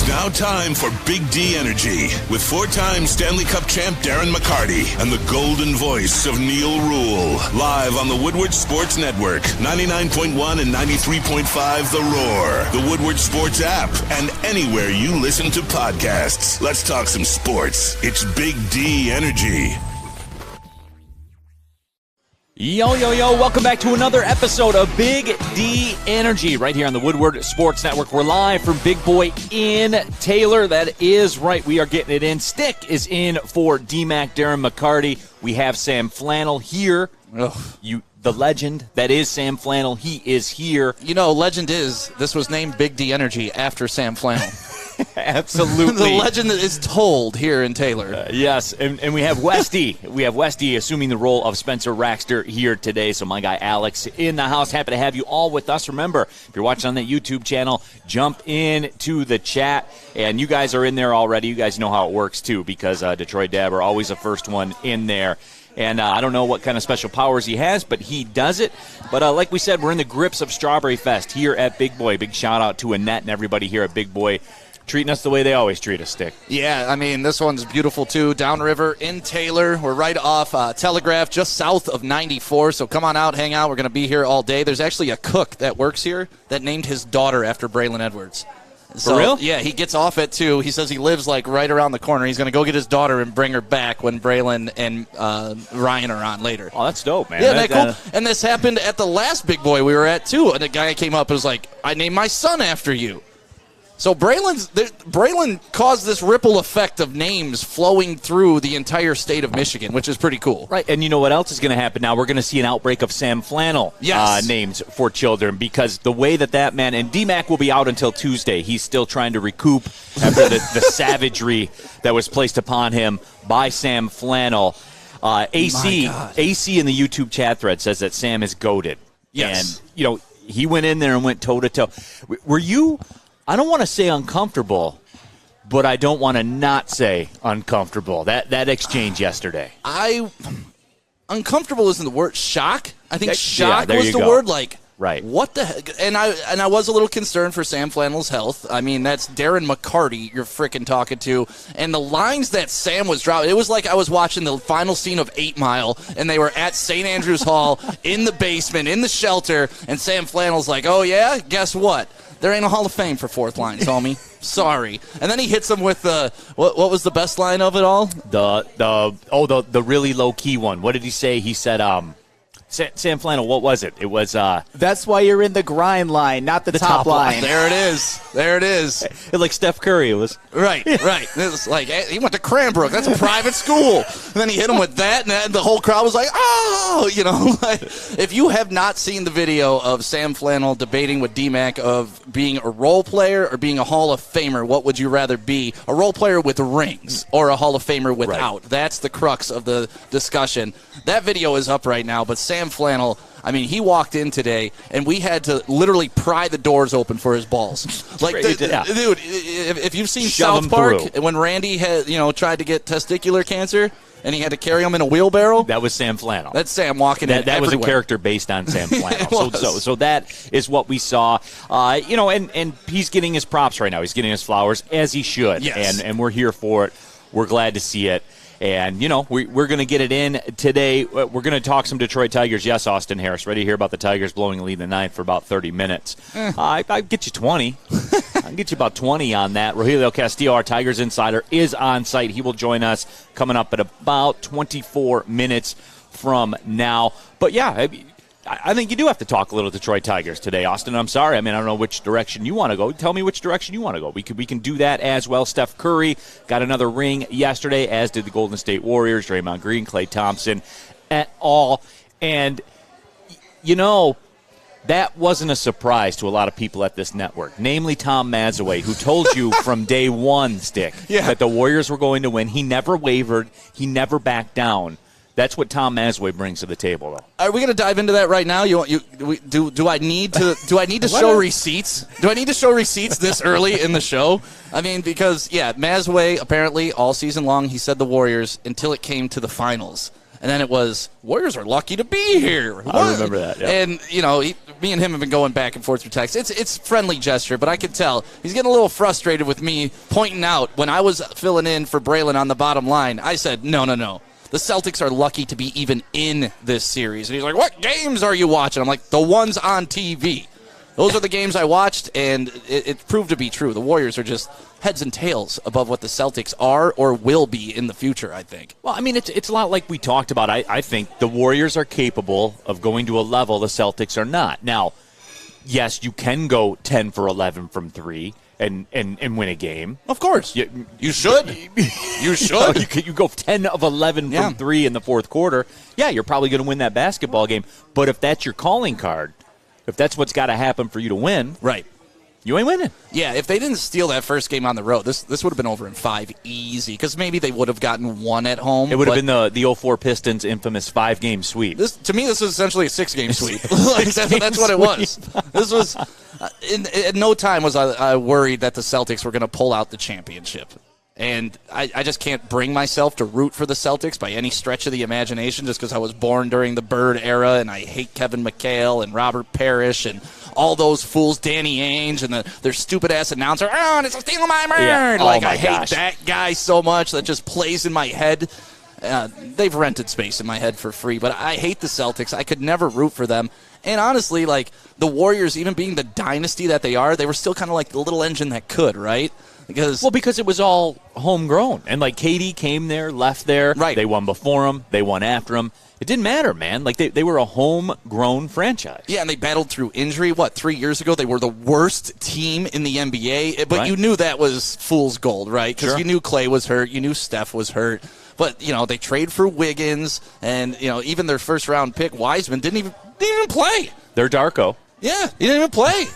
It's now time for Big D Energy with four-time Stanley Cup champ Darren McCarty and the golden voice of Neal Ruhl. Live on the Woodward Sports Network, 99.1 and 93.5 The Roar, the Woodward Sports app, and anywhere you listen to podcasts. Let's talk some sports. It's Big D Energy. Yo, yo, yo, welcome back to another episode of Big D Energy right here on the Woodward Sports Network. We're live from Big Boy in Taylor. That is right. We are getting it in. Stick is in for D-Mac, Darren McCarty. We have Sam Flannel here. The legend that is Sam Flannel. He is here. You know, legend is this was named Big D Energy after Sam Flannel. Absolutely. The legend that is told here in Taylor. Yes, and we have Westy. We have Westy assuming the role of Spencer Raxter here today. So my guy Alex in the house. Happy to have you all with us. Remember, if you're watching on that YouTube channel, jump into the chat. And you guys are in there already. You guys know how it works, too, because Detroit Dab are always the first one in there. And I don't know what kind of special powers he has, but he does it. But like we said, we're in the grips of Strawberry Fest here at Big Boy. Big shout-out to Annette and everybody here at Big Boy. Treating us the way they always treat us, Stick. Yeah, I mean, this one's beautiful, too. Downriver in Taylor. We're right off Telegraph, just south of 94. So come on out, hang out. We're going to be here all day. There's actually a cook that works here that named his daughter after Braylon Edwards. So, for real? Yeah, he gets off at 2. He says he lives, like, right around the corner. He's going to go get his daughter and bring her back when Braylon and Ryan are on later. Oh, that's dope, man. Yeah, isn't that cool? And this happened at the last Big Boy we were at, too. And a guy came up and was like, I named my son after you. So Braylon caused this ripple effect of names flowing through the entire state of Michigan, which is pretty cool. Right, and you know what else is going to happen now? We're going to see an outbreak of Sam Flannel names for children because the way that man, and D-Mac will be out until Tuesday. He's still trying to recoup after the savagery that was placed upon him by Sam Flannel. AC in the YouTube chat thread says that Sam is goated. Yes. And, you know, he went in there and went toe-to-toe. Were you... I don't want to say uncomfortable, but I don't want to not say uncomfortable. That exchange yesterday. Uncomfortable isn't the word. Shock? I think shock was the go. Word. Like, right. What the heck? And I was a little concerned for Sam Flannel's health. I mean, that's Darren McCarty you're freaking talking to. And the lines that Sam was dropping, it was like I was watching the final scene of 8 Mile, and they were at St. Andrews Hall in the basement, in the shelter, and Sam Flannel's like, oh, yeah? Guess what? There ain't a Hall of Fame for fourth lines, homie. Sorry. And then he hits him with the what was the best line of it all? The really low key one. What did he say? He said Sam Flannel, what was it? It was that's why you're in the grind line, not the top line. There it is. Like Steph Curry. It was right. It was like he went to Cranbrook. That's a private school. And then he hit him with that, and the whole crowd was like, "Oh!" You know, like, if you have not seen the video of Sam Flannel debating with D-Mac of being a role player or being a Hall of Famer, what would you rather be? A role player with rings or a Hall of Famer without? Right. That's the crux of the discussion. That video is up right now, but Sam Flannel, I mean, he walked in today, and we had to literally pry the doors open for his balls. Like, dude, if you've seen South Park, when Randy had, tried to get testicular cancer, and he had to carry him in a wheelbarrow. That was Sam Flannel. That's Sam walking in. That was a character based on Sam Flannel. so that is what we saw. And he's getting his props right now. He's getting his flowers, as he should. Yes. And we're here for it. We're glad to see it. And, we're going to get it in today. We're going to talk some Detroit Tigers. Yes, Austin Harris. Ready to hear about the Tigers blowing a lead in the ninth for about 30 minutes. I get you 20. I can get you about 20 on that. Rogelio Castillo, our Tigers insider, is on site. He will join us coming up at about 24 minutes from now. But, yeah, I think you do have to talk a little Detroit Tigers today, Austin. I'm sorry. I mean, I don't know which direction you want to go. Tell me which direction you want to go. We can do that as well. Steph Curry got another ring yesterday, as did the Golden State Warriors, Draymond Green, Klay Thompson, et al. And, that wasn't a surprise to a lot of people at this network, namely Tom Mazaway, who told you from day one, Stick, that the Warriors were going to win. He never wavered. He never backed down. That's what Tom Mazaway brings to the table, though. Are we going to dive into that right now? Do I need to show receipts? Do I need to show receipts this early in the show? I mean, because Mazaway apparently all season long he said the Warriors until it came to the finals. And then it was, Warriors are lucky to be here. I remember that, yeah. And, me and him have been going back and forth through text. It's friendly gesture, but I could tell he's getting a little frustrated with me pointing out when I was filling in for Braylon on the bottom line. I said, no. The Celtics are lucky to be even in this series. And he's like, what games are you watching? I'm like, the ones on TV. Those are the games I watched, and it proved to be true. The Warriors are just heads and tails above what the Celtics are or will be in the future, I think. Well, I mean, it's a lot like we talked about. I think the Warriors are capable of going to a level the Celtics are not. Now, yes, you can go 10 for 11 from 3 and win a game. Of course. You should. You should. You go 10 of 11 from 3 in the fourth quarter. Yeah, you're probably going to win that basketball game. But if that's your calling card, if that's what's got to happen for you to win, right, you ain't winning. Yeah, if they didn't steal that first game on the road, this would have been over in 5 easy, because maybe they would have gotten 1 at home. It would have been the 04 Pistons' infamous 5-game sweep. To me, this is essentially a 6-game sweep. That's what it was. This was, at no time was I worried that the Celtics were going to pull out the championship. And I just can't bring myself to root for the Celtics by any stretch of the imagination, just because I was born during the Bird era, and I hate Kevin McHale and Robert Parrish and all those fools, Danny Ainge and their stupid-ass announcer, it's a steal of my bird. Yeah. I hate that guy so much. That just plays in my head. They've rented space in my head for free, but I hate the Celtics. I could never root for them. And honestly, the Warriors, even being the dynasty that they are, they were still kind of like the little engine that could, right? Because it was all homegrown. And, KD came there, left there. Right. They won before him. They won after him. It didn't matter, man. They were a homegrown franchise. Yeah, and they battled through injury. 3 years ago, they were the worst team in the NBA. But right. You knew that was fool's gold, right? Because Sure. You knew Clay was hurt. You knew Steph was hurt. But, they trade for Wiggins. And, even their first-round pick, Wiseman, didn't even play. They're Darko. Yeah, he didn't even play.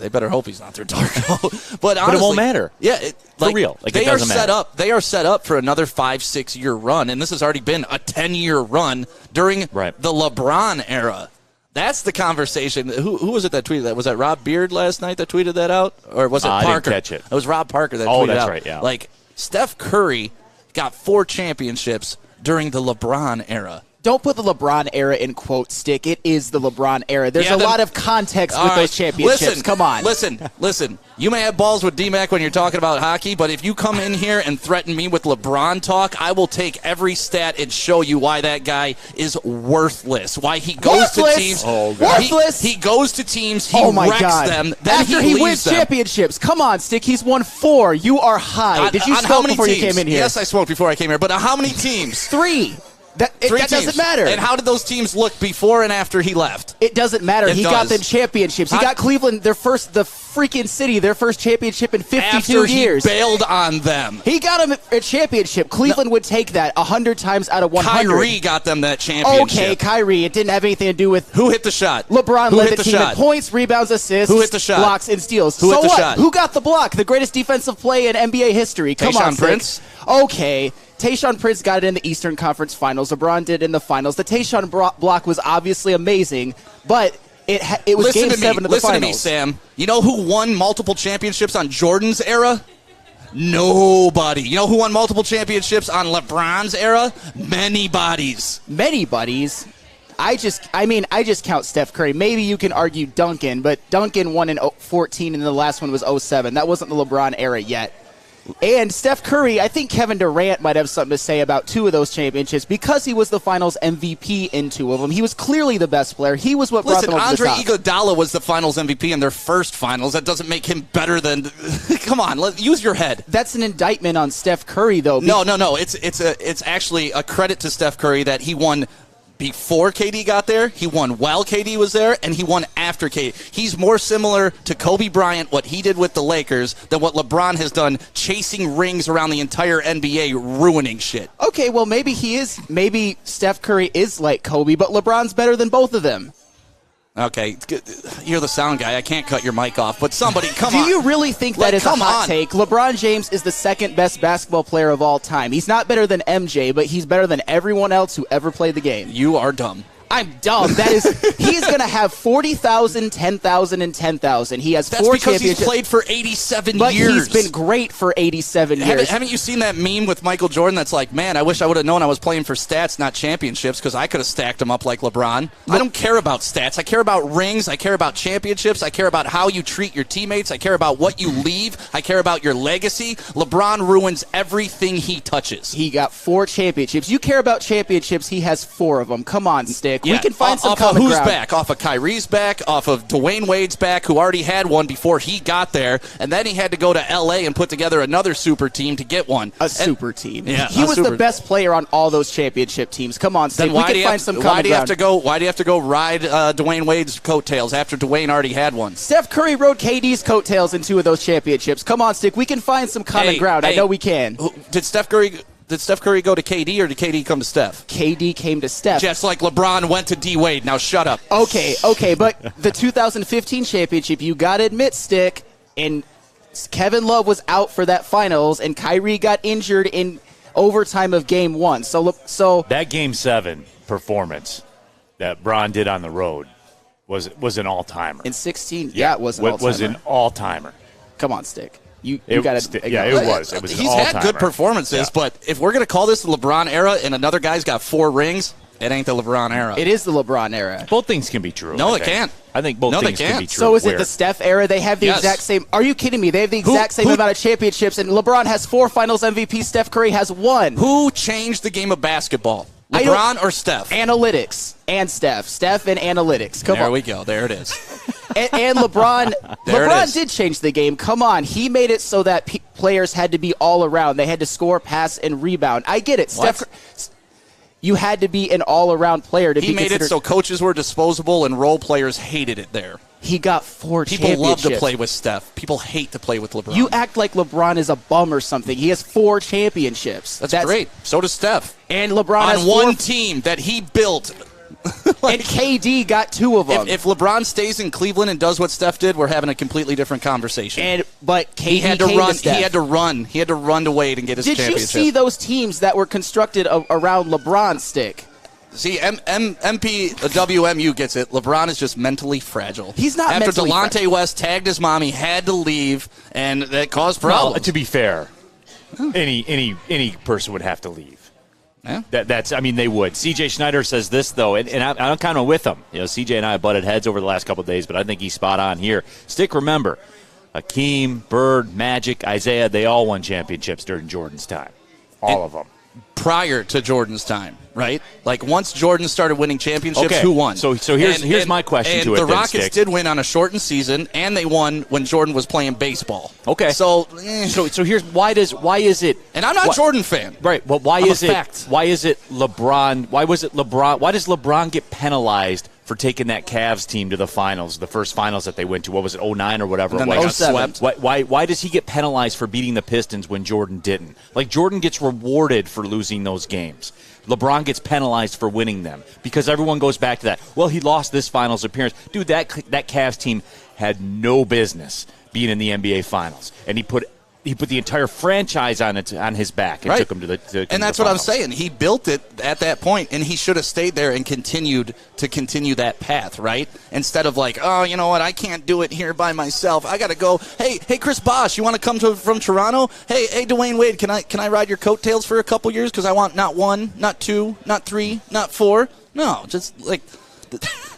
They better hope he's not their Darko. But honestly, it won't matter. Yeah, for real. They are set up. They are set up for another 5-6 year run, and this has already been a 10-year run during the LeBron era. That's the conversation. Who was it that tweeted that? Was that Rob Beard last night that tweeted that out, or was it Parker? I didn't catch it. It was Rob Parker that tweeted that's out. right. Yeah. Steph Curry got 4 championships during the LeBron era. Don't put the LeBron era in quote stick. It is the LeBron era. There's a lot of context with those championships. Listen, come on. Listen. You may have balls with D-Mac when you're talking about hockey, but if you come in here and threaten me with LeBron talk, I will take every stat and show you why that guy is worthless. Why he goes to teams. Oh, God. Worthless. He goes to teams. He wrecks them. Then After he wins championships. Come on, Stick. He's won 4. You are high. Did you smoke before you came in here? Yes, I smoked before I came here. But how many teams? 3. That doesn't matter. And how did those teams look before and after he left? It doesn't matter. He got them championships. He got Cleveland the freaking city, their first championship in 52 years. He bailed on them. He got them a championship. Cleveland would take that 100 times out of 100. Kyrie got them that championship. Okay, Kyrie. It didn't have anything to do with who hit the shot. LeBron led the team in points, rebounds, assists, who hit the shot? Blocks, and steals. Who hit the shot? Who got the block? The greatest defensive play in NBA history. Come on, Prince. Okay. Tayshaun Prince got it in the Eastern Conference Finals. LeBron did in the finals. The Tayshaun block was obviously amazing, but it was Game 7 of the finals. Listen to me, Sam. You know who won multiple championships on Jordan's era? Nobody. You know who won multiple championships on LeBron's era? Many bodies. Many buddies. I just count Steph Curry. Maybe you can argue Duncan, but Duncan won in 14 and the last one was 07. That wasn't the LeBron era yet. And Steph Curry, I think Kevin Durant might have something to say about 2 of those championships because he was the finals MVP in 2 of them. He was clearly the best player. He was what brought them over the top. Andre Iguodala was the finals MVP in their first finals. That doesn't make him better than... Come on, use your head. That's an indictment on Steph Curry, though. No. It's actually a credit to Steph Curry that he won before KD got there, he won while KD was there, and he won after KD. He's more similar to Kobe Bryant, what he did with the Lakers, than what LeBron has done, chasing rings around the entire NBA, ruining shit. Okay, well, maybe he is. Maybe Steph Curry is like Kobe, but LeBron's better than both of them. Okay, you're the sound guy. I can't cut your mic off, but somebody, come on. Do you really think that is a hot take? LeBron James is the second best basketball player of all time. He's not better than MJ, but he's better than everyone else who ever played the game. You are dumb. I'm dumb. He's going to have 40,000, 10,000, and 10,000. He has That's 4 because championships. he's played for 87 but years. He's been great for 87 years. Haven't you seen that meme with Michael Jordan that's like, man, I wish I would have known I was playing for stats, not championships, because I could have stacked them up like LeBron. I don't care about stats. I care about rings. I care about championships. I care about how you treat your teammates. I care about what you leave. I care about your legacy. LeBron ruins everything he touches. He got 4 championships. You care about championships. He has 4 of them. Come on, Stick. Yeah, we can find some off common of who's ground. back? Off of Kyrie's back, off of Dwayne Wade's back, who already had one before he got there, and then he had to go to L.A. and put together another super team to get one. Super team. Yeah, he was the best player on all those championship teams. Come on, Stick. Then We can find some common why do you ground. have to go? Why do you have to go ride Dwayne Wade's coattails after Dwayne already had one? Steph Curry rode KD's coattails in 2 of those championships. Come on, Stick. We can find some common ground. I know we can. Did Steph Curry go to KD or did KD come to Steph? KD came to Steph. Just like LeBron went to D Wade. Now shut up. Okay, but the 2015 championship, you got to admit, Stick, and Kevin Love was out for that finals, and Kyrie got injured in overtime of Game 1. So that Game 7 performance that Bron did on the road was an all-timer. In 16, it was an all-timer. Was an all-timer. Come on, Stick. You It got to. was. It was an He's all-timer. had good performances, but if we're going to call this the LeBron era and another guy's got 4 rings, it ain't the LeBron era. It is the LeBron era. Both things can be true. No, I it think. can't. I think both No, they things can can't. be true. So is it Where- the Steph era? They have the Yes. exact same. Are you kidding me? They have the exact same amount of championships, and LeBron has 4 Finals MVPs. Steph Curry has 1. Who changed the game of basketball? LeBron or Steph? Analytics and Steph. Steph and analytics. Come There on. we go. There it is. And LeBron. There it LeBron is. did change the game. Come on. He made it so that players had to be all around. They had to score, pass, and rebound. I get it. What? You had to be an all-around player to be He made considered. it so coaches were disposable and role players hated it there. He got 4 People championships. love to play with Steph. People hate to play with LeBron. You act like LeBron is a bum or something. He has 4 championships. That's great. So does Steph. And LeBron has On one team that he built. and KD got 2 of them. If LeBron stays in Cleveland and does what Steph did, we're having a completely different conversation. But KD he had to came run. to Steph. He had to run to Wade and get his Did championship. you see those teams that were constructed around LeBron's stick? See, WMU gets it. LeBron is just mentally fragile. He's not After mentally Delonte fragile. West tagged his mom, he had to leave, and that caused problems. Well, to be fair, any person would have to leave. Yeah. They would. C.J. Schneider says this, though, and I'm kind of with him. C.J. and I butted heads over the last couple of days, but I think he's spot on here. Stick, remember, Hakeem, Bird, Magic, Isaiah, they all won championships during Jordan's time. All of them. Prior to Jordan's time, right? Like once Jordan started winning championships, Okay. who won? So here's my question to it the then, Rockets Stick. did win on a shortened season, and they won when Jordan was playing baseball. Okay. So here's why is it? And I'm not a Jordan fan. Right. Well, why I'm a is it? fact. Why is it LeBron? Why was it LeBron? Why does LeBron get penalized for taking that Cavs team to the finals, the first finals that they went to? What was it, 09 or whatever? And then it they was? got swept. Why does he get penalized for beating the Pistons when Jordan didn't? Like, Jordan gets rewarded for losing those games. LeBron gets penalized for winning them because everyone goes back to that. Well, he lost this finals appearance. Dude, that Cavs team had no business being in the NBA finals, and he put the entire franchise on his back and Right. took him to the And that's the what I'm finals. saying. He built it at that point, and he should have stayed there and continue that path, right? Instead of like, oh, you know what, I can't do it here by myself. I got to go. Hey, Chris Bosh, you want to come from Toronto? Hey, Dwayne Wade, can I ride your coattails for a couple years because I want not 1, not 2, not 3, not 4? No, just like.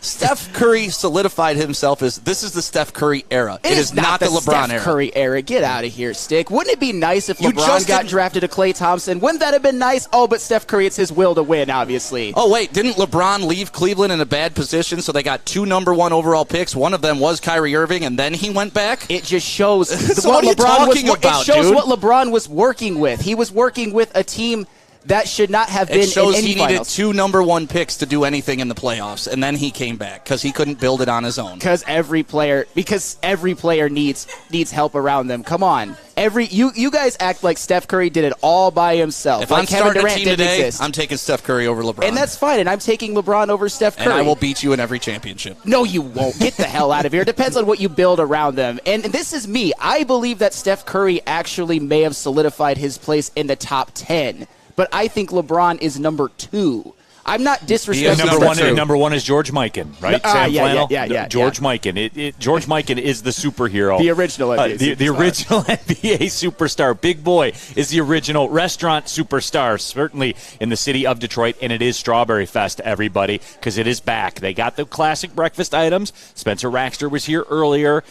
Steph Curry solidified himself as this is the Steph Curry era. It is not the LeBron Steph era. Curry era. Get out of here, Stick. Wouldn't it be nice if You LeBron just got didn't- drafted to Klay Thompson? Wouldn't that have been nice? Oh, but Steph Curry, it's his will to win, obviously. Oh, wait, didn't LeBron leave Cleveland in a bad position so they got 2 number 1 overall picks? One of them was Kyrie Irving, and then he went back? It just shows So what are you talking about, It shows dude? what LeBron was working with. He was working with a team that should not have been It shows in any he needed finals. 2 number 1 picks to do anything in the playoffs, and then he came back because he couldn't build it on his own. Because every player needs help around them. Come on, you guys act like Steph Curry did it all by himself. If like I'm Kevin starting a Durant team didn't today, exist. I'm taking Steph Curry over LeBron. And that's fine. And I'm taking LeBron over Steph Curry. And I will beat you in every championship. No, you won't. Get the hell out of here. It depends on what you build around them. And this is me. I believe that Steph Curry actually may have solidified his place in the top 10. But I think LeBron is number 2. I'm not disrespecting. Number one is George Mikan, right? Sam Flannel? Yeah. George Mikan. George Mikan is the superhero. The original NBA the original NBA superstar. Big Boy is the original restaurant superstar, certainly in the city of Detroit, and it is Strawberry Fest, everybody, because it is back. They got the classic breakfast items. Spencer Raxter was here earlier.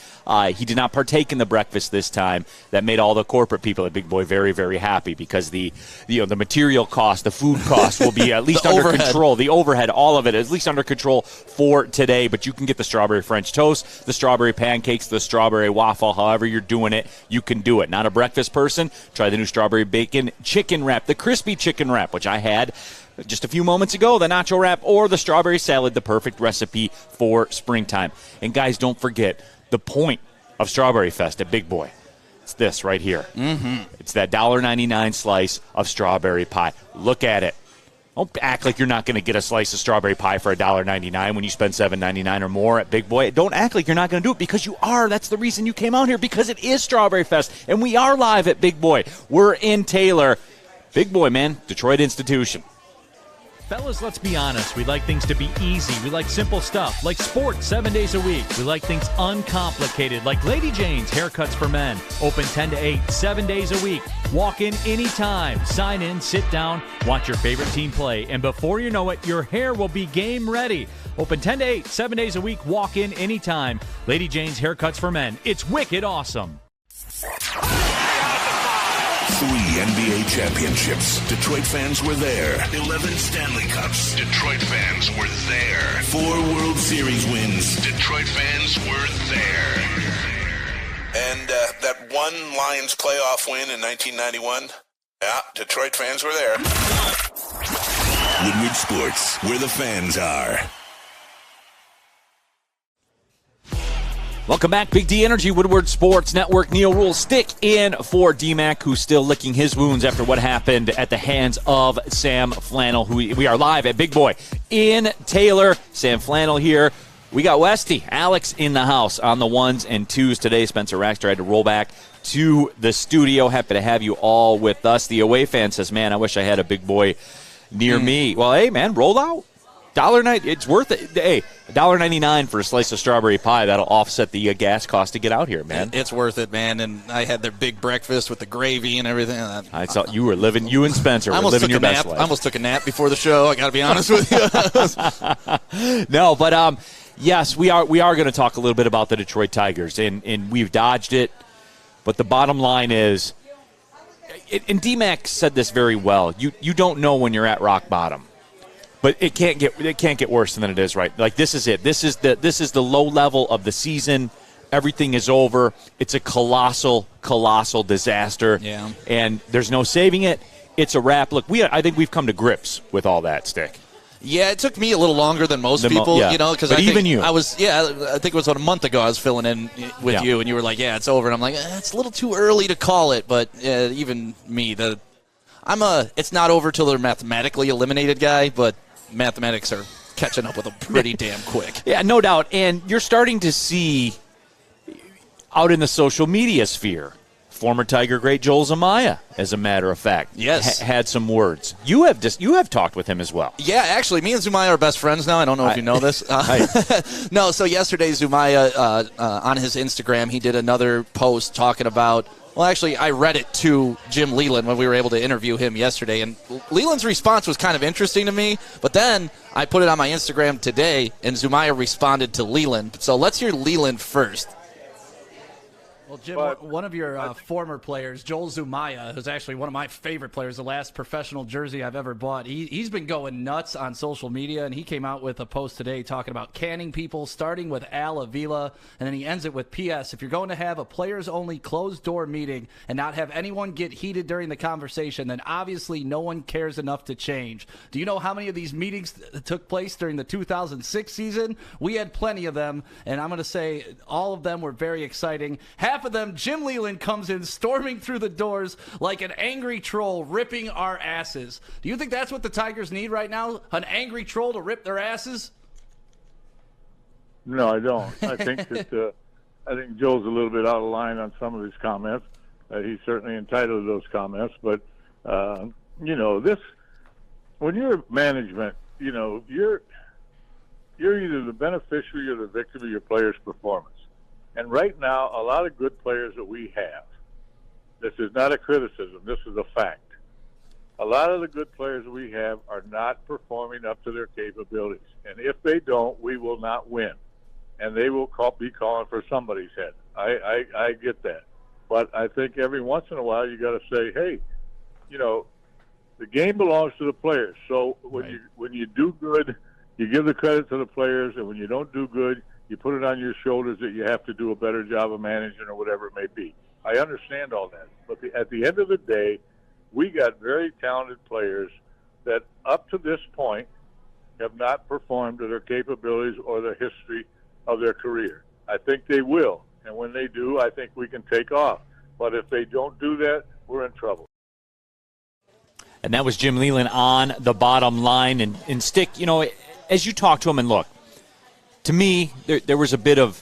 He did not partake in the breakfast this time. That made all the corporate people at Big Boy very, very happy because the material cost, the food cost will be at least under control. The overhead, all of it, at least under control for today. But you can get the strawberry French toast, the strawberry pancakes, the strawberry waffle, however you're doing it, you can do it. Not a breakfast person? Try the new strawberry bacon chicken wrap, the crispy chicken wrap, which I had just a few moments ago, the nacho wrap, or the strawberry salad, the perfect recipe for springtime. And guys, don't forget, the point of Strawberry Fest at Big Boy, it's this right here. Mm-hmm. It's that $1.99 slice of strawberry pie. Look at it. Don't act like you're not going to get a slice of strawberry pie for $1.99 when you spend $7.99 or more at Big Boy. Don't act like you're not going to do it because you are. That's the reason you came out here, because it is Strawberry Fest, and we are live at Big Boy. We're in Taylor. Big Boy, man, Detroit institution. Fellas, let's be honest. We like things to be easy. We like simple stuff, like sports 7 days a week. We like things uncomplicated, like Lady Jane's Haircuts for Men. Open 10 to 8, 7 days a week. Walk in anytime. Sign in, sit down, watch your favorite team play. And before you know it, your hair will be game ready. Open 10 to 8, 7 days a week. Walk in anytime. Lady Jane's Haircuts for Men. It's wicked awesome. 3 NBA championships. Detroit fans were there. 11 Stanley Cups. Detroit fans were there. 4 World Series wins. Detroit fans were there. And that one Lions playoff win in 1991. Yeah, Detroit fans were there. Woodward Sports, where the fans are. Welcome back, Big D Energy, Woodward Sports Network. Neal Ruhl stick in for D-Mac, who's still licking his wounds after what happened at the hands of Sam Flannel. We are live at Big Boy in Taylor. Sam Flannel here. We got Westy, Alex in the house on the 1s and 2s today. Spencer Raxter had to roll back to the studio. Happy to have you all with us. The away fan says, man, I wish I had a Big Boy near me. Well, hey, man, roll out. $1.90, it's worth it. Hey, $1.99 for a slice of strawberry pie. That'll offset the gas cost to get out here, man. It's worth it, man. And I had their big breakfast with the gravy and everything. I saw you were living. You and Spencer were living your best life. I almost took a nap before the show. I got to be honest with you. No, but yes, we are going to talk a little bit about the Detroit Tigers, and we've dodged it. But the bottom line is, and D-Mac said this very well. You don't know when you're at rock bottom. But it can't get worse than it is, right? Like, this is it. This is the low level of the season. Everything is over. It's a colossal disaster. Yeah. And there's no saving it. It's a wrap. Look, I think we've come to grips with all that, Stick. Yeah, it took me a little longer than most people, yeah. You know, because I think it was about a month ago I was filling in with you, and you were like, yeah, it's over. And I'm like, it's a little too early to call it, but even me, it's not over till they're mathematically eliminated guy, but mathematics are catching up with them pretty damn quick. Yeah, no doubt. And you're starting to see out in the social media sphere, former Tiger great Joel Zumaya, as a matter of fact, yes, had some words. You have talked with him as well. Yeah, actually, me and Zumaya are best friends now. I don't know if you know this. No, so yesterday Zumaya, on his Instagram, he did another post talking about, well, actually, I read it to Jim Leyland when we were able to interview him yesterday, and Leyland's response was kind of interesting to me, but then I put it on my Instagram today, and Zumaya responded to Leyland. So let's hear Leyland first. Well, Jim, one of your former players, Joel Zumaya, who's actually one of my favorite players, the last professional jersey I've ever bought, he's been going nuts on social media, and he came out with a post today talking about canning people, starting with Al Avila, and then he ends it with, P.S., if you're going to have a players-only closed-door meeting and not have anyone get heated during the conversation, then obviously no one cares enough to change. Do you know how many of these meetings took place during the 2006 season? We had plenty of them, and I'm going to say all of them were very exciting. Half of them, Jim Leyland comes in storming through the doors like an angry troll ripping our asses. Do you think that's what the Tigers need right now? An angry troll to rip their asses? No, I don't. I think that I think Joel's a little bit out of line on some of his comments. He's certainly entitled to those comments, but you know, this, when you're management you're either the beneficiary or the victim of your players' performance. And right now, a lot of good players that we have, this is not a criticism, this is a fact. A lot of the good players we have are not performing up to their capabilities. And if they don't, we will not win. And they will be calling for somebody's head. I get that. But I think every once in a while you got to say, hey, the game belongs to the players. So when you do good, you give the credit to the players. And when you don't do good, you put it on your shoulders that you have to do a better job of managing or whatever it may be. I understand all that. But at the end of the day, we got very talented players that up to this point have not performed to their capabilities or the history of their career. I think they will. And when they do, I think we can take off. But if they don't do that, we're in trouble. And that was Jim Leyland on the bottom line. And Stick, as you talk to him, and look, to me, there was a bit of,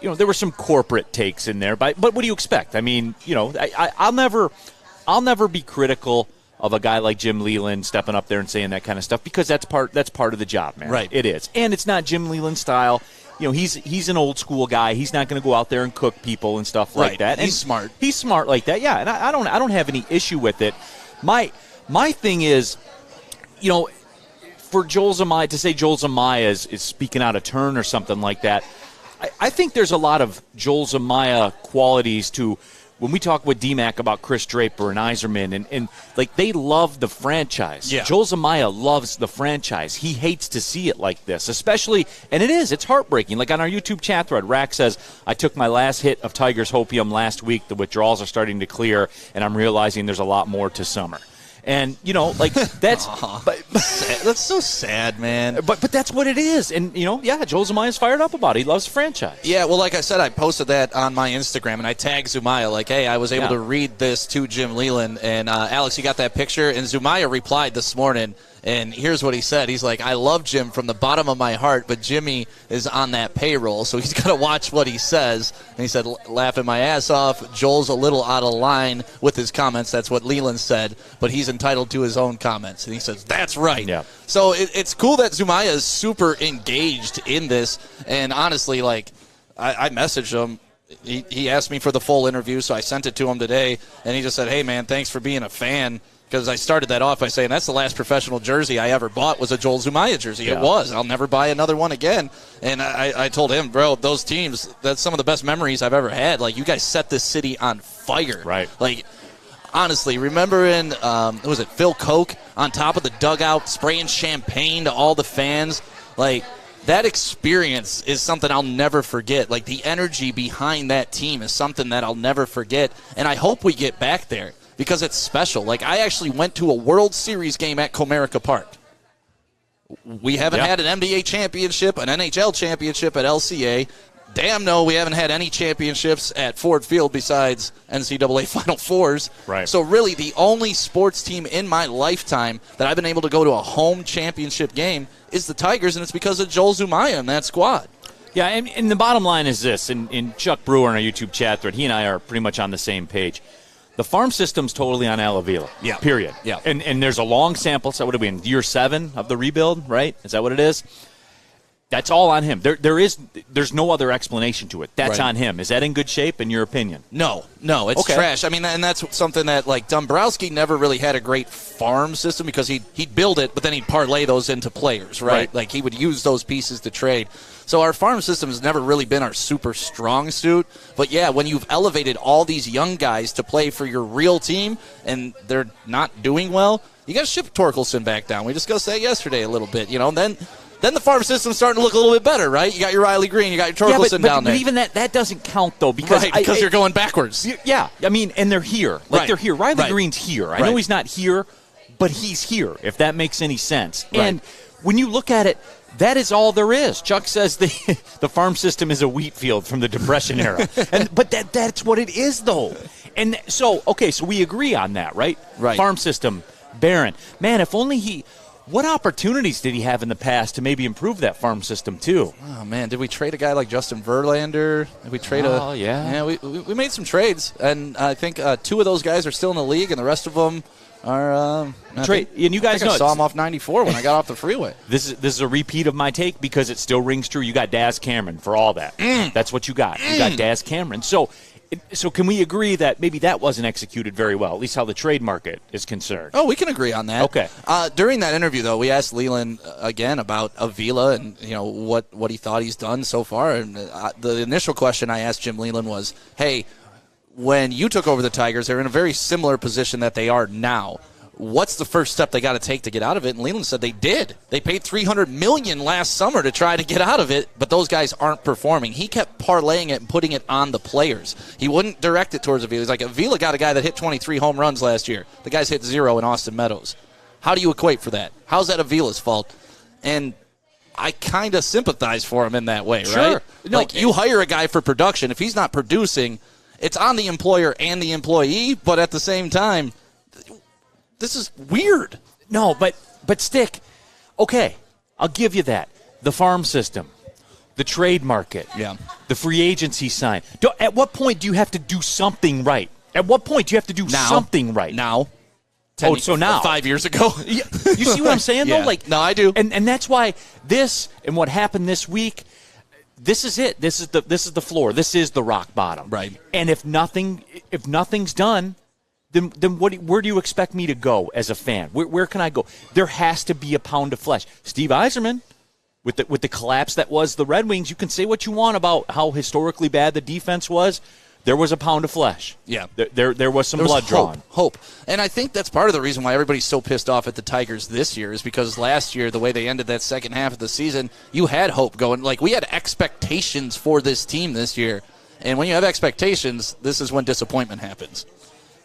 there were some corporate takes in there. But what do you expect? I mean, I'll never be critical of a guy like Jim Leyland stepping up there and saying that kind of stuff because that's part of the job, man. Right. It is. And it's not Jim Leyland's style. He's an old school guy. He's not going to go out there and cook people and stuff like that. And he's smart. He's smart like that. Yeah, and I don't have any issue with it. My thing is, for Joel Zumaya to say Joel Zumaya is speaking out of turn or something like that, I think there's a lot of Joel Zumaya qualities to when we talk with D-Mac about Chris Draper and Iserman, and like they love the franchise. Yeah. Joel Zumaya loves the franchise. He hates to see it like this, especially, and it's heartbreaking. Like on our YouTube chat thread, Rack says, I took my last hit of Tigers Hopium last week. The withdrawals are starting to clear, and I'm realizing there's a lot more to summer. And, that's that's so sad, man. But that's what it is. And, Joel Zumaya's fired up about it. He loves the franchise. Yeah, well, like I said, I posted that on my Instagram, and I tagged Zumaya, like, hey, I was able to read this to Jim Leyland. And, Alex, you got that picture? And Zumaya replied this morning, and here's what he said. He's like, I love Jim from the bottom of my heart, but Jimmy is on that payroll, so he's got to watch what he says. And he said, laughing my ass off, Joel's a little out of line with his comments. That's what Leyland said, but he's entitled to his own comments. And he says, that's right. Yeah. So it's cool that Zumaya is super engaged in this. And honestly, like, I messaged him. He asked me for the full interview, so I sent it to him today. And he just said, hey, man, thanks for being a fan. Because I started that off by saying that's the last professional jersey I ever bought was a Joel Zumaya jersey. Yeah. It was. I'll never buy another one again. And I told him, bro, those teams, that's some of the best memories I've ever had. Like, you guys set this city on fire. Right. Like, honestly, remember in, was it Phil Koch on top of the dugout spraying champagne to all the fans? Like, that experience is something I'll never forget. Like, the energy behind that team is something that I'll never forget. And I hope we get back there. Because it's special. Like, I actually went to a World Series game at Comerica Park. We haven't had an NBA championship, an NHL championship at LCA. Damn no, we haven't had any championships at Ford Field besides NCAA Final Fours. Right. So really, the only sports team in my lifetime that I've been able to go to a home championship game is the Tigers, and it's because of Joel Zumaya and that squad. Yeah, and the bottom line is this, and Chuck Brewer in our YouTube chat thread, he and I are pretty much on the same page. The farm system's totally on Al Avila. Yeah. Period. Yeah. And there's a long sample. So what are we in year 7 of the rebuild, right? Is that what it is? That's all on him. There's no other explanation to it. That's on him. Is that in good shape, in your opinion? No, it's trash. I mean, and that's something that, like, Dombrowski never really had a great farm system because he'd build it, but then he'd parlay those into players, right? Like, he would use those pieces to trade. So our farm system has never really been our super strong suit. But, yeah, when you've elevated all these young guys to play for your real team and they're not doing well, you got to ship Torkelson back down. We discussed that yesterday a little bit, and then the farm system's starting to look a little bit better, right? You got your Riley Green, you got your Torkelson down there. But even that doesn't count, though, because you're going backwards. Yeah, I mean, and they're here. Like, they're here. Riley Green's here. I know he's not here, but he's here, if that makes any sense. Right. And when you look at it, that is all there is. Chuck says the farm system is a wheat field from the Depression era. But that's what it is, though. And so we agree on that, right? Right. Farm system, barren. Man, if only What opportunities did he have in the past to maybe improve that farm system too? Oh man, did we trade a guy like Justin Verlander? Did we trade we made some trades, and I think 2 of those guys are still in the league, and the rest of them are trade. And you guys know I saw him off 94 when I got off the freeway. This is a repeat of my take because it still rings true. You got Daz Cameron for all that. That's what you got. You got Daz Cameron. So can we agree that maybe that wasn't executed very well, at least how the trade market is concerned? Oh, we can agree on that. Okay. During that interview, though, we asked Leyland again about Avila and what he thought he's done so far. And the initial question I asked Jim Leyland was, hey, when you took over the Tigers, they're in a very similar position that they are now. What's the first step they got to take to get out of it? And Leyland said they did. They paid $300 million last summer to try to get out of it, but those guys aren't performing. He kept parlaying it and putting it on the players. He wouldn't direct it towards Avila. He's like, Avila got a guy that hit 23 home runs last year. The guy's hit 0 in Austin Meadows. How do you equate for that? How's that Avila's fault? And I kind of sympathize for him in that way, sure. Right? No, you hire a guy for production. If he's not producing, it's on the employer and the employee, but at the same time, this is weird. No, but Stick, okay, I'll give you that. The farm system, the trade market, the free agency sign. At what point do you have to do something right? At what point do you have to do something right? Now. So now. 5 years ago. You see what I'm saying, though? No, I do. And that's why this and what happened this week, this is it. This is the floor. This is the rock bottom. Right. And if nothing's done, then where do you expect me to go as a fan? Where can I go? There has to be a pound of flesh. Steve Yzerman, with the collapse that was the Red Wings, you can say what you want about how historically bad the defense was. There was a pound of flesh. Yeah. There was some blood drawn. Hope. And I think that's part of the reason why everybody's so pissed off at the Tigers this year is because last year, the way they ended that second half of the season, you had hope going. Like, we had expectations for this team this year. And when you have expectations, this is when disappointment happens.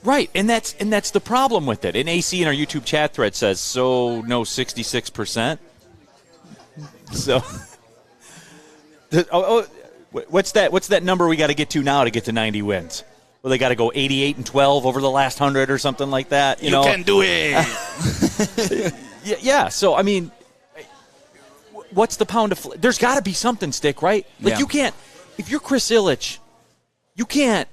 Right, and that's the problem with it. And AC in our YouTube chat thread says, so no 66%. So, what's that number we got to get to now to get to 90 wins? Well, they got to go 88-12 over the last 100 or something like that. You know? Can do it. Yeah. So I mean, what's the pound of? There's got to be something, Stick, right? Like you can't. If you're Chris Ilitch, you can't.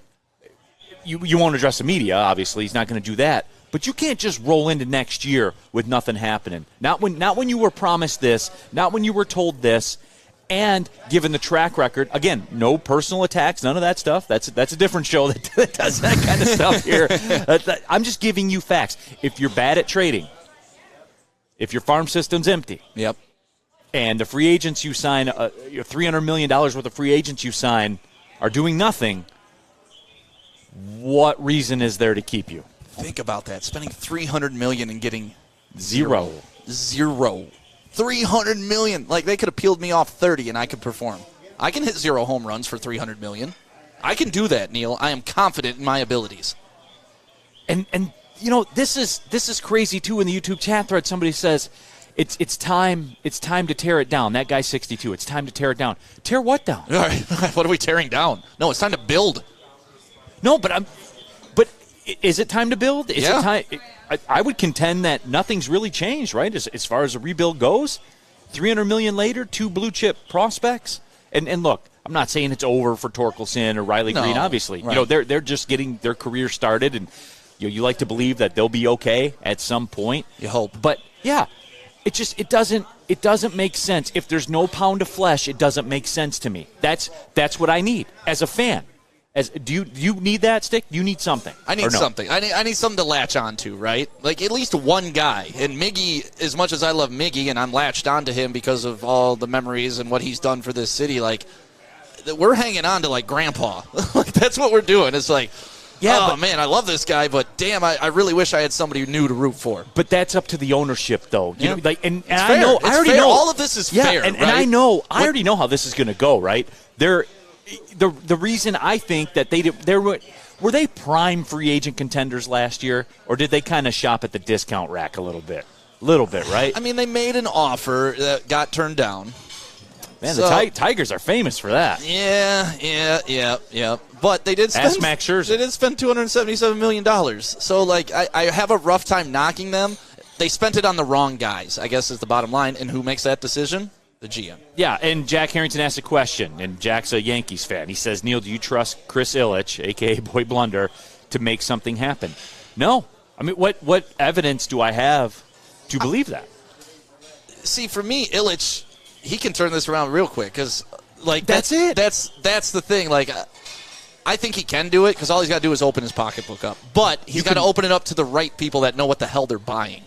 You won't address the media, obviously. He's not going to do that. But you can't just roll into next year with nothing happening. Not when you were promised this, not when you were told this, and given the track record. Again, no personal attacks, none of that stuff. That's a different show that does that kind of stuff here. I'm just giving you facts. If you're bad at trading, if your farm system's empty, yep, and the free agents you sign, $300 million worth of free agents you sign are doing nothing, what reason is there to keep you? Think about that. Spending $300 million and getting zero. $300 million. Like, they could have peeled me off 30 and I could perform. I can hit 0 home runs for $300 million. I can do that, Neal. I am confident in my abilities. And this is crazy too. In the YouTube chat thread, somebody says it's time to tear it down. That guy's 62. It's time to tear it down. Tear what down? All right. What are we tearing down? No, it's time to build. No, but is it time to build? Is it time? I would contend that nothing's really changed, right? As far as the rebuild goes, $300 million later, 2 blue chip prospects, and look, I'm not saying it's over for Torkelson or Riley Green. Obviously, right. They're just getting their career started, and you like to believe that they'll be okay at some point. You hope, but yeah, it doesn't make sense. If there's no pound of flesh, it doesn't make sense to me. That's what I need as a fan. Do you need that, Stick? Do you need something? I need something. I need something to latch onto, right? Like, at least one guy. And Miggy, as much as I love Miggy and I'm latched onto him because of all the memories and what he's done for this city, like, we're hanging on to, like, Grandpa. Like, that's what we're doing. It's like, man, I love this guy, but damn, I really wish I had somebody new to root for. But that's up to the ownership, though. Yeah. And I already know all of this is fair. And I already know how this is going to go, right? The reason I think that were they prime free agent contenders last year, or did they kind of shop at the discount rack a little bit? Right? I mean, they made an offer that got turned down. Man, the Tigers are famous for that. Yeah. But they did spend. Ask Max Scherzer. They did spend $277 million. So, like, I have a rough time knocking them. they spent it on the wrong guys, I guess is the bottom line. And who makes that decision? The GM. Yeah, and Jack Harrington asked a question, and Jack's a Yankees fan. He says, Neal, do you trust Chris Ilitch, a.k.a. Boy Blunder, to make something happen? No. I mean, what evidence do I have to believe that? See, for me, Ilitch, he can turn this around real quick because, like, that's it. That's the thing. Like, I think he can do it because all he's got to do is open his pocketbook up. But he's got to open it up to the right people that know what the hell they're buying.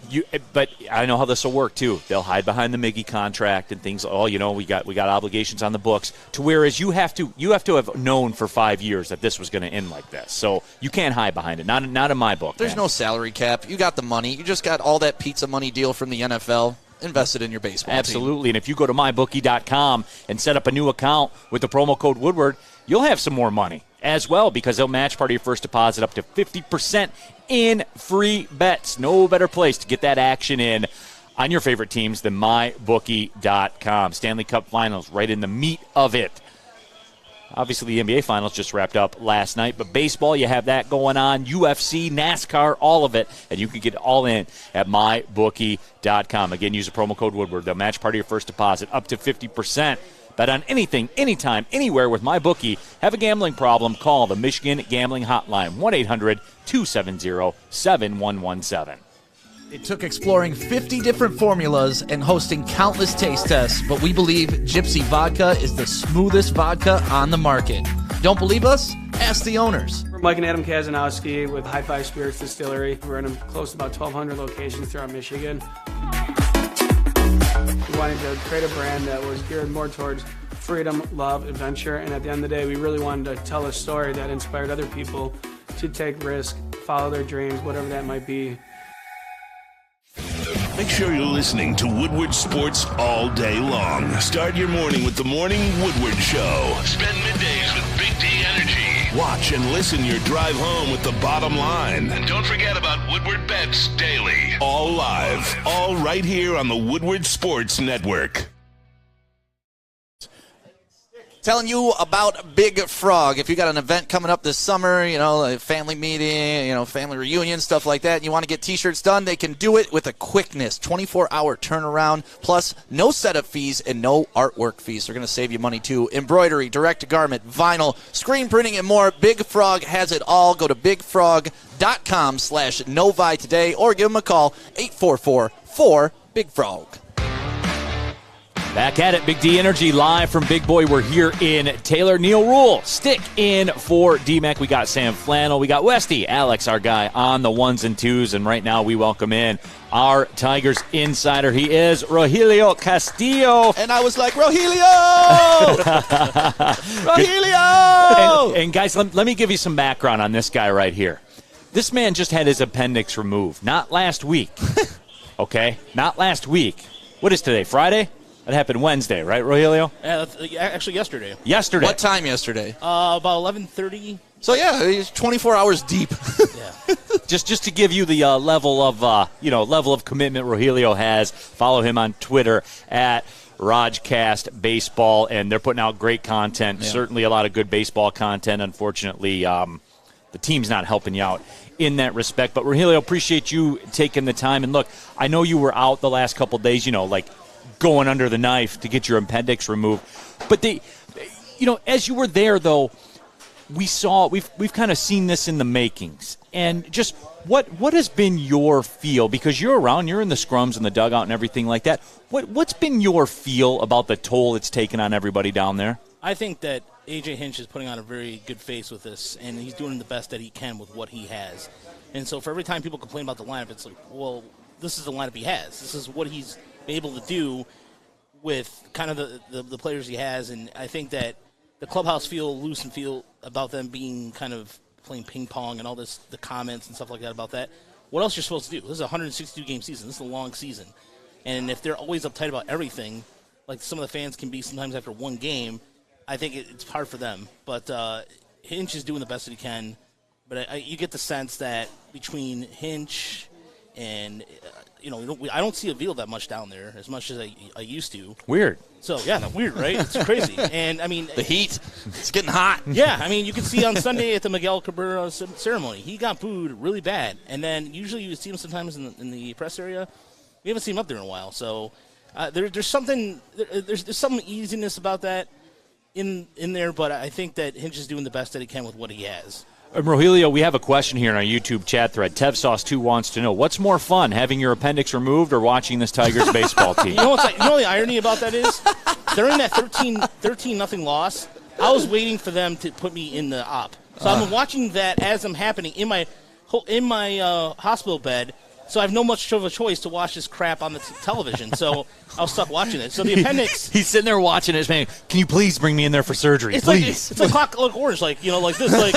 But I know how this will work too. They'll hide behind the Miggy contract and things. Oh, we got obligations on the books. To whereas you have to have known for 5 years that this was going to end like this. So you can't hide behind it. Not in my book. There's no salary cap. You got the money. You just got all that pizza money deal from the NFL. Invested in your baseball Absolutely. team. And if you go to mybookie.com and set up a new account with the promo code Woodward, you'll have some more money as well because they'll match part of your first deposit up to 50% in free bets. No better place to get that action in on your favorite teams than mybookie.com. Stanley Cup Finals right in the meat of it. Obviously, the NBA Finals just wrapped up last night, but baseball, you have that going on. UFC, NASCAR, all of it, and you can get it all in at mybookie.com. Again, use the promo code Woodward. They'll match part of your first deposit up to 50%. Bet on anything, anytime, anywhere with MyBookie. Have a gambling problem? Call the Michigan Gambling Hotline, 1-800-270-7117. It took exploring 50 different formulas and hosting countless taste tests, but we believe Gypsy Vodka is the smoothest vodka on the market. Don't believe us? Ask the owners. We're Mike and Adam Kazanowski with High Five Spirits Distillery. We're in close to about 1,200 locations throughout Michigan. We wanted to create a brand that was geared more towards freedom, love, adventure, and at the end of the day, we really wanted to tell a story that inspired other people to take risks, follow their dreams, whatever that might be. Make sure you're listening to Woodward Sports all day long. Start your morning with the Morning Woodward Show. Spend middays with Big D Energy. Watch and listen your drive home with the Bottom Line. And don't forget about Woodward Bets Daily. All live, all right here on the Woodward Sports Network. Telling you about Big Frog. If you got an event coming up this summer, a family meeting, family reunion, stuff like that, and you want to get T-shirts done, they can do it with a quickness, 24-hour turnaround, plus no setup fees and no artwork fees. They're going to save you money, too. Embroidery, direct-to-garment, vinyl, screen printing, and more. Big Frog has it all. Go to bigfrog.com/Novi today or give them a call, 844-4-BIG-FROG. Back at it, Big D Energy live from Big Boy. We're here in Taylor. Neal Ruhl, stick in for D-Mac. We got Sam Flannel. We got Westy, Alex, our guy, on the ones and twos. And right now we welcome in our Tigers insider. He is Rogelio Castillo. And I was like, Rogelio! Rogelio! And guys, let me give you some background on this guy right here. This man just had his appendix removed. Not last week. Okay? Not last week. What is today, Friday? That happened Wednesday, right, Rogelio? Actually, yesterday. Yesterday. What time yesterday? About 11:30. So, yeah, he's 24 hours deep. Yeah. Just to give you the level of commitment Rogelio has, follow him on Twitter at Rajcast Baseball, and they're putting out great content. Yeah. Certainly a lot of good baseball content. Unfortunately, the team's not helping you out in that respect. But, Rogelio, appreciate you taking the time. And, look, I know you were out the last couple of days, going under the knife to get your appendix removed. But as you were there, though, we've kind of seen this in the makings. And just what has been your feel? Because you're around, you're in the scrums and the dugout and everything like that. What's been your feel about the toll it's taken on everybody down there? I think that A.J. Hinch is putting on a very good face with this, and he's doing the best that he can with what he has. And so for every time people complain about the lineup, it's like, well, this is the lineup he has. This is what he's able to do with kind of the players he has, and I think that the clubhouse feel loose and feel about them being kind of playing ping pong and all this, the comments and stuff like that about that. What else you're supposed to do? This is a 162-game season. This is a long season. And if they're always uptight about everything, like some of the fans can be sometimes after one game, I think it's hard for them. But Hinch is doing the best that he can. But you get the sense that between Hinch And, I don't see Avila that much down there as much as I used to. Weird. So, yeah, weird, right? It's crazy. And, I mean. The heat. It's getting hot. Yeah, I mean, you can see on Sunday at the Miguel Cabrera ceremony, he got booed really bad. And then usually you see him sometimes in the press area. We haven't seen him up there in a while. So there's something there's some easiness about that in there, but I think that Hinch is doing the best that he can with what he has. Rogelio, we have a question here in our YouTube chat thread. TevSauce2 wants to know, what's more fun, having your appendix removed or watching this Tigers baseball team? You know what the irony about that is? During that 13-0 loss, I was waiting for them to put me in the op. So I'm watching that as I'm happening in my hospital bed. So I have no much of a choice to watch this crap on the television. So I was stuck watching it. So the appendix. He's sitting there watching it, man. Can you please bring me in there for surgery? It's please. It's like Clockwork Orange, like this, like.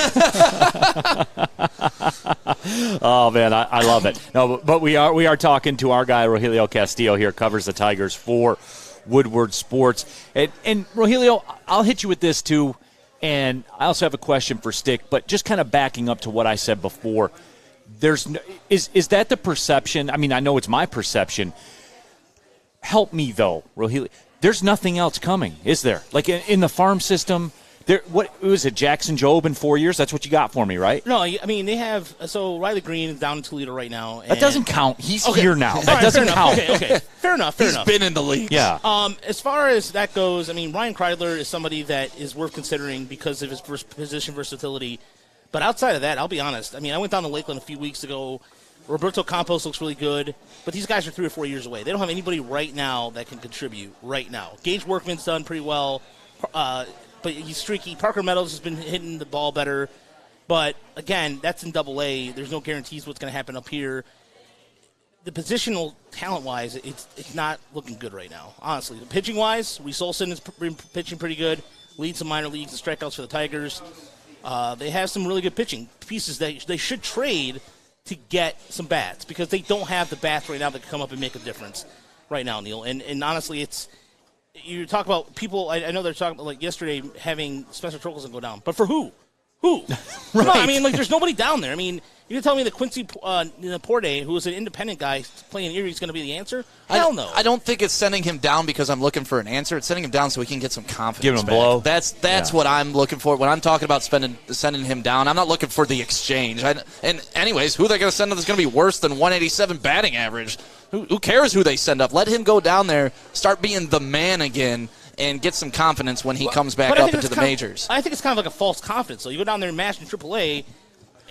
Oh man, I love it. No, but we are talking to our guy Rogelio Castillo here, covers the Tigers for Woodward Sports. And Rogelio, I'll hit you with this too. And I also have a question for Stick, but just kind of backing up to what I said before. Is that the perception? I mean, I know it's my perception. Help me though, Rogelio. There's nothing else coming, is there? Like in the farm system, what was it? Jackson Jobe in 4 years? That's what you got for me, right? No, I mean they have. So Riley Green is down in Toledo right now. That doesn't count. He's here now. That doesn't count. Okay. Fair enough. He's been in the league. Yeah. As far as that goes, I mean Ryan Kreidler is somebody that is worth considering because of his position versatility. But outside of that, I'll be honest. I mean, I went down to Lakeland a few weeks ago. Roberto Campos looks really good, but these guys are 3 or 4 years away. They don't have anybody right now that can contribute right now. Gage Workman's done pretty well, but he's streaky. Parker Meadows has been hitting the ball better. But, again, that's in Double-A. There's no guarantees what's going to happen up here. The positional talent-wise, it's not looking good right now, honestly. Pitching-wise, Reese Olson is pitching pretty good, leads the minor leagues and strikeouts for the Tigers. They have some really good pitching pieces that they should trade to get some bats because they don't have the bats right now that can come up and make a difference right now, Neal. And honestly, you talk about people. I know they're talking about, like yesterday, having Spencer Torkelson go down. But for who? Who? Right. No, I mean, like, there's nobody down there. I mean, you can tell me that Quincy Porte, who is an independent guy playing Erie, is going to be the answer? Hell no. I don't think it's sending him down because I'm looking for an answer. It's sending him down so he can get some confidence. Give him a back. blow. That's what I'm looking for. When I'm talking about sending him down, I'm not looking for the exchange. And anyways, who they're going to send up that's going to be worse than 187 batting average? Who cares who they send up? Let him go down there, start being the man again, and get some confidence when he comes back up into the majors. I think it's kind of like a false confidence. So you go down there and match in AAA,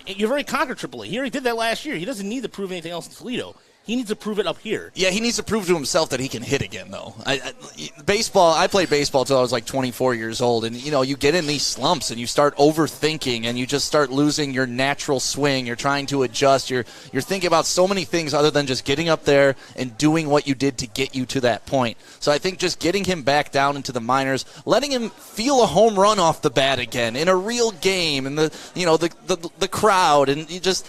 you've already conquered AAA. He already did that last year. He doesn't need to prove anything else in Toledo. He needs to prove it up here. Yeah, he needs to prove to himself that he can hit again, though. Baseball, I played baseball until I was like 24 years old, and, you get in these slumps, and you start overthinking, and you just start losing your natural swing. You're trying to adjust. You're thinking about so many things other than just getting up there and doing what you did to get you to that point. So I think just getting him back down into the minors, letting him feel a home run off the bat again in a real game, and the crowd, and you just...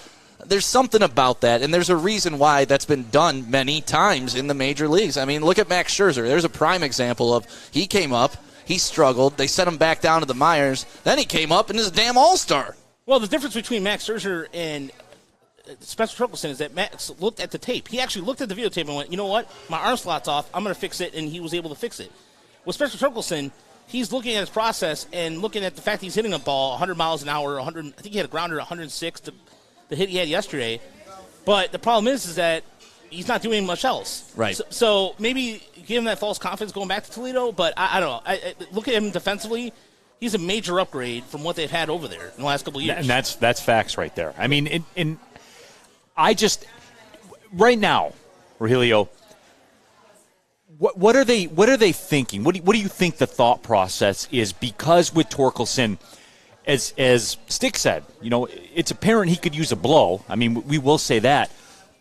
There's something about that, and there's a reason why that's been done many times in the major leagues. I mean, look at Max Scherzer. There's a prime example of he came up, he struggled, they sent him back down to the minors, then he came up and is a damn all-star. Well, the difference between Max Scherzer and Spencer Torkelson is that Max looked at the tape. He actually looked at the videotape and went, you know what, my arm slot's off, I'm going to fix it, and he was able to fix it. With Spencer Torkelson, he's looking at his process and looking at the fact he's hitting a ball 100 miles an hour, I think he had a grounder at 106 the hit he had yesterday. But the problem is that he's not doing much else. Right. So maybe give him that false confidence going back to Toledo, but I don't know. I look at him defensively. He's a major upgrade from what they've had over there in the last couple of years. And that's facts right there. I mean, right now, Rogelio, what are they thinking? What do you think the thought process is? Because with Torkelson, as Stick said, it's apparent he could use a blow. I mean, we will say that.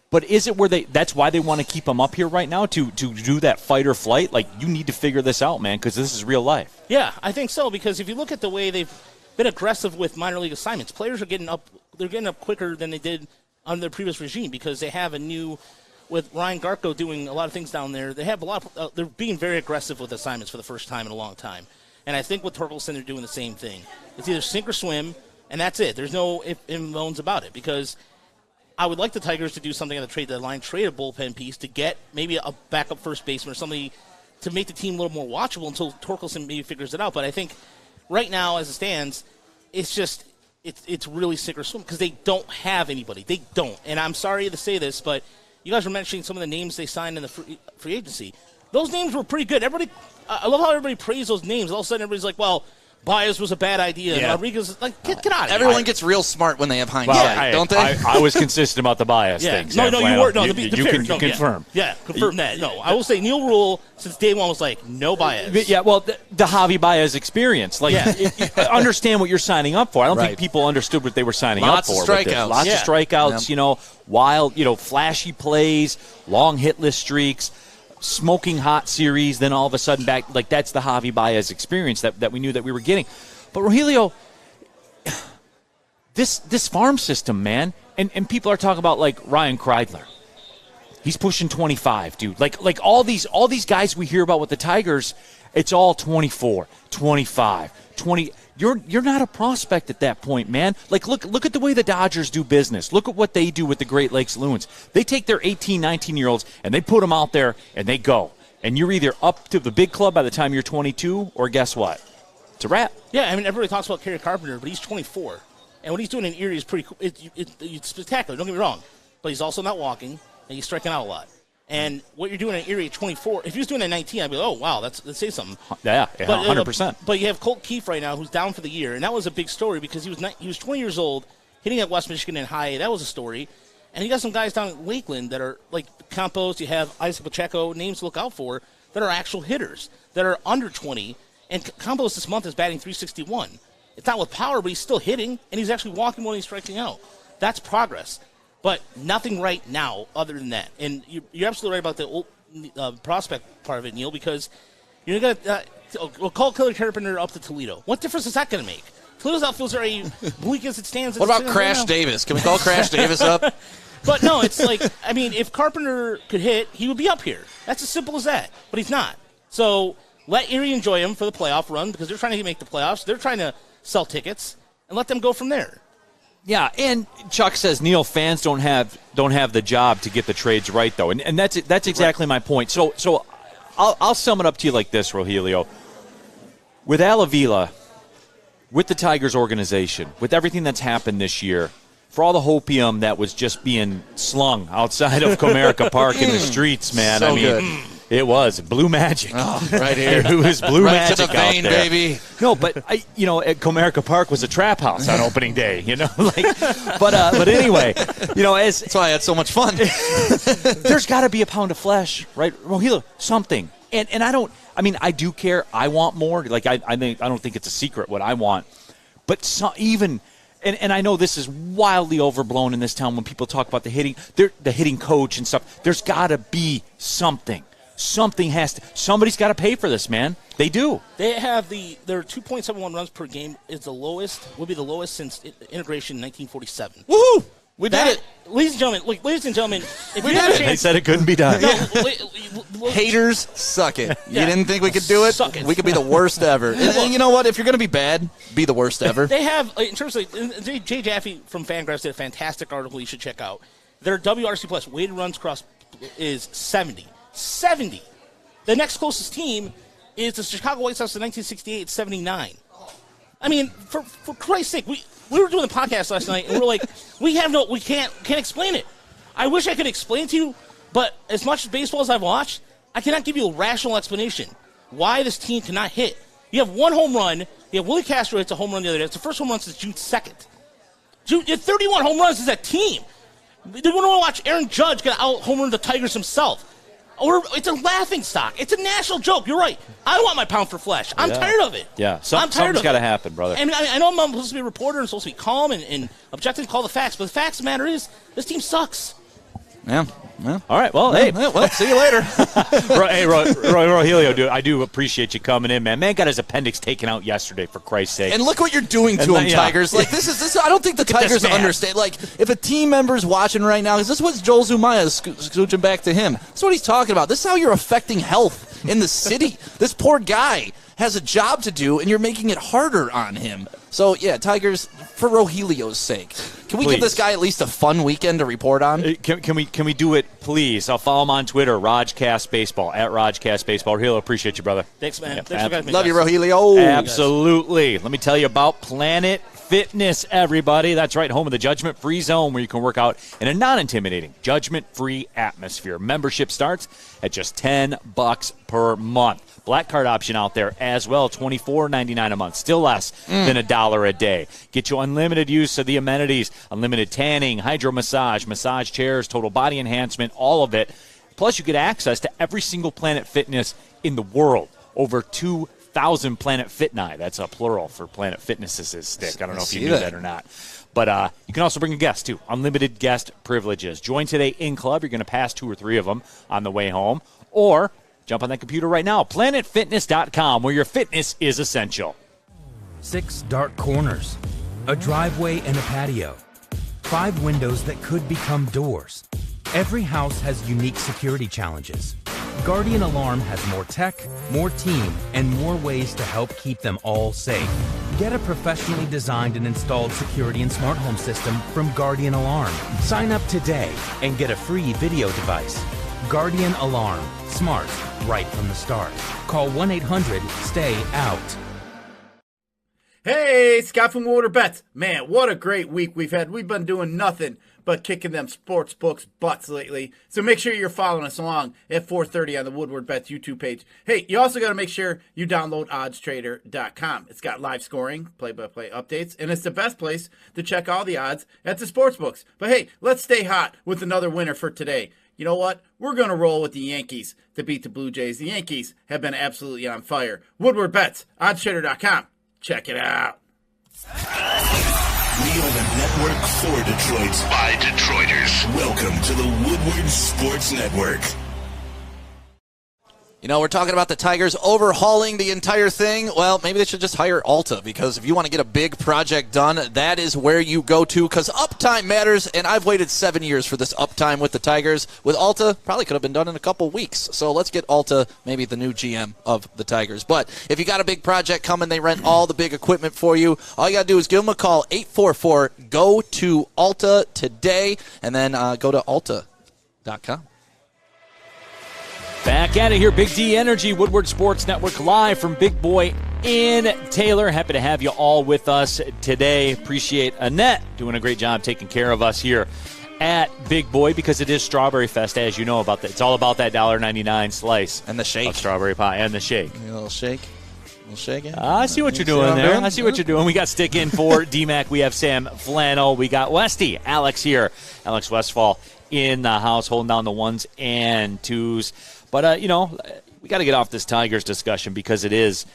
But is it where that's why they want to keep him up here right now, to do that fight or flight? Like, you need to figure this out, man, because this is real life. Yeah, I think so, because if you look at the way they've been aggressive with minor league assignments, players are getting up quicker than they did under their previous regime because they have with Ryan Garco doing a lot of things down there, they have they're being very aggressive with assignments for the first time in a long time. And I think with Torkelson, they're doing the same thing. It's either sink or swim, and that's it. There's no ifs and bones about it because I would like the Tigers to do something at the trade deadline, trade a bullpen piece to get maybe a backup first baseman or somebody to make the team a little more watchable until Torkelson maybe figures it out. But I think right now, as it stands, it's just it's really sink or swim because they don't have anybody. They don't. And I'm sorry to say this, but you guys were mentioning some of the names they signed in the free agency. Those names were pretty good. I love how everybody praised those names. All of a sudden, everybody's like, well, Baez was a bad idea. Yeah. Rodriguez, like, get out of here. Everyone gets real smart when they have hindsight, don't they? I was consistent about the Baez thing. No, you were. No, you can confirm. Yeah, confirm that. No, I will say Neal Ruhl, since day one, was like, no Baez. Yeah, well, the Javi Baez experience. Like, understand what you're signing up for. I don't think people understood what they were signing up for. Lots of strikeouts. Lots of strikeouts, wild, flashy plays, long hitless streaks, smoking hot series, then all of a sudden back, like that's the Javi Baez experience that we knew that we were getting. But Rogelio, this farm system, man, and people are talking about like Ryan Kreidler. He's pushing 25, dude. Like all these guys we hear about with the Tigers, it's all 24, 25, 20. You're not a prospect at that point, man. Like, look at the way the Dodgers do business. Look at what they do with the Great Lakes Loons. They take their 18, 19-year-olds, and they put them out there, and they go. And you're either up to the big club by the time you're 22, or guess what? It's a wrap. Yeah, I mean, everybody talks about Kerry Carpenter, but he's 24. And what he's doing in Erie is pretty cool. It's spectacular, don't get me wrong. But he's also not walking, and he's striking out a lot. And what you're doing in Erie at 24, if he was doing it at 19, I'd be like, oh, wow, let's say something. Yeah, 100%. But you have Colt Keefe right now who's down for the year, and that was a big story because he was 20 years old, hitting at West Michigan and high. That was a story. And you got some guys down at Lakeland that are like Campos, you have Isaac Pacheco, names to look out for, that are actual hitters, that are under 20. And Campos this month is batting .361. It's not with power, but he's still hitting, and he's actually walking more than he's striking out. That's progress. But nothing right now other than that. And you're absolutely right about the old, prospect part of it, Neal, because you're going to we'll call Kerry Carpenter up to Toledo. What difference is that going to make? Toledo's outfield's already bleak as it stands. What about Crash Davis? Can we call Crash Davis up? But no, it's like, I mean, if Carpenter could hit, he would be up here. That's as simple as that. But he's not. So let Erie enjoy him for the playoff run because they're trying to make the playoffs. They're trying to sell tickets and let them go from there. Yeah, and Chuck says, Neal, fans don't have the job to get the trades right, though, and that's exactly my point. So I'll sum it up to you like this, Rogelio. With Al Avila, with the Tigers organization, with everything that's happened this year, for all the hopium that was just being slung outside of Comerica Park in the streets, man. So I mean, good. It was blue magic. Oh, right here. It was blue right magic to the vein, out there. baby. No, but at Comerica Park was a trap house on opening day. But anyway, that's why I had so much fun. There's got to be a pound of flesh, right, Rogelio? Something, and I do care. I want more. Like I don't think it's a secret what I want, but even. And I know this is wildly overblown in this town when people talk about the hitting coach and stuff. There's got to be something. Somebody's got to pay for this, man. They do. They have their 2.71 runs per game is the lowest, will be the lowest since integration in 1947. Woohoo! We did it. Ladies and gentlemen, if we you have a chance, they said it couldn't be done. Haters, suck it. You didn't think we could do it? Suck it. We could be the worst ever. And you know what? If you're going to be bad, be the worst ever. They have, in terms of, Jay Jaffe from Fangraphs did a fantastic article you should check out. Their WRC plus weighted runs cross is 70. 70. The next closest team is the Chicago White Sox in 1968, 79. I mean, for Christ's sake, we were doing the podcast last night, and we're like, we can't explain it. I wish I could explain it to you, but as much baseball as I've watched, I cannot give you a rational explanation why this team cannot hit. You have one home run. You have Willie Castro hits a home run the other day. It's the first home run since June 2nd. You have 31 home runs as a team. They want to watch Aaron Judge get out home run the Tigers himself. Or it's a laughing stock. It's a national joke. You're right. I want my pound for flesh. I'm tired of it. Yeah, something's got to happen, brother. And I know I'm supposed to be a reporter and supposed to be calm and objective and call the facts, but the facts of the matter is this team sucks. Yeah. All right. Well, hey. Well, see you later. Hey, Rogelio, dude, I do appreciate you coming in, man. Man got his appendix taken out yesterday, for Christ's sake. And look what you're doing to him, Tigers. Like this. I don't think the Tigers understand. Like, if a team member's watching right now, is this what Joel Zumaya is scooching back to him? That's what he's talking about. This is how you're affecting health. in the city. This poor guy has a job to do, and you're making it harder on him. So, yeah, Tigers, for Rogelio's sake, can we give this guy at least a fun weekend to report on? Can we do it, please? I'll follow him on Twitter, Rajcast Baseball, at Rajcast Baseball. Rogelio, appreciate you, brother. Thanks, man. Yeah, Thanks for having me. Love guys. you, Rogelio. Absolutely. Let me tell you about Planet Fitness, everybody. That's right, home of the judgment-free zone where you can work out in a non-intimidating, judgment-free atmosphere. Membership starts at just $10 per month. Black card option out there as well, $24.99 a month, still less than $1 a day. Get you unlimited use of the amenities, unlimited tanning, hydro massage chairs, total body enhancement, all of it. Plus, you get access to every single Planet Fitness in the world. Over 2,000 Planet Fitni. That's a plural for Planet Fitnesses, Stick. I don't know if you knew that or not. But you can also bring a guest, too. Unlimited guest privileges. Join today in club. You're going to pass 2 or 3 of them on the way home. Or jump on that computer right now, planetfitness.com, where your fitness is essential. 6 dark corners, a driveway and a patio, 5 windows that could become doors. Every house has unique security challenges. Guardian Alarm has more tech, more team, and more ways to help keep them all safe. Get a professionally designed and installed security and smart home system from Guardian Alarm. Sign up today and get a free video device. Guardian Alarm. Smart, right from the start. Call 1-800-STAY-OUT. Hey, Scott from Woodward Bets. Man, what a great week we've had. We've been doing nothing but kicking them sports books' butts lately. So make sure you're following us along at 4:30 on the Woodward Bets YouTube page. Hey, you also got to make sure you download oddstrader.com. It's got live scoring, play-by-play updates, and it's the best place to check all the odds at the sports books. But hey, let's stay hot with another winner for today. You know what? We're going to roll with the Yankees to beat the Blue Jays. The Yankees have been absolutely on fire. Woodward Bets, oddstrader.com. Check it out. We are the network for Detroit by Detroiters. Welcome to the Woodward Sports Network. You know, we're talking about the Tigers overhauling the entire thing. Well, maybe they should just hire Alta, because if you want to get a big project done, that is where you go to, because uptime matters, and I've waited 7 years for this uptime with the Tigers. With Alta, probably could have been done in a couple weeks. So let's get Alta, maybe the new GM of the Tigers. But if you got a big project coming, they rent all the big equipment for you. All you got to do is give them a call, 844-GO-TO-ALTA today, and then go to alta.com. Back at it here, Big D Energy, Woodward Sports Network, live from Big Boy in Taylor. Happy to have you all with us today. Appreciate Annette doing a great job taking care of us here at Big Boy, because it is Strawberry Fest, as you know about that. It's all about that $1.99 slice. And the shake. Of strawberry pie and the shake. A little shake. I see what you're doing there. I see what you're doing. We got Stick in for DMAC. We have Sam Flannel. We got Westy, Alex here. Alex Westfall in the house, holding down the 1s and 2s. But, we got to get off this Tigers discussion, because it is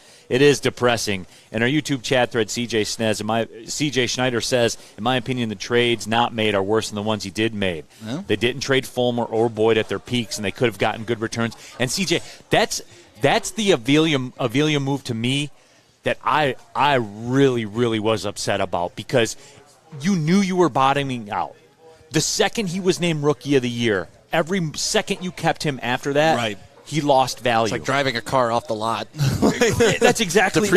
depressing. And our YouTube chat thread, CJ Schneider says, in my opinion, the trades not made are worse than the ones he did made. Yeah. They didn't trade Fulmer or Boyd at their peaks, and they could have gotten good returns. And, CJ, that's the Avila move to me that I really, really was upset about, because you knew you were bottoming out. The second he was named Rookie of the Year, every second you kept him after that, right, he lost value. It's like driving a car off the lot. That's exactly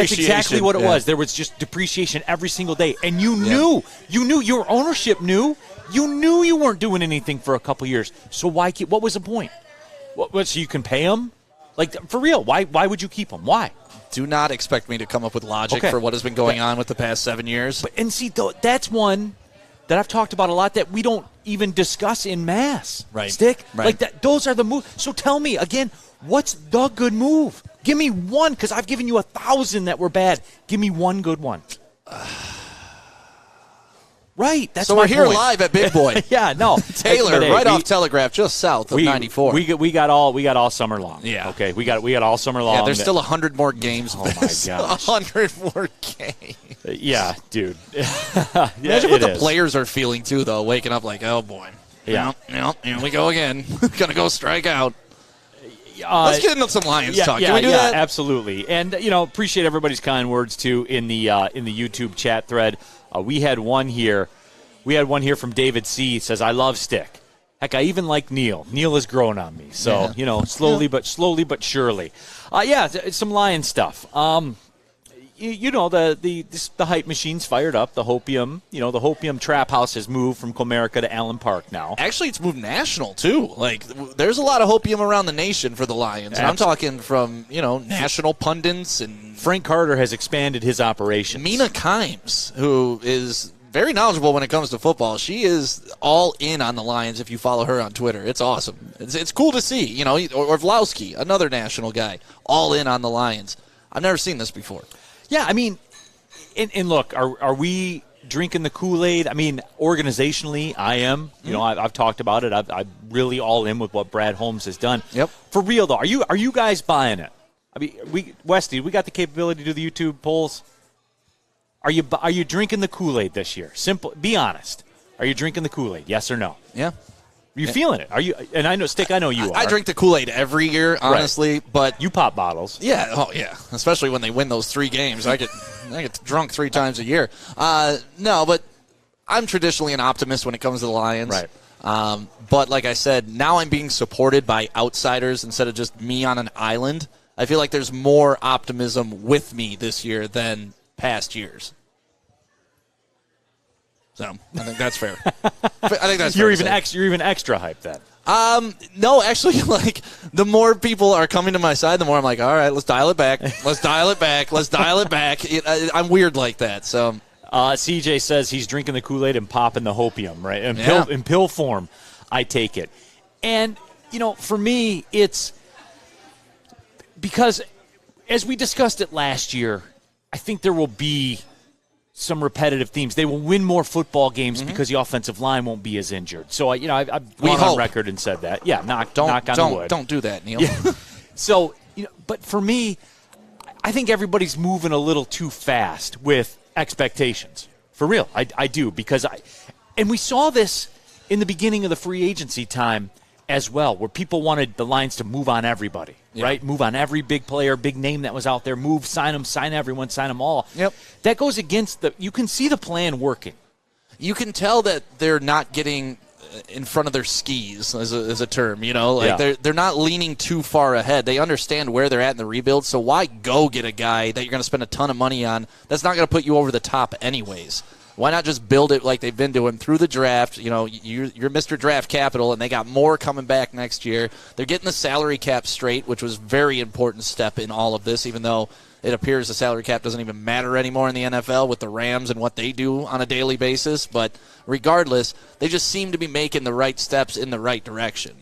what it was. There was just depreciation every single day. And you knew, your ownership knew, you weren't doing anything for a couple years. So why keep? What was the point? What, so you can pay him? Like, for real, why would you keep him? Why? Do not expect me to come up with logic for what has been going on with the past 7 years. And see, that's one that I've talked about a lot that we don't even discuss in mass. Right. Stick? Right. Like that. Those are the moves. So tell me, again, what's the good move? Give me one, because I've given you 1,000 that were bad. Give me one good one. Right. That's so my we're here point. live at Big Boy. Yeah, no. Taylor, right off Telegraph, just south of 94. We got all summer long. Yeah. Okay. We got all summer long. Yeah, there's still 100 more games. Oh, my gosh. 100 more games. Yeah, dude. Imagine what the players are feeling, too, though, waking up like, oh, boy. Yeah. Here we go again. Gonna go strike out. Let's get into some Lions talk. Can we do that? Absolutely. And, appreciate everybody's kind words, too, in the YouTube chat thread. We had one here. From David C. Says, I love Stick. Heck, I even like Neal. Neal has grown on me. So, slowly but surely. Some Lion stuff. The hype machine's fired up. The Hopium, the Hopium Trap House has moved from Comerica to Allen Park now. Actually, it's moved national, too. Like, there's a lot of Hopium around the nation for the Lions. And I'm talking from, national pundits. And Frank Carter has expanded his operations. Mina Kimes, who is very knowledgeable when it comes to football. She is all in on the Lions if you follow her on Twitter. It's awesome. It's cool to see. Orlowski, another national guy, all in on the Lions. I've never seen this before. Yeah, I mean, and look, are we drinking the Kool-Aid? I mean, organizationally, I am. I've talked about it. I'm really all in with what Brad Holmes has done. Yep. For real, though, are you guys buying it? I mean, Westy, we got the capability to do the YouTube polls. Are you drinking the Kool-Aid this year? Simple. Be honest. Are you drinking the Kool-Aid? Yes or no? Yeah. Are you feeling it? Are you? And I know, Stick, I know you are. I drink the Kool-Aid every year, honestly, right. But you pop bottles. Yeah. Oh, yeah. Especially when they win those 3 games. I get drunk 3 times a year. No, but I'm traditionally an optimist when it comes to the Lions. Right. But like I said, now I'm being supported by outsiders instead of just me on an island. I feel like there's more optimism with me this year than past years. So I think that's fair. You're even extra hyped then. No, actually, like the more people are coming to my side, the more I'm like, all right, let's dial it back. Let's dial it back. Let's dial it back. I'm weird like that. So CJ says he's drinking the Kool-Aid and popping the Hopium, right? In pill form, I take it. And for me, it's because as we discussed it last year, I think there will be some repetitive themes. They will win more football games because the offensive line won't be as injured. So, I've gone on record and said that. Yeah, knock on wood. Don't do that, Neal. Yeah. So, but for me, I think everybody's moving a little too fast with expectations. For real, I do. Because and we saw this in the beginning of the free agency time as well, where people wanted the Lions to move on everybody, right? Move on every big player, big name that was out there. Move, sign them, sign everyone, sign them all. Yep. That goes against you can see the plan working. You can tell that they're not getting in front of their skis, as a term, They're not leaning too far ahead. They understand where they're at in the rebuild, so why go get a guy that you're going to spend a ton of money on that's not going to put you over the top anyways? Why not just build it like they've been doing through the draft? You're Mr. Draft Capital, and they got more coming back next year. They're getting the salary cap straight, which was a very important step in all of this, even though it appears the salary cap doesn't even matter anymore in the NFL with the Rams and what they do on a daily basis. But regardless, they just seem to be making the right steps in the right direction.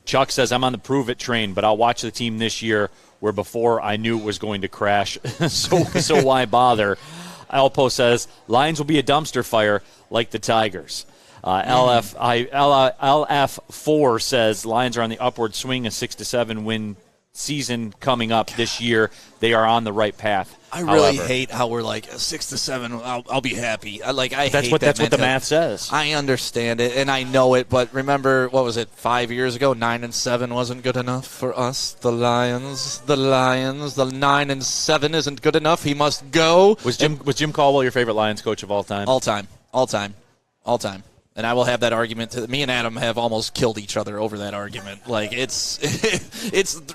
Chuck says, I'm on the prove it train, but I'll watch the team this year where before I knew it was going to crash, so why bother? Alpo says, Lions will be a dumpster fire like the Tigers. LF4 says, Lions are on the upward swing, a 6-7 win season coming up this year. They are on the right path. I really hate how we're like 6-7. I'll be happy. That's what the math says. I understand it and I know it, but remember, what was it, 5 years ago? 9-7 wasn't good enough for us. The Lions. The 9-7 isn't good enough. He must go. Was Jim Caldwell your favorite Lions coach of all time? All time. And I will have that argument. Me and Adam have almost killed each other over that argument. Like, it's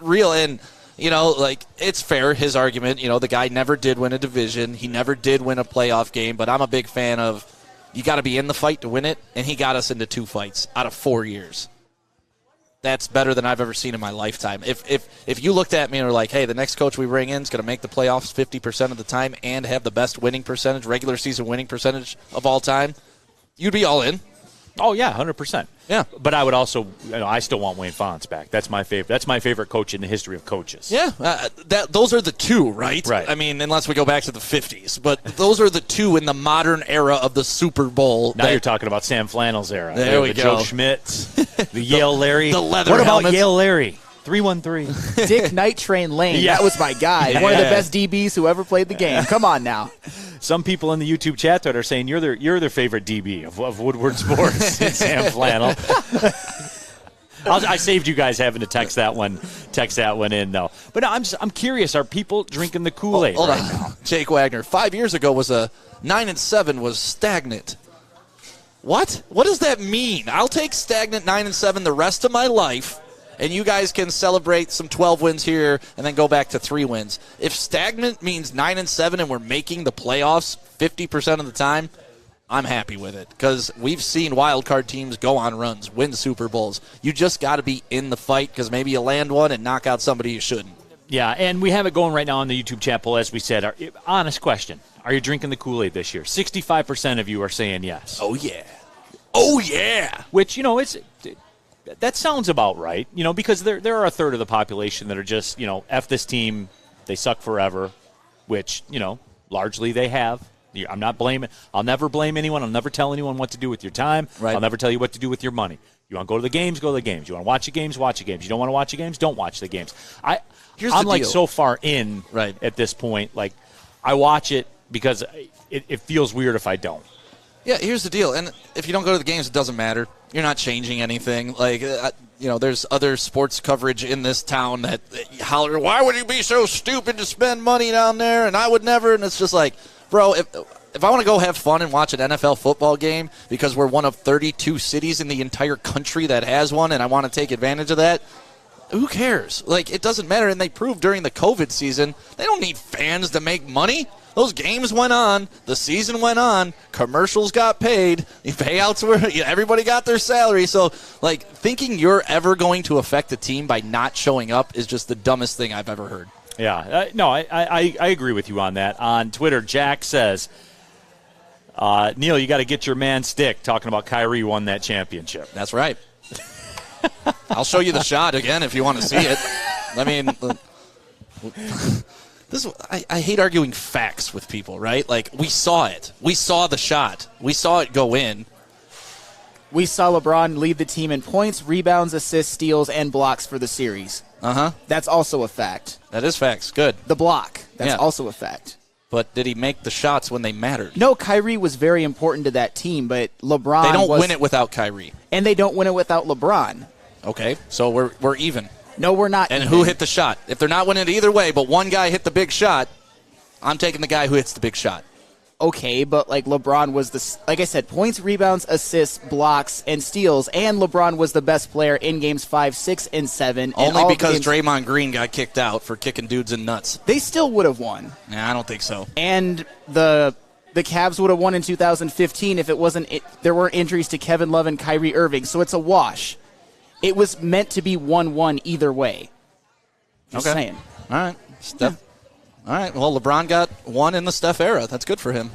real. And, it's fair, his argument. The guy never did win a division. He never did win a playoff game. But I'm a big fan of you got to be in the fight to win it. And he got us into 2 fights out of 4 years. That's better than I've ever seen in my lifetime. If you looked at me and were like, hey, the next coach we bring in is going to make the playoffs 50% of the time and have the best winning percentage, regular season winning percentage of all time, you'd be all in. Oh, yeah, 100%. Yeah. But I would also, I still want Wayne Fontes back. That's my favorite. That's my favorite coach in the history of coaches. Yeah. Those are the two, right? Right. I mean, unless we go back to the 50s. But those are the two in the modern era of the Super Bowl. Now you're talking about Sam Flannel's era. There we go. Joe Schmitz, the Yale Larry. The leather What helmets. about Yale Larry? 313. Dick Night Train Lane. Yeah. That was my guy. One of the best DBs who ever played the game. Come on now. Some people in the YouTube chat that are saying you're their favorite DB of Woodward Sports, Sam Flannel. I saved you guys having to text that one in though. But no, I'm curious. Are people drinking the Kool-Aid Hold right on. now? Jake Wagner. 5 years ago was 9-7 was stagnant. What? What does that mean? I'll take stagnant 9-7 the rest of my life, and you guys can celebrate some 12 wins here and then go back to 3 wins. If stagnant means 9-7 and we're making the playoffs 50% of the time, I'm happy with it because we've seen wild card teams go on runs, win Super Bowls. You just got to be in the fight because maybe you land one and knock out somebody you shouldn't. Yeah, and we have it going right now on the YouTube chat poll, as we said. Honest question. Are you drinking the Kool-Aid this year? 65% of you are saying yes. Oh, yeah. Oh, yeah. Which, that sounds about right, because there are a third of the population that are just, F this team, they suck forever, which, largely they have. I'm not blaming. I'll never blame anyone. I'll never tell anyone what to do with your time. Right. I'll never tell you what to do with your money. You want to go to the games, go to the games. You want to watch the games, watch the games. You don't want to watch the games, don't watch the games. I'm like so far in at this point. Like, I watch it because it feels weird if I don't. Yeah, here's the deal. And if you don't go to the games, it doesn't matter. You're not changing anything. Like, there's other sports coverage in this town that holler, why would you be so stupid to spend money down there? And I would never. And it's just like, bro, if I want to go have fun and watch an NFL football game because we're one of 32 cities in the entire country that has one and I want to take advantage of that, who cares? Like, it doesn't matter. And they proved during the COVID season, they don't need fans to make money. Those games went on. The season went on. Commercials got paid. The payouts were, everybody got their salary. So, like, thinking you're ever going to affect the team by not showing up is just the dumbest thing I've ever heard. Yeah. I agree with you on that. On Twitter, Jack says, Neal, you got to get your man stick, talking about Kyrie won that championship. That's right. I'll show you the shot again if you want to see it. I mean, I hate arguing facts with people, right? Like, we saw it. We saw the shot. We saw it go in. We saw LeBron lead the team in points, rebounds, assists, steals, and blocks for the series. Uh-huh. That's also a fact. That is facts. Good. The block. That's also a fact. But did he make the shots when they mattered? No, Kyrie was very important to that team, but LeBron They don't win it without Kyrie. And they don't win it without LeBron. Okay, so we're even. No, we're not And even. who hit the shot? If they're not winning it either way, but one guy hit the big shot, I'm taking the guy who hits the big shot. Okay, but like LeBron was like I said, points, rebounds, assists, blocks, and steals, and LeBron was the best player in games 5, 6, and 7. Only because Draymond Green got kicked out for kicking dudes in nuts. They still would have won. Nah, I don't think so. And the Cavs would have won in 2015 if there weren't injuries to Kevin Love and Kyrie Irving. So it's a wash. It was meant to be 1-1 either way. Just saying. All right, Steph. Yeah. All right. Well, LeBron got one in the Steph era. That's good for him.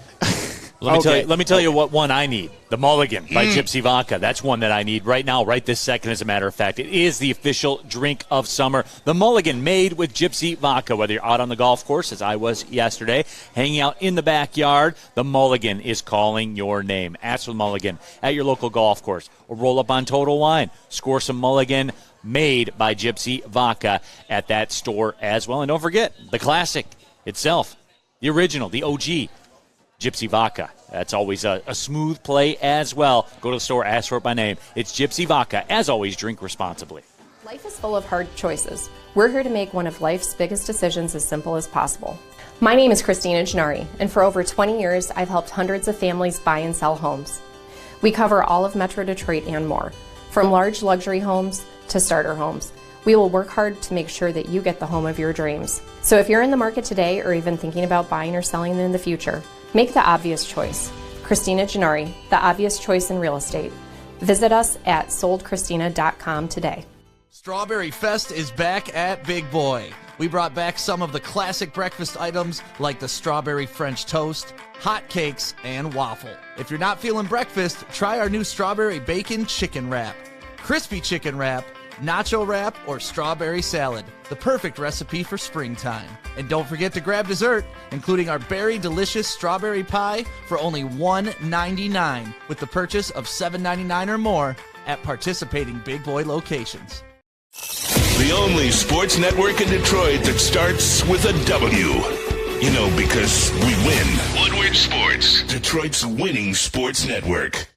Let me tell you what one I need. The Mulligan by Gypsy Vodka. That's one that I need right now, right this second, as a matter of fact. It is the official drink of summer. The Mulligan made with Gypsy Vodka. Whether you're out on the golf course, as I was yesterday, hanging out in the backyard, the Mulligan is calling your name. Ask for the Mulligan at your local golf course or roll up on Total Wine. Score some Mulligan made by Gypsy Vodka at that store as well. And don't forget, the classic itself, the original, the OG, Gypsy Vodka. That's always a smooth play as well. Go to the store, ask for it by name. It's Gypsy Vodka. As always, drink responsibly. Life is full of hard choices. We're here to make one of life's biggest decisions as simple as possible. My name is Christina Gennari, and for over 20 years, I've helped hundreds of families buy and sell homes. We cover all of Metro Detroit and more, from large luxury homes to starter homes. We will work hard to make sure that you get the home of your dreams. So if you're in the market today or even thinking about buying or selling in the future, make the obvious choice. Christina Gennari, the obvious choice in real estate. Visit us at soldchristina.com today. Strawberry Fest is back at Big Boy. We brought back some of the classic breakfast items like the strawberry French toast, hot cakes, and waffle. If you're not feeling breakfast, try our new strawberry bacon chicken wrap. Crispy chicken wrap, nacho wrap, or strawberry salad. The perfect recipe for springtime. And don't forget to grab dessert, including our berry delicious strawberry pie for only $1.99 with the purchase of $7.99 or more at participating Big Boy locations. The only sports network in Detroit that starts with a W. You know, because we win. Woodward Sports, Detroit's winning sports network.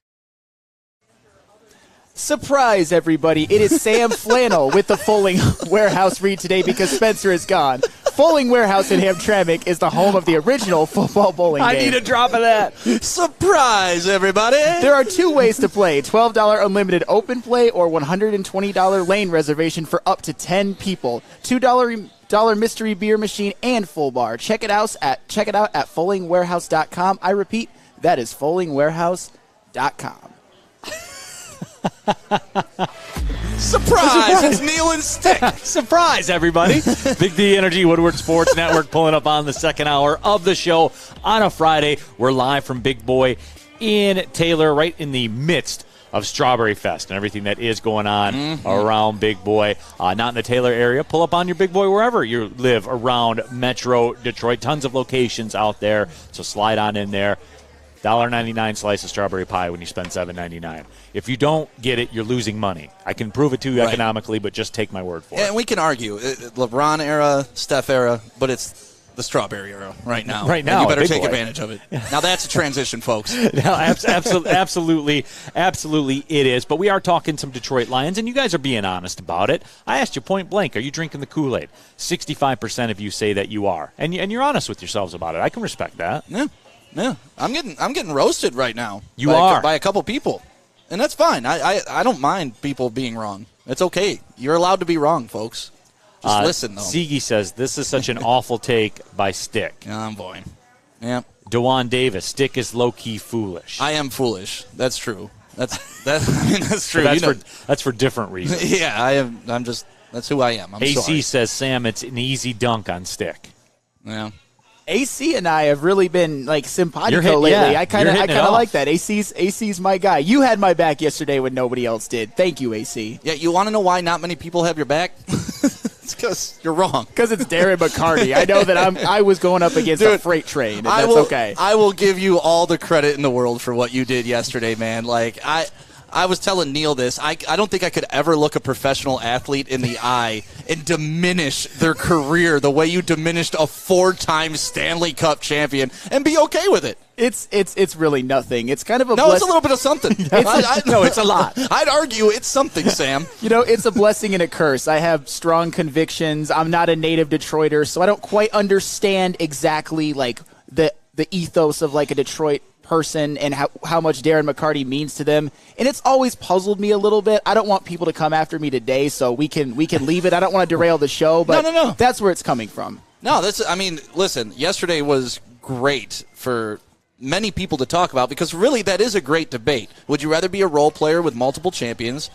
Surprise, everybody. It is Sam Flannel with the Fulling Warehouse read today because Spencer is gone. Fulling Warehouse in Hamtramck is the home of the original football bowling game. I need a drop of that. Surprise, everybody. There are 2 ways to play, $12 unlimited open play or $120 lane reservation for up to 10 people. $2 mystery beer machine and full bar. Check it out at fullingwarehouse.com. I repeat, that is fullingwarehouse.com. Surprise! It's Neal and Stick. Surprise, everybody. Big D Energy, Woodward Sports Network, pulling up on the second hour of the show on a Friday. We're live from Big Boy in Taylor, right in the midst of Strawberry Fest and everything that is going on around Big Boy. Not in the Taylor area. Pull up on your Big Boy wherever you live around Metro Detroit. Tons of locations out there, so slide on in there. $1.99 slice of strawberry pie when you spend $7.99. If you don't get it, you're losing money. I can prove it to you economically, but just take my word for it. And we can argue LeBron era, Steph era, but it's the strawberry era right now. Right now, and you better take boy. advantage of it. Now that's a transition, folks. No, absolutely it is. But we are talking some Detroit Lions, and you guys are being honest about it. I asked you point blank, are you drinking the Kool-Aid? 65% of you say that you are, and you're honest with yourselves about it. I can respect that. Yeah, I'm getting roasted right now. You are by a couple people, and that's fine. I don't mind people being wrong. It's okay. You're allowed to be wrong, folks. Just listen, though. Sigi says, this is such an awful take by Stick. Oh, boy. Yeah. DeJuan Davis, Stick is low-key foolish. I am foolish. That's true. That's true. That's for different reasons. Yeah, I am. I'm just, that's who I am. I'm AC sorry. says, Sam, it's an easy dunk on Stick. Yeah. AC and I have really been like simpatico lately. Yeah, I kind of like that. AC's my guy. You had my back yesterday when nobody else did. Thank you, AC. Yeah, you want to know why not many people have your back? It's because you're wrong. Because it's Darren McCarty. I know that I was going up against a freight train, and that's okay. I will give you all the credit in the world for what you did yesterday, man. Like I was telling Neal this. I don't think I could ever look a professional athlete in the eye and diminish their career the way you diminished a 4-time Stanley Cup champion and be okay with it. It's really nothing. It's kind of a it's a little bit of something. No, it's a lot. I'd argue it's something, Sam. It's a blessing and a curse. I have strong convictions. I'm not a native Detroiter, so I don't quite understand exactly like the ethos of like a Detroit person and how much Darren McCarty means to them, and it's always puzzled me a little bit. I don't want people to come after me today, so we can leave it. I don't want to derail the show, but no. That's where it's coming from. No, listen, yesterday was great for many people to talk about because really that is a great debate. Would you rather be a role player with multiple championships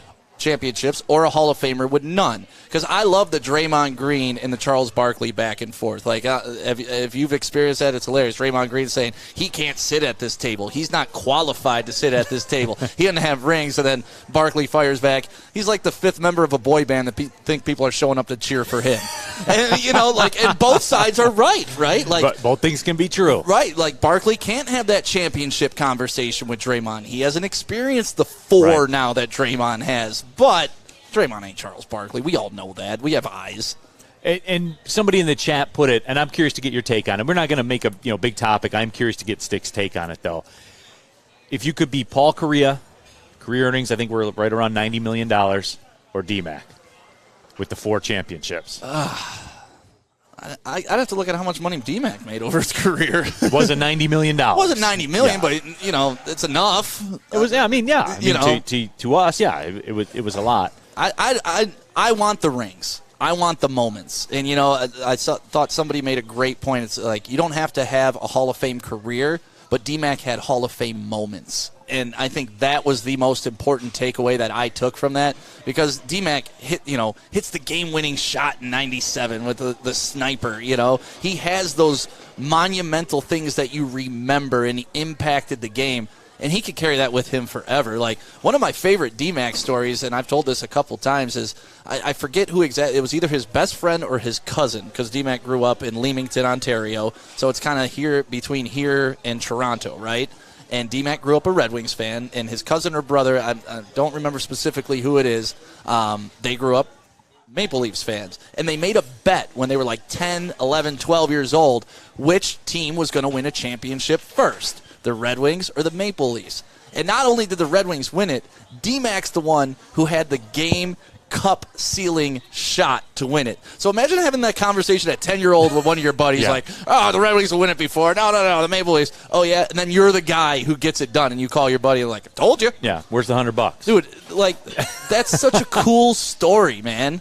or a Hall of Famer with none? Because I love the Draymond Green and the Charles Barkley back and forth. Like, if you've experienced that, it's hilarious. Draymond Green saying he can't sit at this table. He's not qualified to sit at this table. He doesn't have rings. And then Barkley fires back. He's like the 5th member of a boy band that think people are showing up to cheer for him. And, and both sides are right? Like, but both things can be true. Right. Like, Barkley can't have that championship conversation with Draymond. He hasn't experienced the 4 now that Draymond has. But Draymond ain't Charles Barkley. We all know that. We have eyes. And somebody in the chat put it, and I'm curious to get your take on it. We're not going to make a big topic. I'm curious to get Stick's take on it, though. If you could be Paul Kariya, career earnings, I think we're right around $90 million, or D-Mac with the 4 championships. I'd have to look at how much money D-Mac made over his career. It wasn't $90 million. It wasn't $90 million, but it's enough. It was. To us, it was a lot. I want the rings. I want the moments. And I thought somebody made a great point. It's like you don't have to have a Hall of Fame career, but D-Mac had Hall of Fame moments. And I think that was the most important takeaway that I took from that because D-Mac hits the game-winning shot in '97 with the sniper. He has those monumental things that you remember, and he impacted the game. And he could carry that with him forever. Like, one of my favorite D-Mac stories, and I've told this a couple times, is I forget who exactly. It was either his best friend or his cousin, because D-Mac grew up in Leamington, Ontario. So it's kind of between here and Toronto, right? And D-Mac grew up a Red Wings fan, and his cousin or brother, I don't remember specifically who it is, they grew up Maple Leafs fans. And they made a bet when they were like 10, 11, 12 years old, which team was going to win a championship first, the Red Wings or the Maple Leafs. And not only did the Red Wings win it, D-Mac's the one who had the game cup-sealing shot to win it. So imagine having that conversation at 10-year-old with one of your buddies, like, oh, the Red Wings will win it before. No, the Maple Leafs. Oh, yeah. And then you're the guy who gets it done, and you call your buddy and like, I told you. Yeah, where's the $100? Dude, like, that's such a cool story, man.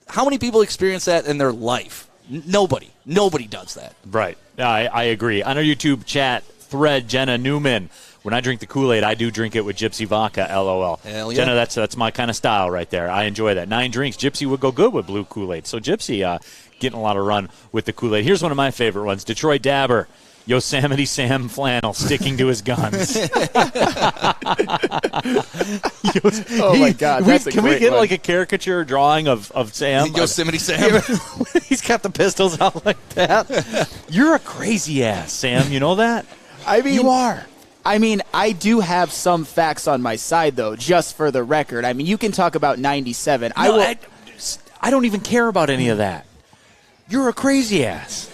How many people experience that in their life? Nobody. Nobody does that. Right. I agree. On our YouTube chat thread, Jenna Newman, when I drink the Kool-Aid, I do drink it with Gypsy vodka, LOL. Hell yeah. Jenna, that's my kind of style right there. I enjoy that. 9 drinks. Gypsy would go good with blue Kool-Aid. So Gypsy getting a lot of run with the Kool-Aid. Here's one of my favorite ones. Detroit Dabber. Yosemite Sam Flannel sticking to his guns. Oh, my God. Can we get like a caricature drawing of Sam? Yosemite Sam? He's got the pistols out like that. You're a crazy ass, Sam. You know that? I mean, you are. I mean, I do have some facts on my side, though, just for the record. I mean, you can talk about 97. No, I don't even care about any of that. You're a crazy ass.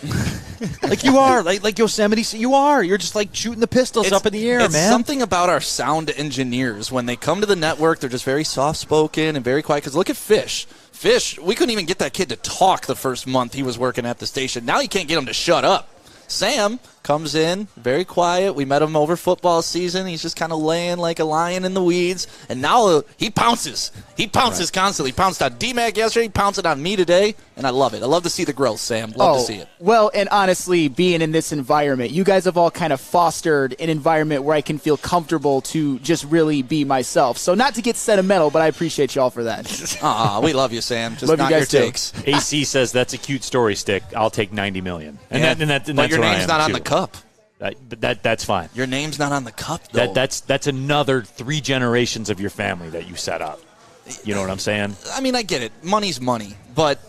Like you are. Like Yosemite, you are. You're just like shooting the pistols up in the air, it's man. Something about our sound engineers. When they come to the network, they're just very soft-spoken and very quiet. Because look at Fish. Fish, we couldn't even get that kid to talk the first month he was working at the station. Now you can't get him to shut up. Sam comes in, very quiet. We met him over football season. He's just kind of laying like a lion in the weeds. And now he pounces. He pounces constantly. He pounced on D-Mac yesterday. He pounced on me today. And I love it. I love to see the growth, Sam. Love to see it. Well, and honestly, being in this environment, you guys have all kind of fostered an environment where I can feel comfortable to just really be myself. So not to get sentimental, but I appreciate y'all for that. We love you, Sam. Just love not you your guys too. takes. AC says that's a cute story, Stick. I'll take $90 million. And but your name's not on the cup. That's fine. Your name's not on the cup, though. That's another 3 generations of your family that you set up. You know what I'm saying? I mean, I get it. Money's money, but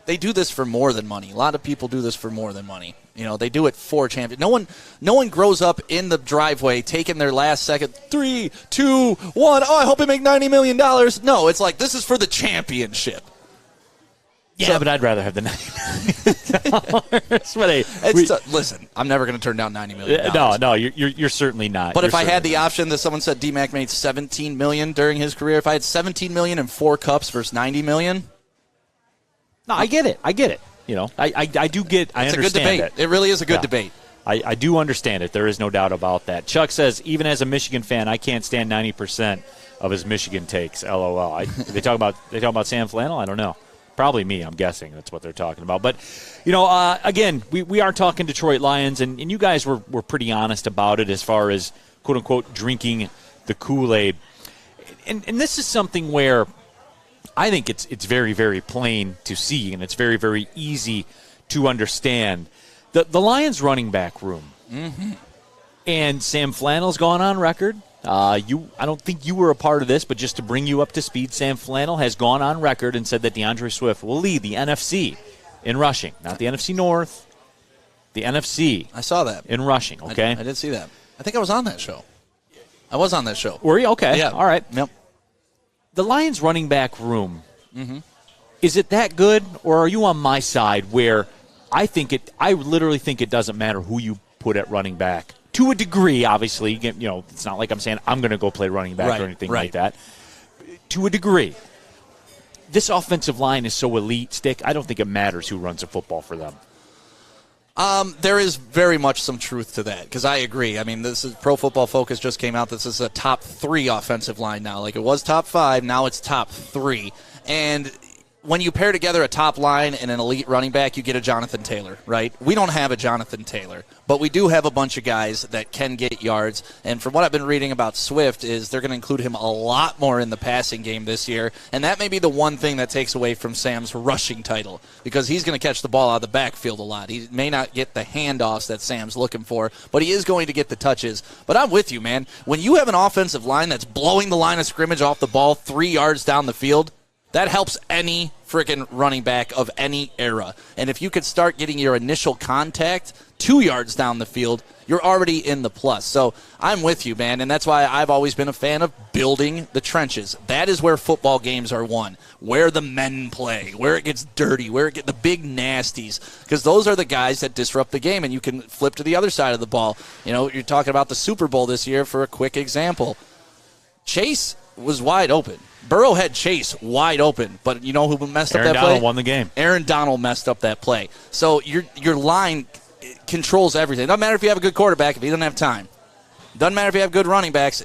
they do this for more than money. A lot of people do this for more than money. You know, they do it for champions. No one grows up in the driveway taking their last second. 3, 2, 1. Oh, I hope I make $90 million. No, it's like this is for the championship. Yeah, but I'd rather have the $90 million. Listen, I'm never going to turn down $90 million. No, you're certainly not. But if I had the option that someone said D-Mac made $17 million during his career, if I had $17 million and 4 cups versus $90 million. No, I get it. You know, I do get. I understand it's a good debate. It really is a good debate. I do understand it. There is no doubt about that. Chuck says, even as a Michigan fan, I can't stand 90% of his Michigan takes. LOL. They talk about Sam Flannel. I don't know. Probably me, I'm guessing. That's what they're talking about. But, you know, again, we are talking Detroit Lions, and you guys were pretty honest about it as far as, quote-unquote, drinking the Kool-Aid. And this is something where I think it's very, very plain to see, and it's very, very easy to understand. The Lions running back room. Mm-hmm. And Sam Flannel's gone on record. I don't think you were a part of this, but just to bring you up to speed, Sam Flannel has gone on record and said that DeAndre Swift will lead the NFC in rushing. Not the NFC North, the NFC. I saw that. In rushing, okay? I did see that. I think I was on that show. Were you? Okay. Yeah. All right. Yep. The Lions running back room, is it that good, or are you on my side where I literally think it doesn't matter who you put at running back? To a degree, obviously, you know, it's not like I'm saying I'm going to go play running back or anything like that. To a degree, this offensive line is so elite, Stick, I don't think it matters who runs the football for them. There is very much some truth to that, because I agree. I mean, this is Pro Football Focus just came out. This is a top 3 offensive line now. Like, it was top 5, now it's top 3. And when you pair together a top line and an elite running back, you get a Jonathan Taylor, right? We don't have a Jonathan Taylor, but we do have a bunch of guys that can get yards. And from what I've been reading about Swift is they're going to include him a lot more in the passing game this year. And that may be the one thing that takes away from Sam's rushing title, because he's going to catch the ball out of the backfield a lot. He may not get the handoffs that Sam's looking for, but he is going to get the touches. But I'm with you, man. When you have an offensive line that's blowing the line of scrimmage off the ball 3 yards down the field, that helps any freaking running back of any era. And if you could start getting your initial contact 2 yards down the field, you're already in the plus. So I'm with you, man, and that's why I've always been a fan of building the trenches. That is where football games are won, where the men play, where it gets dirty, where it gets the big nasties, because those are the guys that disrupt the game, and you can flip to the other side of the ball. You know, you're talking about the Super Bowl this year for a quick example. Chase was wide open. Burrow had Chase wide open, but you know who messed up that play? Aaron Donald won the game. Aaron Donald messed up that play. So your line controls everything. Doesn't matter if you have a good quarterback if he doesn't have time. Doesn't matter if you have good running backs.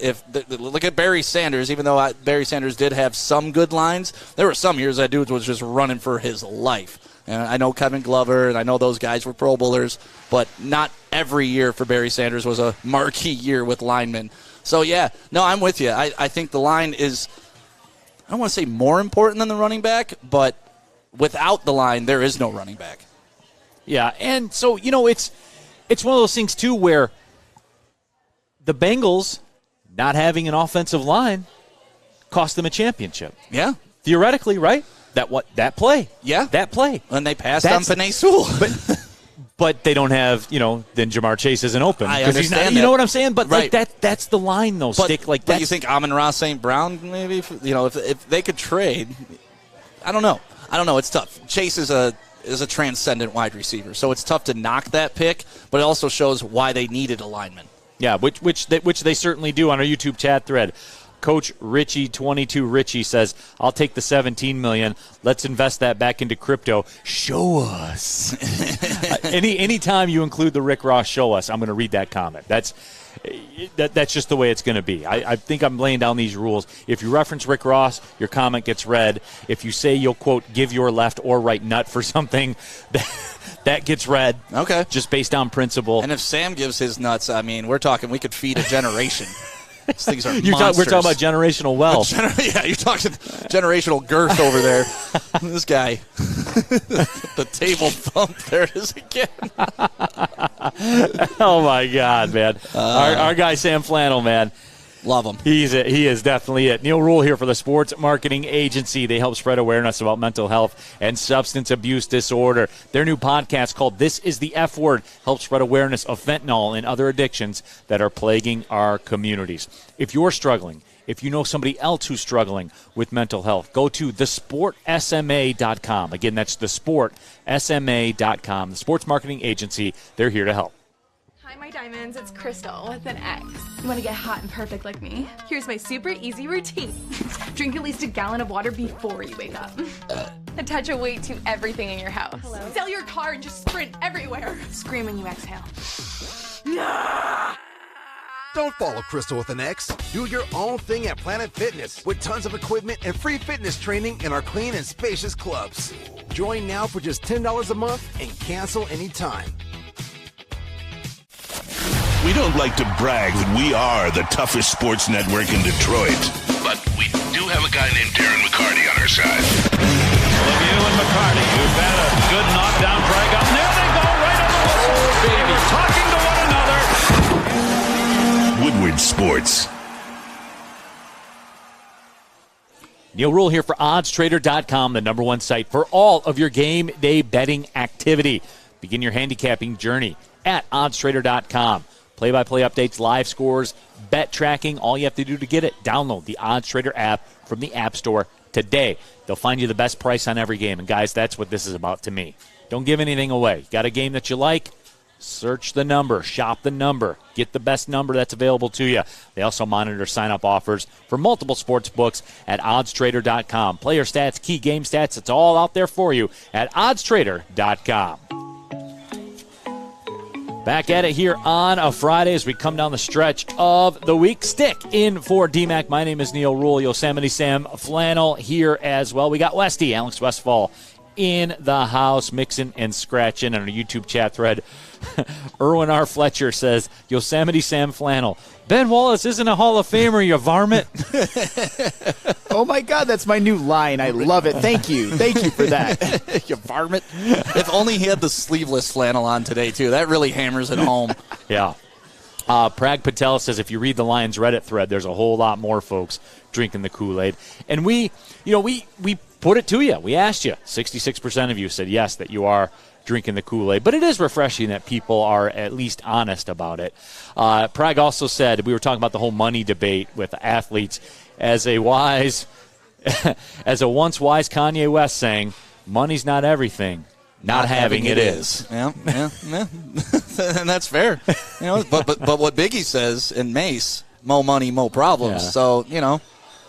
Look at Barry Sanders. Even though Barry Sanders did have some good lines, there were some years that dude was just running for his life. And I know Kevin Glover, and I know those guys were Pro Bowlers, but not every year for Barry Sanders was a marquee year with linemen. So, yeah, no, I'm with you. I think the line is, I don't want to say more important than the running back, but without the line, there is no running back. Yeah, and so, it's one of those things, too, where the Bengals not having an offensive line cost them a championship. Yeah. Theoretically, right? That play. Yeah. That play. And they passed on Penei Sewell. But they don't have, then Jamar Chase isn't open. I understand that. You know what I'm saying? But right. that's the line, though. But you think Amon-Ra St. Brown, maybe? If they could trade, I don't know. It's tough. Chase is a transcendent wide receiver, so it's tough to knock that pick, but it also shows why they needed a lineman. Yeah, which they certainly do on our YouTube chat thread. Coach Richie22 Richie says, I'll take the $17 million. Let's invest that back into crypto. Show us. Anytime you include the Rick Ross show us, I'm going to read that comment. That's just the way it's going to be. I think I'm laying down these rules. If you reference Rick Ross, your comment gets read. If you say you'll, quote, give your left or right nut for something, that gets read. Okay. Just based on principle. And if Sam gives his nuts, we're talking we could feed a generation. These things are we're talking about generational wealth. Yeah, you're talking generational girth over there. This guy. The table thump. There it is again. Oh, my God, man. Our guy, Sam Flannel, man. Love him. He is definitely it. Neal Ruhl here for the Sports Marketing Agency. They help spread awareness about mental health and substance abuse disorder. Their new podcast called This is the F Word helps spread awareness of fentanyl and other addictions that are plaguing our communities. If you're struggling, if you know somebody else who's struggling with mental health, go to thesportsma.com. Again, that's thesportsma.com. The Sports Marketing Agency, they're here to help. Hi, my diamonds. It's Crystal with an X. You want to get hot and perfect like me? Here's my super easy routine. Drink at least a gallon of water before you wake up. Attach a weight to everything in your house. Hello? Sell your car and just sprint everywhere. Scream when you exhale. Don't follow Crystal with an X. Do your own thing at Planet Fitness with tons of equipment and free fitness training in our clean and spacious clubs. Join now for just $10 a month and cancel anytime. We don't like to brag that we are the toughest sports network in Detroit, but we do have a guy named Darren McCarty on our side. Lemieux and McCarty, who've had a good knockdown drag up. There they go, right on the whistle. They were talking to one another. Woodward Sports. Neal Ruhl here for oddstrader.com, the number one site for all of your game day betting activity. Begin your handicapping journey at oddstrader.com. Play-by-play updates, live scores, bet tracking. All you have to do to get it, download the OddsTrader app from the App Store today. They'll find you the best price on every game. And, guys, that's what this is about to me. Don't give anything away. Got a game that you like? Search the number. Shop the number. Get the best number that's available to you. They also monitor sign-up offers for multiple sports books at oddstrader.com. Player stats, key game stats, it's all out there for you at oddstrader.com. Back at it here on a Friday as we come down the stretch of the week. Stick in for DMAC. My name is Neal Ruhl. Yosemite Sam Flannel here as well. We got Westy, Alex Westfall in the house, mixing and scratching on our YouTube chat thread. Erwin R. Fletcher says, Yosemite Sam Flannel. Ben Wallace isn't a Hall of Famer, you varmint. Oh, my God, that's my new line. I love it. Thank you. Thank you for that. You varmint. If only he had the sleeveless flannel on today, too. That really hammers it home. Yeah. Prag Patel says, if you read the Lions Reddit thread, there's a whole lot more folks drinking the Kool-Aid. And we put it to you. We asked you. 66% of you said yes, that you are drinking the Kool-Aid. But it is refreshing that people are at least honest about it. Prag also said, we were talking about the whole money debate with athletes, as a once wise Kanye West saying, money's not everything. Not having it is. Yeah. And that's fair. But what Biggie says in Mace, mo money, mo problems. Yeah. So,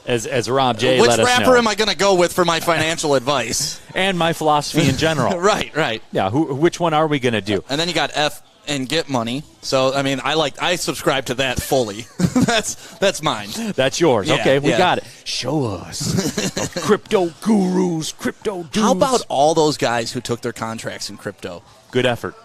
as Rob J. Which let us rapper know. am I going to go with for my financial advice? And my philosophy in general. Right. Yeah, which one are we going to do? And then you got F and Get Money. So, I mean, I subscribe to that fully. That's mine. That's yours. Yeah, okay, we yeah. got it. Show us. Crypto gurus, crypto dudes. How about all those guys who took their contracts in crypto? Good effort.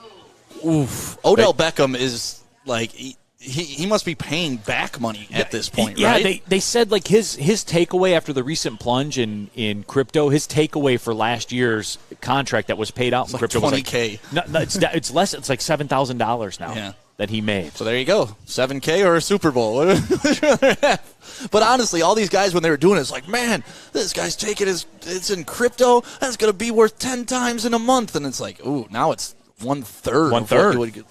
Oof. Odell Beckham is like he must be paying back money at this point, right? Yeah, they said like his takeaway after the recent plunge in crypto, his takeaway for last year's contract that was paid out in crypto was $20K. No, it's less. It's like $7,000 now that he made. So there you go, $7K or a Super Bowl. What would you rather have? But honestly, all these guys when they were doing it, it's like, man, this guy's taking it's in crypto. That's going to be worth 10 times in a month, and it's like, ooh, now it's 1/3. 1/3.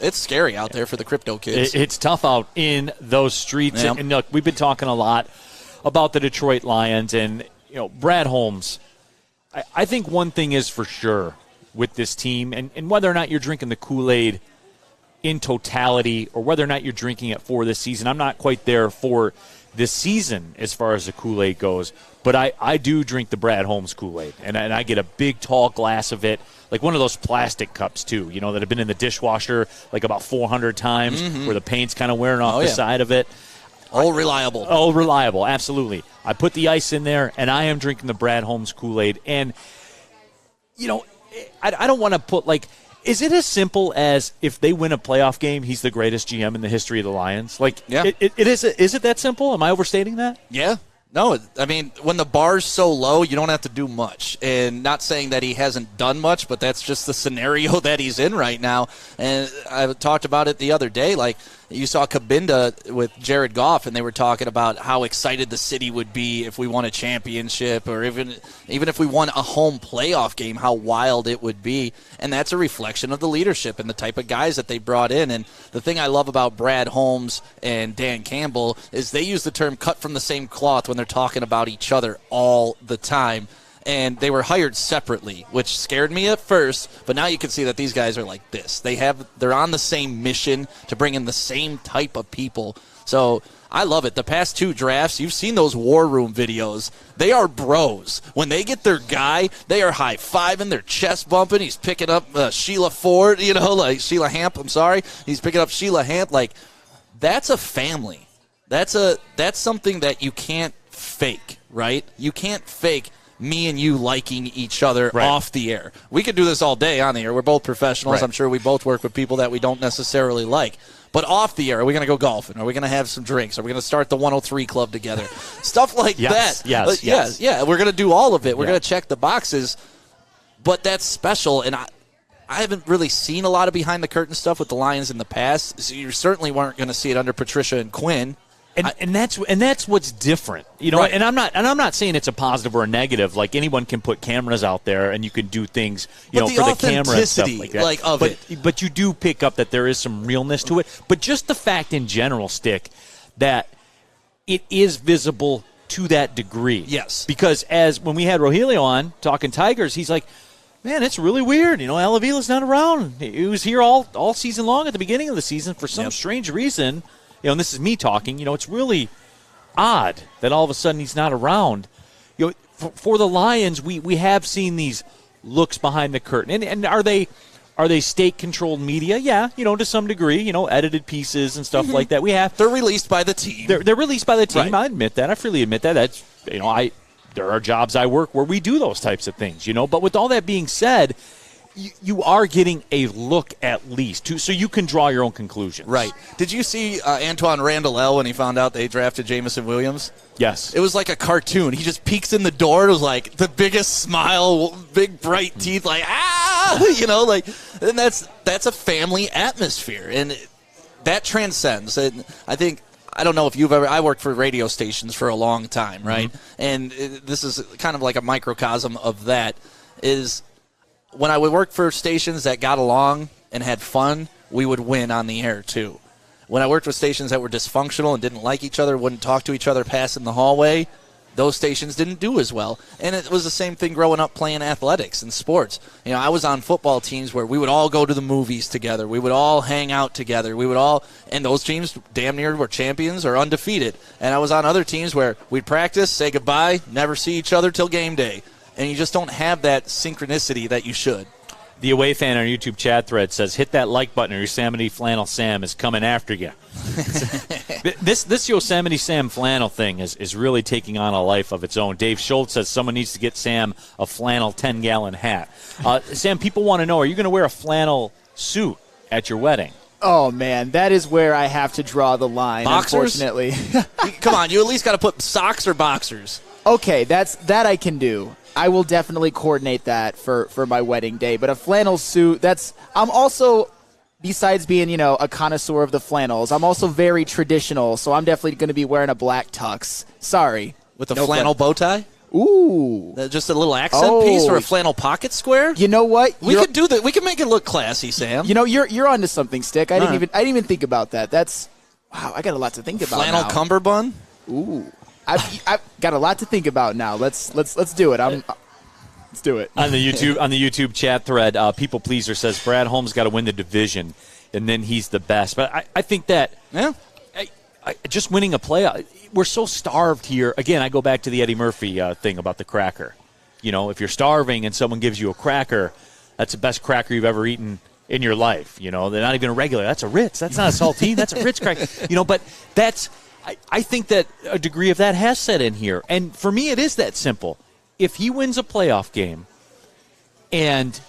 It's scary out there for the crypto kids. It's tough out in those streets. Yeah. And look, we've been talking a lot about the Detroit Lions and Brad Holmes. I think one thing is for sure with this team, and whether or not you're drinking the Kool-Aid in totality or whether or not you're drinking it for this season, I'm not quite there for this season as far as the Kool-Aid goes, but I do drink the Brad Holmes Kool-Aid, and I get a big, tall glass of it, like one of those plastic cups, too, that have been in the dishwasher like about 400 times where the paint's kind of wearing off the side of it. Reliable. Oh, reliable, absolutely. I put the ice in there, and I am drinking the Brad Holmes Kool-Aid, and, I don't want to put, is it as simple as if they win a playoff game, he's the greatest GM in the history of the Lions? Yeah. Is it that simple? Am I overstating that? Yeah. No, I mean, when the bar's so low, you don't have to do much. And not saying that he hasn't done much, but that's just the scenario that he's in right now. And I talked about it the other day. You saw Cabinda with Jared Goff, and they were talking about how excited the city would be if we won a championship or even if we won a home playoff game, how wild it would be. And that's a reflection of the leadership and the type of guys that they brought in. And the thing I love about Brad Holmes and Dan Campbell is they use the term cut from the same cloth when they're talking about each other all the time. And they were hired separately, which scared me at first, but now you can see that these guys are like this. They're on the same mission to bring in the same type of people. So I love it. The past 2 drafts, you've seen those war room videos. They are bros. When they get their guy, they are high-fiving, their chest bumping. He's picking up Sheila Ford, Sheila Hamp, I'm sorry. He's picking up Sheila Hamp. That's a family. That's something that you can't fake, right? You can't fake me and you liking each other off the air. We could do this all day on the air. We're both professionals. Right. I'm sure we both work with people that we don't necessarily like. But off the air, are we going to go golfing? Are we going to have some drinks? Are we going to start the 103 Club together? Stuff like that. Yes. Yeah, we're going to do all of it. We're going to check the boxes. But that's special, and I haven't really seen a lot of behind-the-curtain stuff with the Lions in the past. So you certainly weren't going to see it under Patricia and Quinn. And that's what's different, Right. And I'm not saying it's a positive or a negative. Like anyone can put cameras out there and you can do things, for the camera and stuff like that. But you do pick up that there is some realness to it. But just the fact in general, Stick, that it is visible to that degree. Yes. Because when we had Rogelio on talking Tigers, he's like, man, it's really weird. Alavila's not around. He was here all season long at the beginning of the season for some strange reason. And this is me talking, it's really odd that all of a sudden he's not around. For the Lions, we have seen these looks behind the curtain. And are they state-controlled media? Yeah, to some degree, edited pieces and stuff like that. They're released by the team. They're released by the team. Right. I admit that. I freely admit that. That's, there are jobs I work where we do those types of things, But with all that being said, you are getting a look at least, so you can draw your own conclusions. Right. Did you see Antoine Randall when he found out they drafted Jameson Williams? Yes. It was like a cartoon. He just peeks in the door. It was like the biggest smile, big bright teeth, and that's a family atmosphere, and that transcends. And I don't know if you've ever. I worked for radio stations for a long time, right? Mm-hmm. And this is kind of like a microcosm of that. Is when I would work for stations that got along and had fun, we would win on the air too. When I worked with stations that were dysfunctional and didn't like each other, wouldn't talk to each other, pass in the hallway, those stations didn't do as well. And it was the same thing growing up playing athletics and sports. You know, I was on football teams where we would all go to the movies together. We would all hang out together. And those teams damn near were champions or undefeated. And I was on other teams where we'd practice, say goodbye, never see each other till game day. And you just don't have that synchronicity that you should. The away fan on our YouTube chat thread says, hit that like button or Yosemite Flannel Sam is coming after you. This Yosemite Sam flannel thing is really taking on a life of its own. Dave Schultz says someone needs to get Sam a flannel 10-gallon hat. Sam, people want to know, are you going to wear a flannel suit at your wedding? Oh, man, that is where I have to draw the line, Boxers? unfortunately. Come on, you at least got to put socks or boxers. Okay, that I can do. I will definitely coordinate that for my wedding day. But a flannel suit, I'm also, besides being, a connoisseur of the flannels, I'm also very traditional, so I'm definitely going to be wearing a black tux. Sorry. With a flannel bow tie? Ooh. Just a little accent piece or a flannel pocket square? You know what? We could do that. We can make it look classy, Sam. You're onto something, Stick. I didn't even think about that. Wow, I got a lot to think about flannel now. cummerbund? Ooh. I've got a lot to think about now. Let's do it. Let's do it. On the YouTube chat thread, People Pleaser says Brad Holmes got to win the division, and then he's the best. But I think that just winning a playoff, we're so starved here. Again, I go back to the Eddie Murphy thing about the cracker. If you're starving and someone gives you a cracker, that's the best cracker you've ever eaten in your life. They're not even a regular. That's a Ritz. That's not a saltine. That's a Ritz cracker. But that's. I think that a degree of that has set in here. And for me, it is that simple. If he wins a playoff game and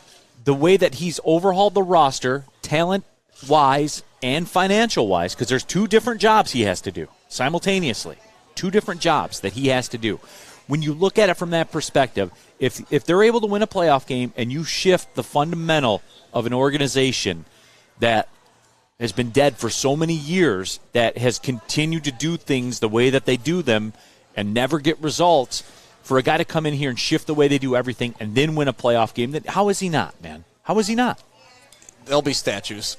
the way that he's overhauled the roster, talent-wise and financial-wise, because there's two different jobs he has to do simultaneously, two different jobs that he has to do. When you look at it from that perspective, if they're able to win a playoff game and you shift the fundamental of an organization that has been dead for so many years, that has continued to do things the way that they do them and never get results, for a guy to come in here and shift the way they do everything and then win a playoff game, how is he not, man? How is he not? There'll be statues.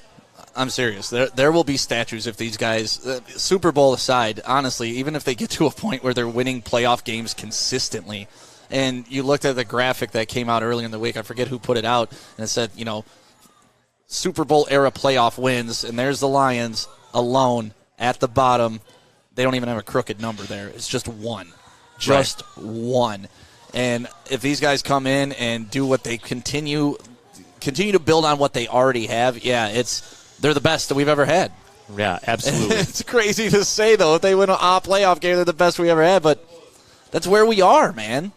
I'm serious. There will be statues if these guys, Super Bowl aside, honestly, even if they get to a point where they're winning playoff games consistently, and you looked at the graphic that came out early in the week, I forget who put it out, and it said, Super Bowl era playoff wins, and there's the Lions alone at the bottom. They don't even have a crooked number there. It's just one. Just one. And if these guys come in and do what they continue to build on what they already have, they're the best that we've ever had. Yeah, absolutely. It's crazy to say, though, if they win a playoff game, they're the best we ever had, but that's where we are, man.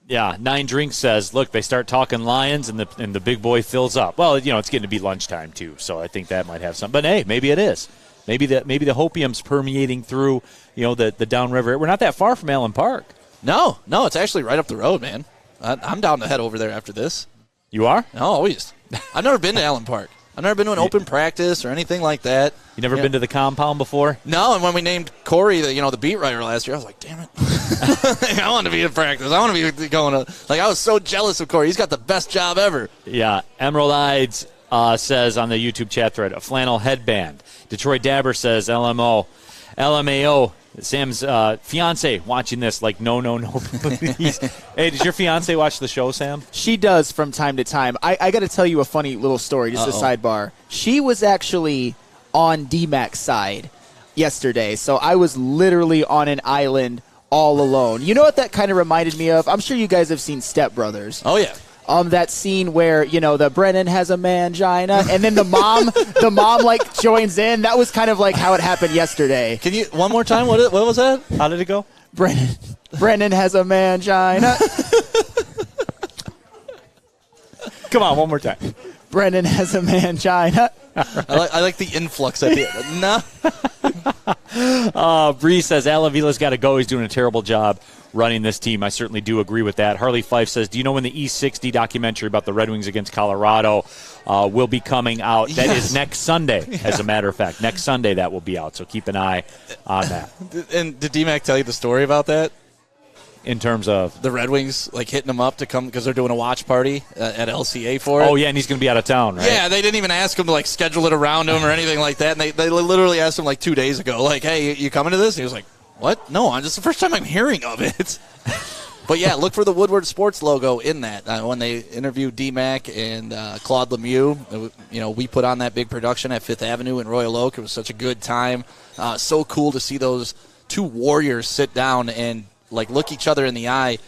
Yeah, 9 Drinks says, look, they start talking Lions and the big boy fills up. Well, it's getting to be lunchtime too, so I think that might have some. But hey, maybe it is. Maybe the hopium's permeating through, the downriver. We're not that far from Allen Park. No, it's actually right up the road, man. I'm down to head over there after this. You are? No, always. I've never been to Allen Park. I've never been to an open practice or anything like that. You never been to the compound before? No, and when we named Corey the beat writer last year, I was like, damn it. I want to be in practice. I want to be going to, I was so jealous of Corey. He's got the best job ever. Yeah, Emerald Ides says on the YouTube chat thread, a flannel headband. Detroit Dabber says, LMAO. Sam's fiance watching this like, no, please. Hey, does your fiance watch the show, Sam? She does from time to time. I got to tell you a funny little story, just a sidebar. She was actually on D-Mac's side yesterday, so I was literally on an island all alone. You know what that kind of reminded me of? I'm sure you guys have seen Step Brothers. Oh, yeah. That scene where, the Brennan has a mangina, and then the mom like joins in. That was kind of like how it happened yesterday. Can you, one more time, what was that? How did it go? Brennan has a mangina. Come on, one more time. Brennan has a mangina. I like the influx at the end. No. Bree says, Al Avila's got to go. He's doing a terrible job running this team. I certainly do agree with that. Harley Fife says, do you know when the E60 documentary about the Red Wings against Colorado will be coming out? That is next Sunday, as a matter of fact. Next Sunday that will be out, so keep an eye on that. And did D-Mac tell you the story about that? In terms of? The Red Wings, hitting him up to come because they're doing a watch party at LCA for it. Oh, yeah, and he's going to be out of town, right? Yeah, they didn't even ask him to, schedule it around him or anything like that. And they literally asked him, 2 days ago, hey, you coming to this? And he was like, What? No, this is the first time I'm hearing of it. But, yeah, look for the Woodward Sports logo in that. When they interviewed D-Mac and Claude Lemieux, we put on that big production at Fifth Avenue in Royal Oak. It was such a good time. So cool to see those two warriors sit down and, look each other in the eye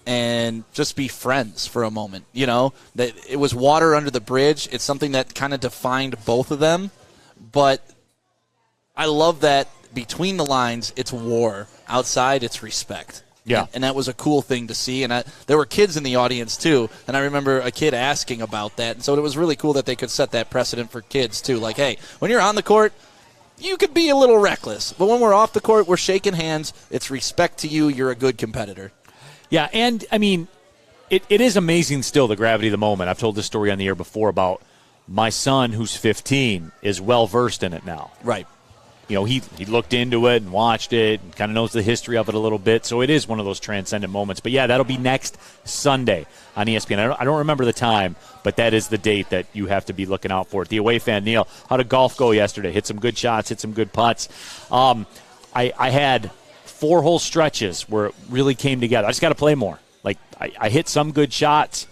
and just be friends for a moment. That it was water under the bridge. It's something that kind of defined both of them. But I love that between the lines, it's war. Outside, it's respect. Yeah. And that was a cool thing to see. And there were kids in the audience, too. And I remember a kid asking about that. And so it was really cool that they could set that precedent for kids, too. Like, hey, when you're on the court, you could be a little reckless. But when we're off the court, we're shaking hands. It's respect to you. You're a good competitor. Yeah, and, I mean, it is amazing still, the gravity of the moment. I've told this story on the air before about my son, who's 15, is well-versed in it now. Right. He looked into it and watched it and kind of knows the history of it a little bit. So it is one of those transcendent moments. But, yeah, that'll be next Sunday on ESPN. I don't remember the time, but that is the date that you have to be looking out for it. The away fan, Neal, how did golf go yesterday? Hit some good shots, hit some good putts. I had 4 whole stretches where it really came together. I just got to play more. I hit some good shots.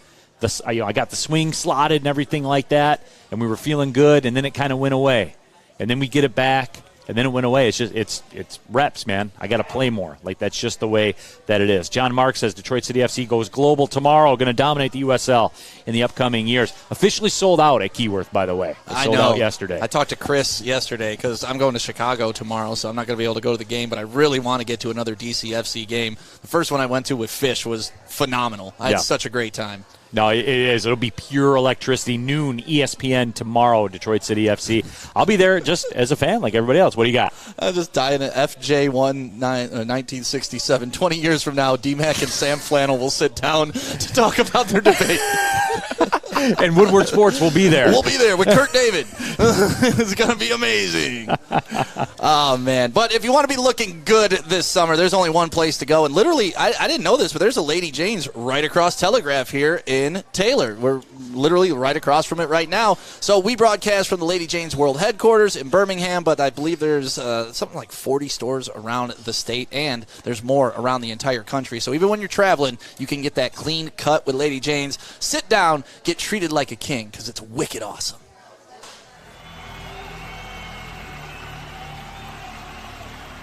I got the swing slotted and everything like that, and we were feeling good, and then it kind of went away. And then we get it back. And then it went away. It's just it's reps, man. I got to play more. That's just the way that it is. John Mark says Detroit City FC goes global tomorrow. Going to dominate the USL in the upcoming years. Officially sold out at Keyworth, by the way. Sold out yesterday. I talked to Chris yesterday because I'm going to Chicago tomorrow, so I'm not going to be able to go to the game. But I really want to get to another DCFC game. The first one I went to with Fish was phenomenal. I had such a great time. No, it is. It'll be pure electricity. Noon, ESPN tomorrow, Detroit City FC. I'll be there just as a fan like everybody else. What do you got? I'm just dying at FJ 1967. 20 years from now, D-Mac and Sam Flannel will sit down to talk about their debate. And Woodward Sports will be there. We'll be there with Kurt David. It's going to be amazing. Oh, man. But if you want to be looking good this summer, there's only one place to go. And literally, I didn't know this, but there's a Lady Jane's right across Telegraph here in Taylor. We're literally right across from it right now. So we broadcast from the Lady Jane's World Headquarters in Birmingham, but I believe there's something like 40 stores around the state, and there's more around the entire country. So even when you're traveling, you can get that clean cut with Lady Jane's. Sit down, get treated like a king, because it's wicked awesome.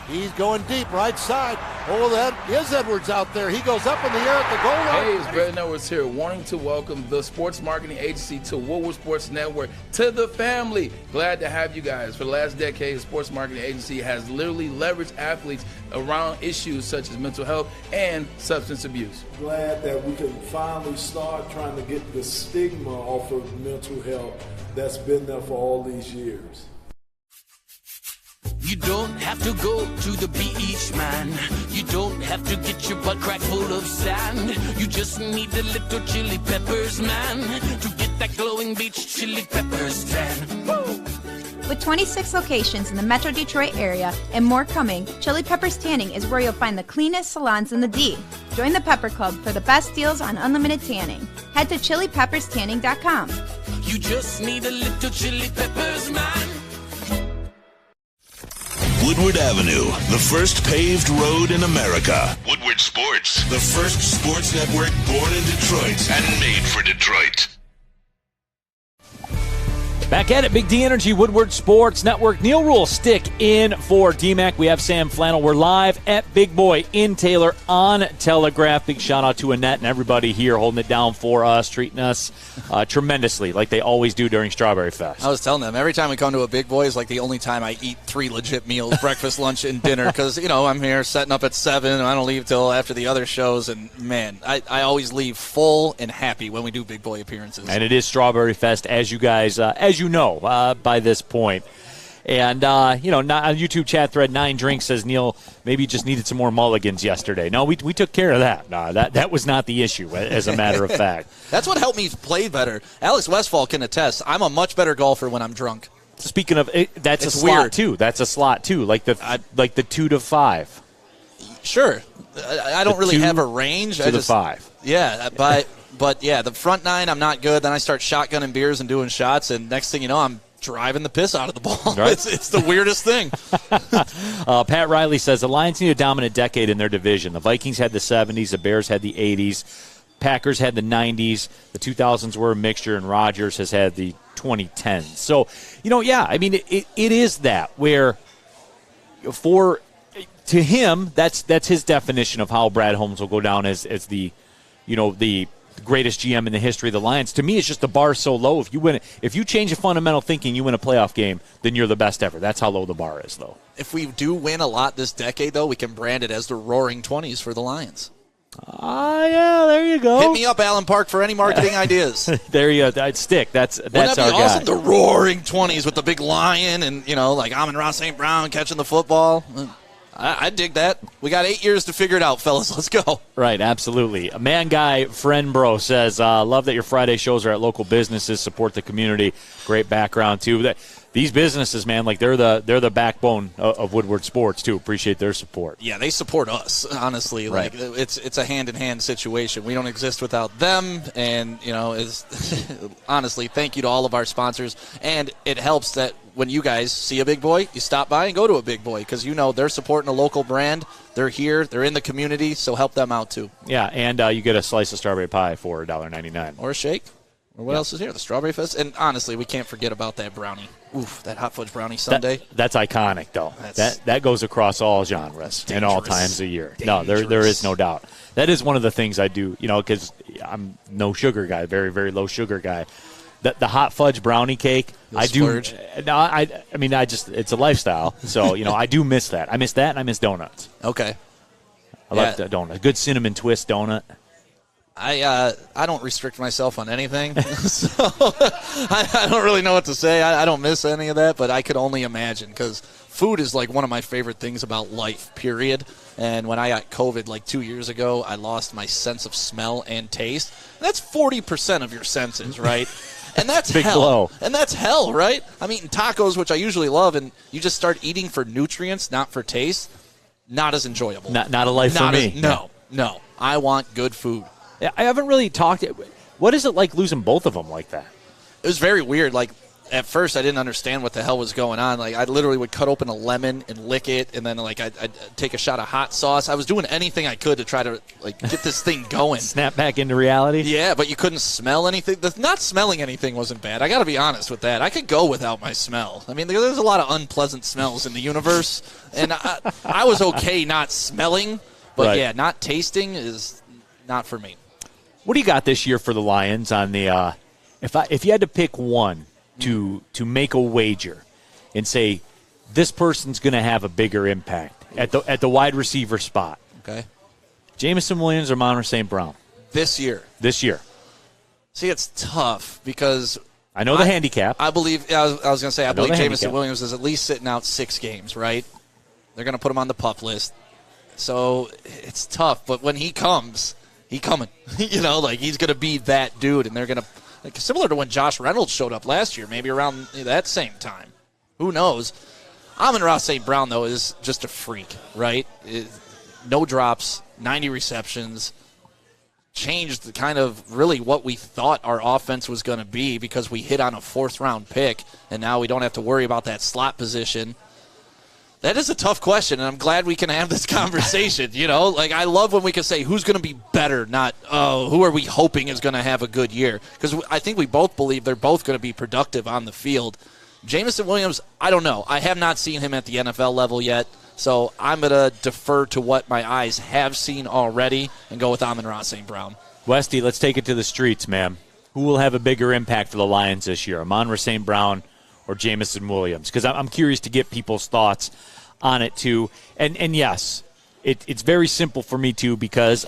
He's going deep, right side. Oh, that is Edwards out there. He goes up in the air at the goal line. Hey, it's Brett Edwards here, wanting to welcome the sports marketing agency to Woodward Sports Network, to the family. Glad to have you guys. For the last decade, the sports marketing agency has literally leveraged athletes around issues such as mental health and substance abuse. Glad that we can finally start trying to get the stigma off of mental health that's been there for all these years. You don't have to go to the beach, man. You don't have to get your butt crack full of sand. You just need a little chili peppers, man, to get that glowing beach chili peppers tan. Woo! With 26 locations in the Metro Detroit area and more coming, Chili Peppers Tanning is where you'll find the cleanest salons in the D. Join the Pepper Club for the best deals on unlimited tanning. Head to chilipepperstanning.com. You just need a little chili peppers, man. Woodward Avenue, the first paved road in America. Woodward Sports, the first sports network born in Detroit and made for Detroit. Back at it, Big D Energy, Woodward Sports Network. Neal Ruhl stick in for D-Mac. We have Sam Flannel. We're live at Big Boy in Taylor on Telegraph. Big shout out to Annette and everybody here holding it down for us, treating us tremendously like they always do during Strawberry Fest. I was telling them, every time we come to a Big Boy is like the only time I eat 3 legit meals, breakfast, lunch, and dinner, because, I'm here setting up at 7, and I don't leave till after the other shows, and, man, I always leave full and happy when we do Big Boy appearances. And it is Strawberry Fest, as you guys, you know by this point. And, on YouTube chat thread, 9 Drinks says, Neal, maybe you just needed some more mulligans yesterday. No, we took care of that. No, that was not the issue, as a matter of fact. That's what helped me play better. Alex Westphal can attest. I'm a much better golfer when I'm drunk. Speaking of, that's it's a slot, weird. too. That's a slot, too, like the 2 to 5. Sure. I don't really have a range. 2 to 5. Yeah, but yeah, the front 9, I'm not good. Then I start shotgunning beers and doing shots, and next thing you know, I'm driving the piss out of the ball. Right. It's the weirdest thing. Pat Riley says the Lions need a dominant decade in their division. The Vikings had the 70s, the Bears had the 80s, Packers had the 90s, the 2000s were a mixture, and Rodgers has had the 2010s. So, it is that where to him, that's his definition of how Brad Holmes will go down as the greatest GM in the history of the Lions. To me, it's just the bar so low. If you change the fundamental thinking, you win a playoff game, then you're the best ever. That's how low the bar is, though. If we do win a lot this decade, though, we can brand it as the Roaring 20s for the Lions. Yeah, there you go. Hit me up, Allen Park, for any marketing ideas. There you go. Stick. That's Wouldn't that our be awesome? guy. The Roaring 20s with the big lion and, Amon-Ra St. Brown catching the football. I dig that. We got 8 years to figure it out, fellas. Let's go. Right, absolutely. A man guy, friend bro, says, love that your Friday shows are at local businesses, support the community. Great background, too. These businesses, man, like they're the backbone of Woodward sports, too. Appreciate their support. Yeah, they support us, honestly. Right. Like it's a hand-in-hand situation. We don't exist without them, and, honestly, thank you to all of our sponsors. And it helps that when you guys see a big boy, you stop by and go to a big boy because they're supporting a local brand. They're here. They're in the community, so help them out, too. Yeah, and you get a slice of strawberry pie for $1.99. Or a shake. Or what else is here? The Strawberry Fest. And honestly, we can't forget about that brownie. Oof, that hot fudge brownie sundae. That's iconic, though. That goes across all genres and all times of year. No, there is no doubt. That is one of the things I do, because I'm no sugar guy, very, very low sugar guy. The hot fudge brownie cake, I do. No, I just it's a lifestyle. So I do miss that. I miss that, and I miss donuts. Okay. I like the donut. Good cinnamon twist donut. I don't restrict myself on anything, so I don't really know what to say. I don't miss any of that, but I could only imagine because food is like one of my favorite things about life, period. And when I got COVID like 2 years ago, I lost my sense of smell and taste. That's 40% of your senses, right? And that's big hell. blow. And that's hell, right? I'm eating tacos, which I usually love, and you just start eating for nutrients, not for taste. Not as enjoyable. Not a life for me. No. I want good food. I haven't really talked. What is it like losing both of them like that? It was very weird. Like, at first, I didn't understand what the hell was going on. Like, I literally would cut open a lemon and lick it, and then, I'd take a shot of hot sauce. I was doing anything I could to try to, get this thing going. Snap back into reality? Yeah, but you couldn't smell anything. Not smelling anything wasn't bad. I got to be honest with that. I could go without my smell. I mean, there's a lot of unpleasant smells in the universe, and I was okay not smelling, but, right. Yeah, not tasting is not for me. What do you got this year for the Lions on the if you had to pick one to make a wager and say this person's going to have a bigger impact at the wide receiver spot? Okay. Jameson Williams or Amon-Ra St. Brown? This year. See, it's tough because I know the handicap. I believe I was going to say I believe Jameson handicap. Williams is at least sitting out 6 games, right? They're going to put him on the PUP list. So it's tough, but when he comes, he's coming. He's going to be that dude, and they're going to, similar to when Josh Reynolds showed up last year, maybe around that same time. Who knows? Amon-Ra St. Brown, though, is just a freak, right? No drops, 90 receptions, changed kind of really what we thought our offense was going to be because we hit on a 4th-round pick, and now we don't have to worry about that slot position. That is a tough question, and I'm glad we can have this conversation, I love when we can say who's going to be better, not, who are we hoping is going to have a good year? Because I think we both believe they're both going to be productive on the field. Jameson Williams, I don't know. I have not seen him at the NFL level yet, so I'm going to defer to what my eyes have seen already and go with Amon-Ra St. Brown. Westy, let's take it to the streets, man. Who will have a bigger impact for the Lions this year, Amon-Ra St. Brown or Jameson Williams? Because I'm curious to get people's thoughts on it, too. And yes, it's very simple for me, too, because,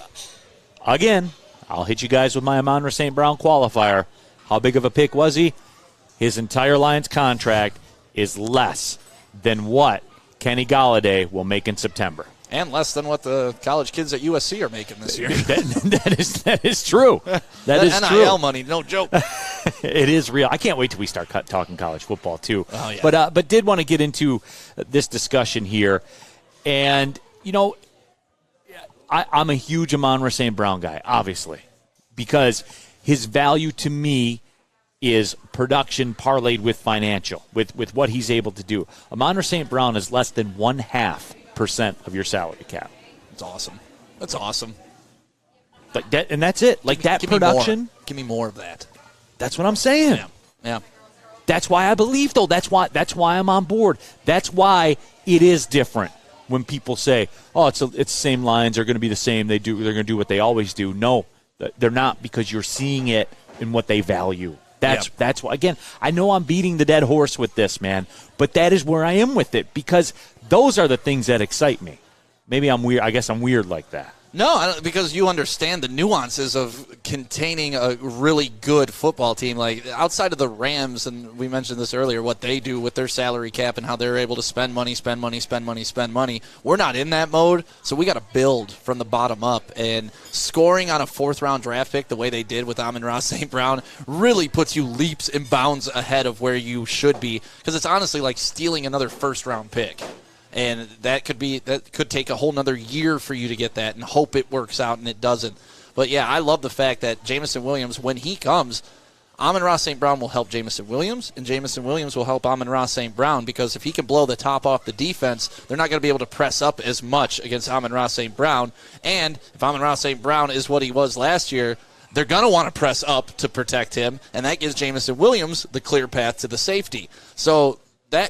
again, I'll hit you guys with my Amon-Ra St. Brown qualifier. How big of a pick was he? His entire Lions contract is less than what Kenny Golladay will make in September. And less than what the college kids at USC are making this year. that is true. That is NIL true. NIL money, no joke. It is real. I can't wait till we start talking college football too. Oh, yeah. But did want to get into this discussion here, and I'm a huge Amon-Ra St. Brown guy, obviously, because his value to me is production parlayed with financial, with what he's able to do. Amon-Ra St. Brown is less than 0.5% of your salary cap. That's awesome. That's awesome. Like that, and that's it. Like that production. Give me more of that. That's what I'm saying. Yeah. That's why I believe, though. That's why I'm on board. That's why it is different when people say, "Oh, it's the same lines. They're going to be the same. They're going to do what they always do." No, they're not, because you're seeing it in what they value. That's why. Again, I know I'm beating the dead horse with this, man, but that is where I am with it, because those are the things that excite me. Maybe I'm weird. I guess I'm weird like that. No, because you understand the nuances of containing a really good football team. Like, outside of the Rams, and we mentioned this earlier, what they do with their salary cap and how they're able to spend money. We're not in that mode, so we got to build from the bottom up. And scoring on a fourth-round draft pick the way they did with Amon-Ra St. Brown really puts you leaps and bounds ahead of where you should be, because it's honestly like stealing another first-round pick. And that could take a whole nother year for you to get that, and hope it works out, and it doesn't. But, yeah, I love the fact that Jameson Williams, when he comes, Amon-Ra St. Brown will help Jameson Williams, and Jameson Williams will help Amon-Ra St. Brown, because if he can blow the top off the defense, they're not going to be able to press up as much against Amon-Ra St. Brown. And if Amon-Ra St. Brown is what he was last year, they're going to want to press up to protect him, and that gives Jameson Williams the clear path to the safety. So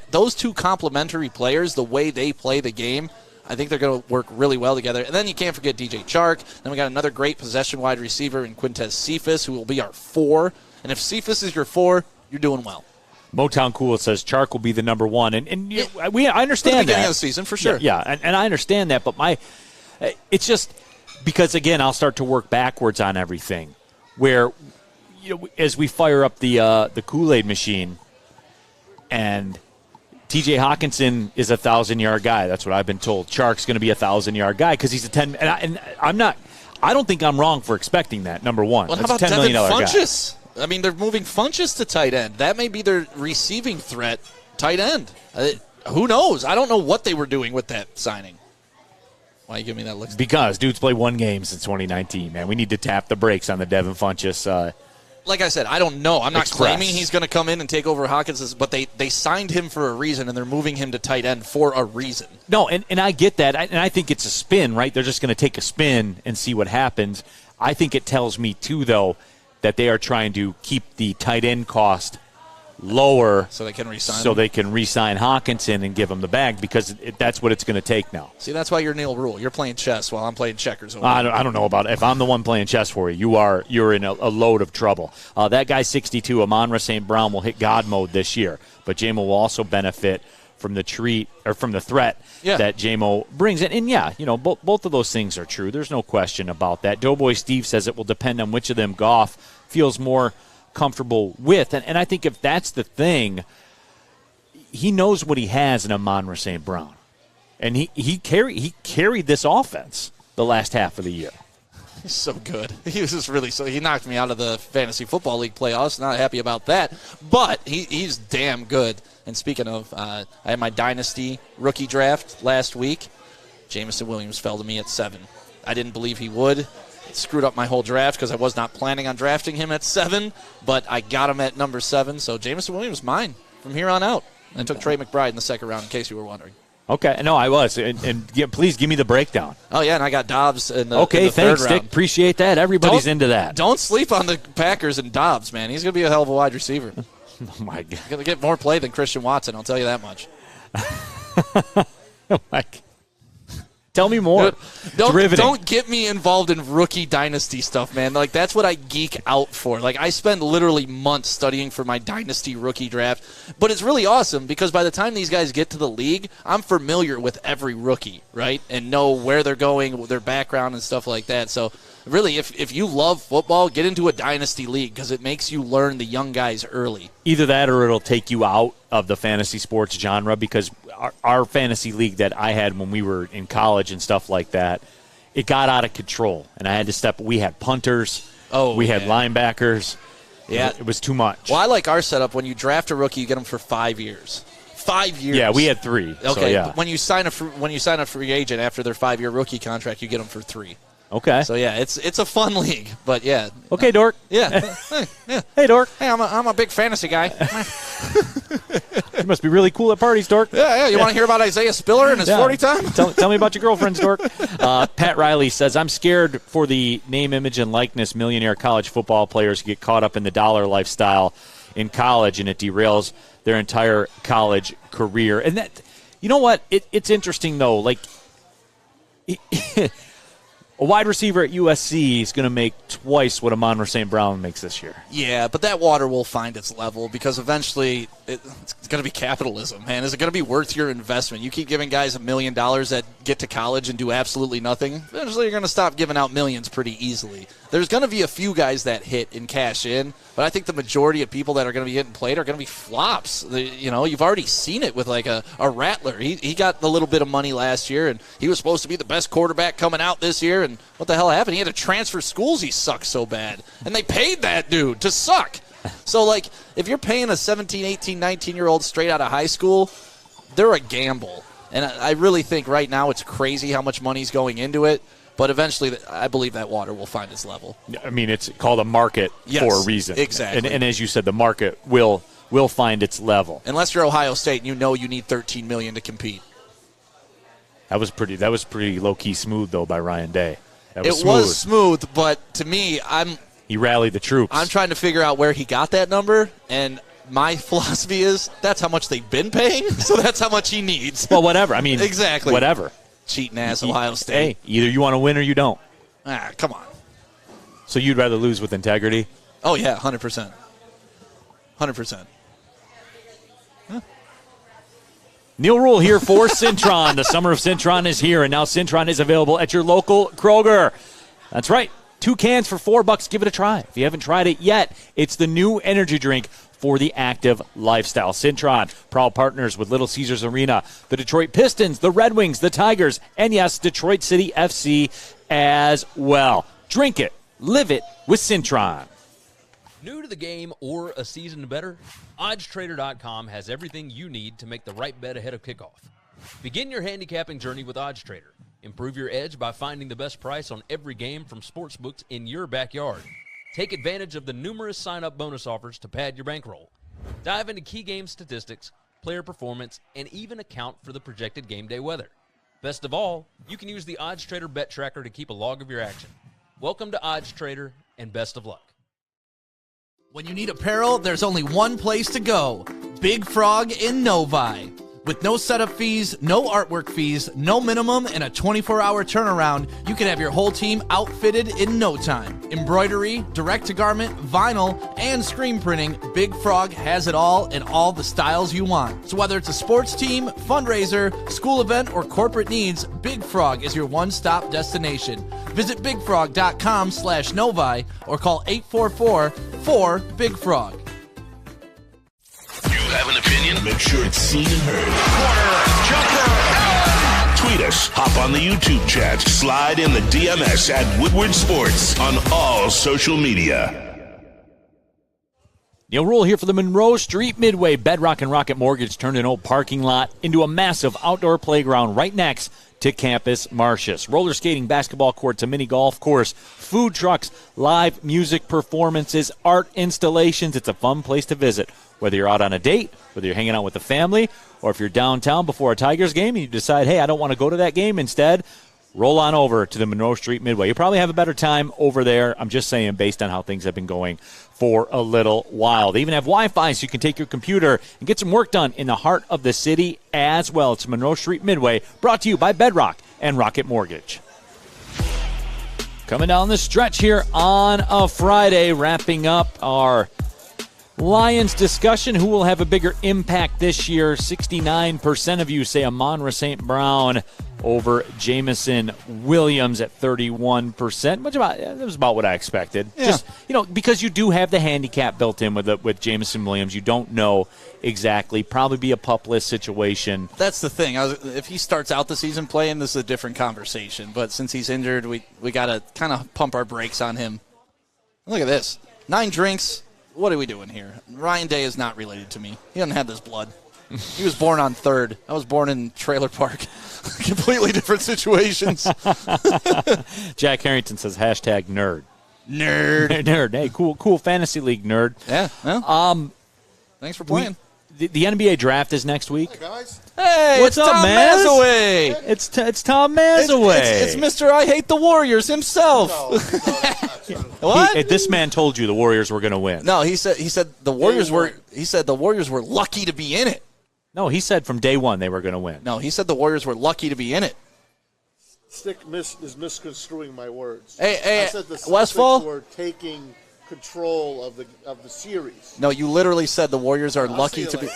those two complementary players, the way they play the game, I think they're going to work really well together. And then you can't forget DJ Chark. Then we got another great possession wide receiver in Quintez Cephas, who will be our 4. And if Cephas is your 4, you're doing well. Motown Cool says Chark will be the number 1. And I understand that. Beginning of the season, for sure. Yeah, and I understand that. But it's just because, again, I'll start to work backwards on everything. Where, as we fire up the Kool-Aid machine, and TJ Hawkinson is a 1,000-yard guy. That's what I've been told. Chark's going to be a 1,000-yard guy because he's a 10. And I'm not. I don't think I'm wrong for expecting that. Number 1. Well, that's how about $10 million Funchess? Guy. I mean, they're moving Funchess to tight end. That may be their receiving threat, tight end. Who knows? I don't know what they were doing with that signing. Why you give me that look? Because dude's played 1 game since 2019. Man, we need to tap the brakes on the Devin Funchess. Like I said, I don't know. I'm not claiming he's going to come in and take over Hawkins, but they signed him for a reason, and they're moving him to tight end for a reason. No, and I get that, and I think it's a spin, right? They're just going to take a spin and see what happens. I think it tells me, too, though, that they are trying to keep the tight end cost lower so they can re-sign so they can re-sign Hawkinson and give him the bag, because that's what it's going to take now. See, that's why you're Neal Ruhl. You're playing chess while I'm playing checkers. I don't know about it. If I'm the one playing chess for you, you're in a load of trouble. That guy 62, Amon-Ra St. Brown, will hit God mode this year, but JMO will also benefit from the threat that JMO brings in. And both of those things are true. There's no question about that. Doughboy Steve says it will depend on which of them Goff feels more comfortable with, and I think if that's the thing, he knows what he has in Amon-Ra St. Brown, and he carried this offense the last half of the year. He's so good. He was just really he knocked me out of the Fantasy Football League playoffs. Not happy about that, but he's damn good. And speaking of, I had my Dynasty rookie draft last week. Jameson Williams fell to me at 7. I didn't believe he would. It screwed up my whole draft because I was not planning on drafting him at 7, but I got him at number 7. So Jameson Williams mine from here on out. I took Trey McBride in the second round, in case you were wondering. Okay, no, I was, and please give me the breakdown. Oh yeah, and I got Dobbs in the thanks, third round. Dick. Appreciate that. Everybody's into that. Don't sleep on the Packers and Dobbs, man. He's going to be a hell of a wide receiver. Oh my God, he's going to get more play than Christian Watson. I'll tell you that much. Oh my God. Tell me more. Don't get me involved in rookie dynasty stuff, man. Like, that's what I geek out for. Like, I spend literally months studying for my dynasty rookie draft. But it's really awesome because by the time these guys get to the league, I'm familiar with every rookie, right? And know where they're going, their background and stuff like that. So, really, if you love football, get into a dynasty league because it makes you learn the young guys early. Either that or it'll take you out of the fantasy sports genre, because our fantasy league that I had when we were in college and stuff like that, it got out of control. And I had to we had punters. We had linebackers. Yeah. It was too much. Well, I like our setup. When you draft a rookie, you get them for 5 years. 5 years. Yeah, we had 3. Okay, so yeah. When you sign a free agent after their 5-year rookie contract, you get them for 3. Okay. So, yeah, it's a fun league. But, yeah. Okay, Dork. Yeah. Hey, Dork. Hey, I'm a big fantasy guy. You must be really cool at parties, Dork. Yeah. You want to hear about Isaiah Spiller and his 40 time? Tell me about your girlfriends, Dork. Pat Riley says, I'm scared for the name, image, and likeness millionaire college football players who get caught up in the dollar lifestyle in college, and it derails their entire college career. And that, you know what? It's interesting, though. Like, a wide receiver at USC is going to make twice what Amon-Ra St. Brown makes this year. Yeah, but that water will find its level because eventually it's going to be capitalism, man. Is it going to be worth your investment? You keep giving guys $1 million that get to college and do absolutely nothing, eventually you're going to stop giving out millions pretty easily. There's going to be a few guys that hit and cash in, but I think the majority of people that are going to be getting played are going to be flops. You've already seen it with like a Rattler. He got the little bit of money last year, and he was supposed to be the best quarterback coming out this year, and what the hell happened? He had to transfer schools. He sucked so bad, and they paid that dude to suck. So, like, if you're paying a 17, 18, 19-year-old straight out of high school, they're a gamble. And I really think right now it's crazy how much money's going into it. But eventually, I believe that water will find its level. I mean, it's called a market for a reason. Exactly. And as you said, the market will find its level. Unless you're Ohio State and you need $13 million to compete. That was pretty low-key smooth, though, by Ryan Day. It was smooth, but to me, he rallied the troops. I'm trying to figure out where he got that number, and my philosophy is that's how much they've been paying, so that's how much he needs. Well, whatever. I mean, exactly. Whatever. Cheating ass Ohio State. Hey, either you want to win or you don't. Come on. So you'd rather lose with integrity? Oh, yeah, 100%. 100%. Neal Ruhl here for Cintron. The summer of Cintron is here, and now Cintron is available at your local Kroger. That's right. 2 cans for $4. Give it a try. If you haven't tried it yet, it's the new energy drink for the active lifestyle. Cintron, proud partners with Little Caesars Arena, the Detroit Pistons, the Red Wings, the Tigers, and yes, Detroit City FC as well. Drink it. Live it with Cintron. New to the game or a season better? OddsTrader.com has everything you need to make the right bet ahead of kickoff. Begin your handicapping journey with OddsTrader. Improve your edge by finding the best price on every game from sportsbooks in your backyard. Take advantage of the numerous sign-up bonus offers to pad your bankroll. Dive into key game statistics, player performance, and even account for the projected game day weather. Best of all, you can use the OddsTrader bet tracker to keep a log of your action. Welcome to OddsTrader, and best of luck. When you need apparel, there's only one place to go. Big Frog in Novi. With no setup fees, no artwork fees, no minimum, and a 24-hour turnaround, you can have your whole team outfitted in no time. Embroidery, direct-to-garment, vinyl, and screen printing, Big Frog has it all in all the styles you want. So whether it's a sports team, fundraiser, school event, or corporate needs, Big Frog is your one-stop destination. Visit bigfrog.com/Novi or call 844-4-BIG-FROG. You have an opinion? Make sure it's seen and heard. Corner, jumper, tweet us, hop on the YouTube chat, slide in the DMS at Woodward Sports on all social media. Neal Ruhl here for the Monroe Street Midway. Bedrock and Rocket Mortgage turned an old parking lot into a massive outdoor playground right next to Campus Martius. Roller skating, basketball courts, a mini golf course, food trucks, live music performances, art installations. It's a fun place to visit. Whether you're out on a date, whether you're hanging out with the family, or if you're downtown before a Tigers game and you decide, hey, I don't want to go to that game instead, roll on over to the Monroe Street Midway. You'll probably have a better time over there. I'm just saying, based on how things have been going for a little while. They even have Wi-Fi so you can take your computer and get some work done in the heart of the city as well. It's Monroe Street Midway, brought to you by Bedrock and Rocket Mortgage. Coming down the stretch here on a Friday, wrapping up our Lions discussion. Who will have a bigger impact this year? 69% of you say Amon-Ra St. Brown over Jameson Williams at 31%. That was about what I expected. Yeah. Just, because you do have the handicap built in with Jameson Williams, you don't know exactly. Probably be a pup-less situation. That's the thing. If he starts out the season playing, this is a different conversation. But since he's injured, we got to kind of pump our brakes on him. Look at this. 9 drinks. What are we doing here? Ryan Day is not related to me. He doesn't have this blood. He was born on 3rd. I was born in Trailer Park. Completely different situations. Jack Harrington says hashtag nerd. Nerd. Nerd. Hey, cool fantasy league nerd. Yeah. Well, thanks for playing. The NBA draft is next week. Hey, guys. Hey, What's it's up, Tom Maz? Mazaway. It's Tom Mazaway. It's Mr. I Hate the Warriors himself. What? This man told you the Warriors were going to win. No, he said the Warriors were lucky to be in it. No, he said from day one they were going to win. No, he said the Warriors were lucky to be in it. Stick is misconstruing my words. Hey, I said the Westfall Celtics were taking control of the series. No, you literally said the Warriors are lucky to be.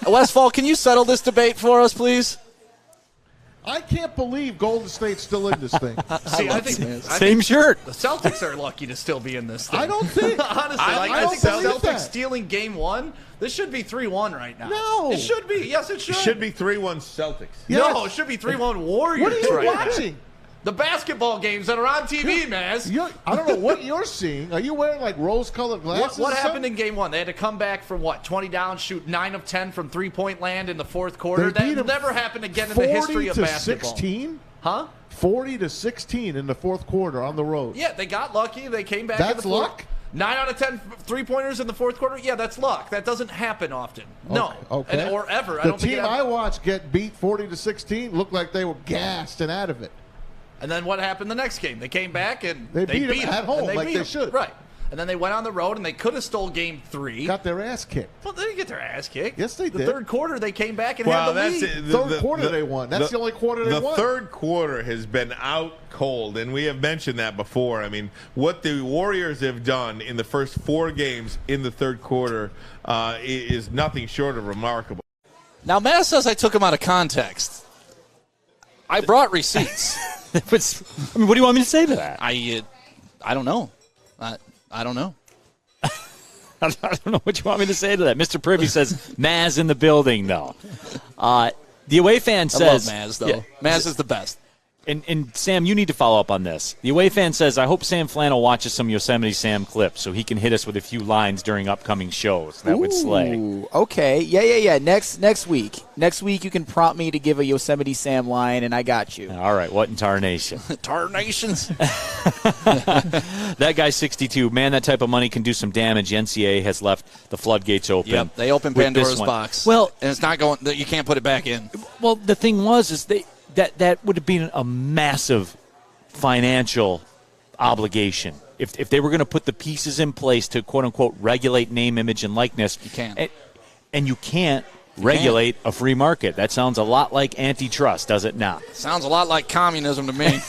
Westfall, can you settle this debate for us, please? I can't believe Golden State's still in this thing. I think Same shirt. The Celtics are lucky to still be in this thing. I don't think. Honestly, I I think the don't believe Celtics that. stealing Game 1. This should be 3-1 right now. No. It should be. Yes, it should. It should be 3-1 Celtics. No, it should be 3-1 Warriors. What are you right watching? Now. The basketball games that are on TV, Maz. I don't know what you're seeing. Are you wearing like rose-colored glasses? What happened in Game 1? They had to come back from 20 down, shoot 9 of 10 from three-point land in the fourth quarter. That never happened again in the history of basketball. 16? Huh? 40-16 in the fourth quarter on the road. Yeah, they got lucky. They came back. That's in the fourth. luck? 9 out of 10 three-pointers in the fourth quarter? Yeah, that's luck. That doesn't happen often. No. Okay. Or ever. The I don't think team I watched get beat 40-16 looked like they were gassed and out of it. And then what happened the next game? They came back and they beat them at home and like beat they them. should. Right. And then they went on the road and they could have stole Game 3. Got their ass kicked. Well, they didn't get their ass kicked. Yes, they did. The third quarter, they came back and had the lead. Third quarter they won. That's the only quarter they won. The third quarter has been out cold, and we have mentioned that before. I mean, what the Warriors have done in the first 4 games in the third quarter is nothing short of remarkable. Now, Matt says I took him out of context. I brought receipts. What do you want me to say to that? I don't know. I don't know. I don't know what you want me to say to that. Mr. Privy says Maz in the building, though. The away fan says... I love Maz, though. Maz is the best. And Sam, you need to follow up on this. The away fan says, I hope Sam Flannel watches some Yosemite Sam clips so he can hit us with a few lines during upcoming shows. That would slay. Okay. Yeah. Next week. Next week you can prompt me to give a Yosemite Sam line, and I got you. All right. What in tarnation? Tarnations. That guy 62. Man, that type of money can do some damage. The NCAA has left the floodgates open. Yep, they opened Pandora's box. Well, and it's not going. You can't put it back in. Well, the thing was that would have been a massive financial obligation if they were going to put the pieces in place to quote unquote regulate name, image, and likeness. You can't, and you can't regulate a free market. That sounds a lot like antitrust, does it not? Sounds a lot like communism to me,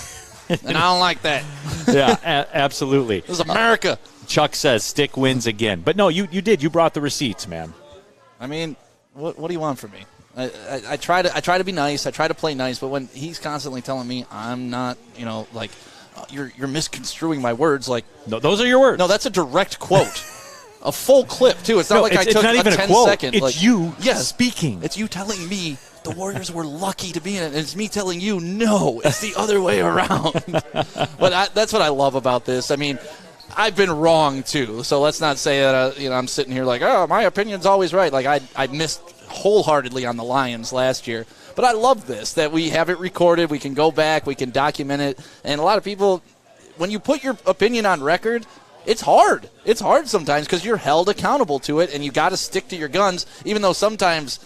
and I don't like that. Yeah, absolutely. This is America. Chuck says Stick wins again, but no, you did. You brought the receipts, man. I mean, what do you want from me? I try to be nice. I try to play nice, but when he's constantly telling me I'm not, like you're misconstruing my words. Like, no, those are your words. No, that's a direct quote, a full clip too. It's not like I took not even a 10 quote. second. It's you speaking. It's you telling me the Warriors were lucky to be in it, and it's me telling you no, it's the other way around. But that's what I love about this. I mean, I've been wrong too, so let's not say that I'm sitting here like, oh, my opinion's always right. Like I missed wholeheartedly on the Lions last year. But I love this, that we have it recorded, we can go back, we can document it. And a lot of people, when you put your opinion on record, it's hard. It's hard sometimes because you're held accountable to it, and you got to stick to your guns, even though sometimes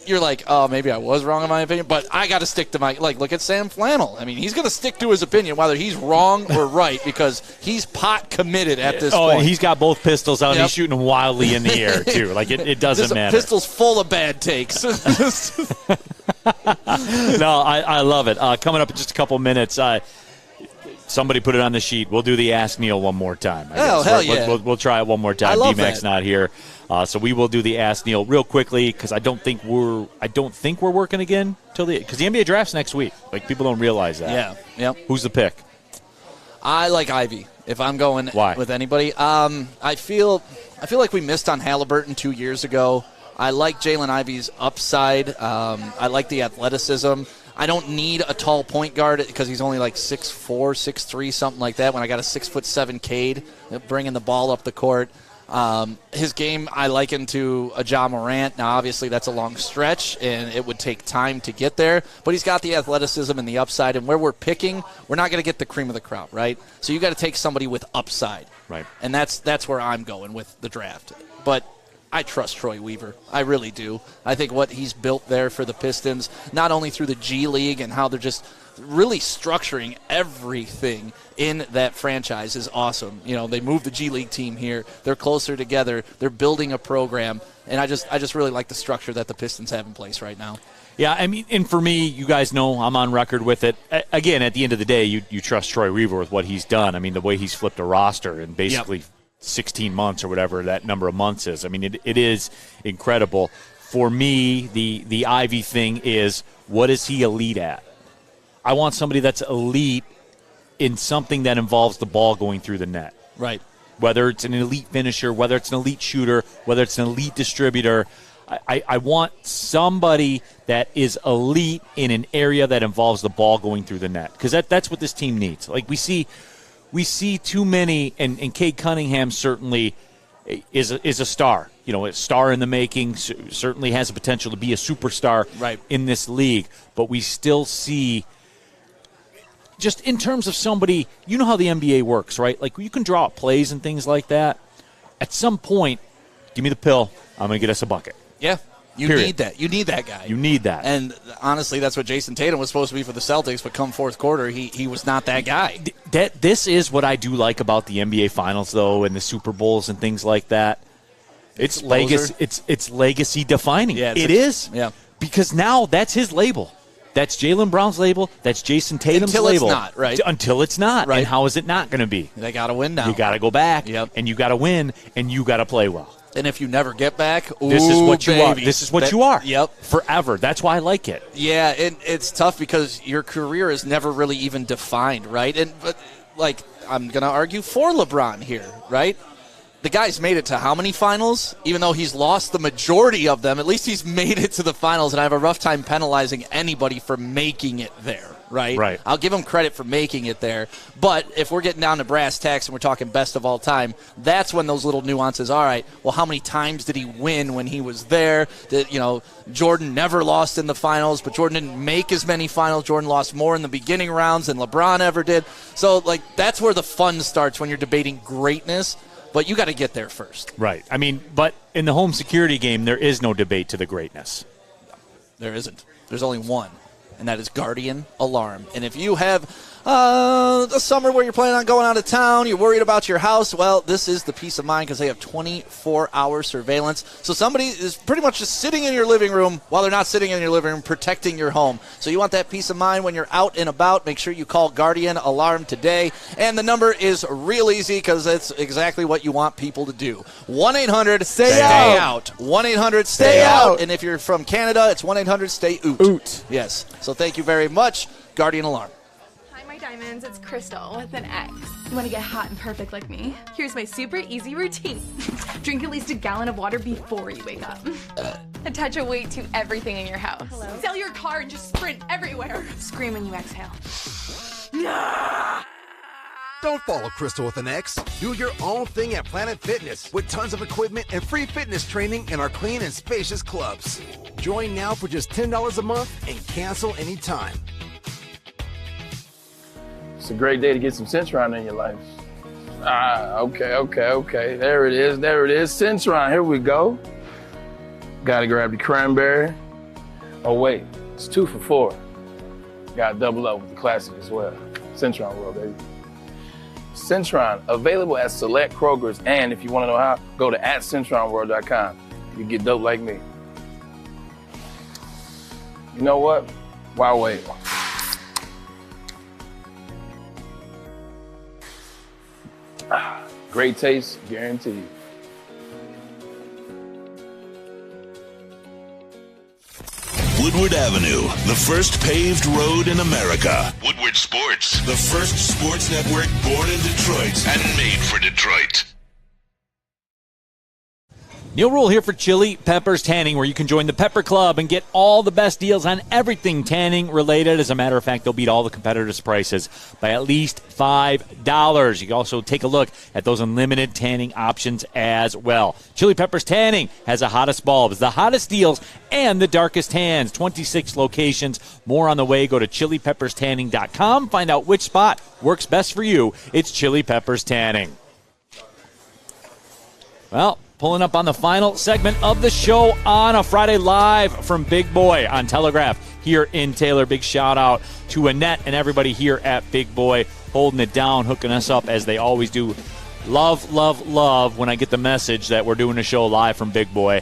you're like, oh, maybe I was wrong in my opinion, but I got to stick to my, like, look at Sam Flannel. I mean, he's going to stick to his opinion, whether he's wrong or right, because he's pot committed at this point. Oh, he's got both pistols out, and he's shooting them wildly in the air, too. Like, it doesn't matter. Pistol's full of bad takes. No, I love it. Coming up in just a couple minutes, somebody put it on the sheet. We'll do the Ask Neal one more time. Hell yeah. We'll try it one more time. D-Mac's not here. So we will do the Ask Neal real quickly because I don't think we're working again because the NBA draft's next week. Like, people don't realize that. Yeah. Yep. Who's the pick? I like Ivey. If I'm going with anybody, I feel like we missed on Halliburton 2 years ago. I like Jalen Ivey's upside. I like the athleticism. I don't need a tall point guard because he's only like 6'4", 6'3", something like that. When I got a 6'7" Cade bringing the ball up the court. His game I liken to a Ja Morant. Now, obviously, that's a long stretch, and it would take time to get there. But he's got the athleticism and the upside. And where we're picking, we're not going to get the cream of the crop, right? So you got to take somebody with upside. Right. And that's where I'm going with the draft. But I trust Troy Weaver. I really do. I think what he's built there for the Pistons, not only through the G League and how they're just really structuring everything in that franchise is awesome. You know, they moved the G League team here. They're closer together. They're building a program. And I just really like the structure that the Pistons have in place right now. Yeah, I mean, and for me, you guys know I'm on record with it. Again, at the end of the day, you trust Troy Weaver with what he's done. I mean, the way he's flipped a roster in basically 16 months or whatever that number of months is. I mean, it is incredible. For me, the Ivey thing is, what is he elite at? I want somebody that's elite in something that involves the ball going through the net. Right. Whether it's an elite finisher, whether it's an elite shooter, whether it's an elite distributor. I want somebody that is elite in an area that involves the ball going through the net, because that's what this team needs. Like we see too many, and Cade Cunningham certainly is a star. You know, a star in the making, certainly has the potential to be a superstar in this league. But we still see, just in terms of somebody, you know how the NBA works, right? Like you can draw up plays and things like that. At some point, give me the pill. I'm going to get us a bucket. Yeah, you need that. You need that guy. You need that. And honestly, that's what Jason Tatum was supposed to be for the Celtics, but come fourth quarter, he was not that guy. This is what I do like about the NBA Finals, though, and the Super Bowls and things like that. It's legacy. It's legacy defining. Yeah, it is. Yeah, because now that's his label. That's Jaylen Brown's label. That's Jason Tatum's label. Until it's not, right? Until it's not. Right. And how is it not going to be? They got to win now. You got to go back. Yep. And you got to win, and you got to play well. And if you never get back, this is what you are. Baby. This is what you are. Yep. Forever. That's why I like it. Yeah, and it's tough because your career is never really even defined, right? But I'm going to argue for LeBron here, right? The guy's made it to how many finals? Even though he's lost the majority of them, at least he's made it to the finals, and I have a rough time penalizing anybody for making it there, right? Right. I'll give him credit for making it there, but if we're getting down to brass tacks and we're talking best of all time, that's when those little nuances, all right, well, how many times did he win when he was there? Jordan never lost in the finals, but Jordan didn't make as many finals. Jordan lost more in the beginning rounds than LeBron ever did. So, that's where the fun starts when you're debating greatness. But you got to get there first. Right. I mean, but in the home security game, there is no debate to the greatness. There isn't. There's only one, and that is Guardian Alarm. And if you have a summer where you're planning on going out of town, you're worried about your house, well, this is the peace of mind because they have 24-hour surveillance. So somebody is pretty much just sitting in your living room while they're not sitting in your living room, protecting your home. So you want that peace of mind when you're out and about. Make sure you call Guardian Alarm today. And the number is real easy because it's exactly what you want people to do. 1-800-STAY-OUT. 1-800-STAY-OUT. And if you're from Canada, it's 1-800-STAY-OOT. Yes. So thank you very much, Guardian Alarm. Diamonds, it's Crystal with an X. You want to get hot and perfect like me? Here's my super easy routine. Drink at least a gallon of water before you wake up. Attach a weight to everything in your house. Hello? Sell your car and just sprint everywhere. Scream when you exhale. Don't follow Crystal with an X. Do your own thing at Planet Fitness with tons of equipment and free fitness training in our clean and spacious clubs. Join now for just $10 a month and cancel anytime. It's a great day to get some Centron in your life. Okay. There it is. Centron, here we go. Gotta grab the cranberry. Oh wait, it's 2 for $4. Gotta double up with the classic as well. Centron World, baby. Centron, available at select Kroger's, and if you wanna know how, go to @CentronWorld.com. You get dope like me. You know what? Why wait? Great taste, guaranteed. Woodward Avenue, the first paved road in America. Woodward Sports, the first sports network born in Detroit and made for Detroit. Neal Ruhl here for Chili Peppers Tanning, where you can join the Pepper Club and get all the best deals on everything tanning related. As a matter of fact, they'll beat all the competitors' prices by at least $5. You can also take a look at those unlimited tanning options as well. Chili Peppers Tanning has the hottest bulbs, the hottest deals, and the darkest tans. 26 locations. More on the way. Go to chilipepperstanning.com. Find out which spot works best for you. It's Chili Peppers Tanning. Well, pulling up on the final segment of the show on a Friday, live from Big Boy on Telegraph here in Taylor. Big shout out to Annette and everybody here at Big Boy holding it down, hooking us up as they always do. Love, love, love when I get the message that we're doing a show live from Big Boy.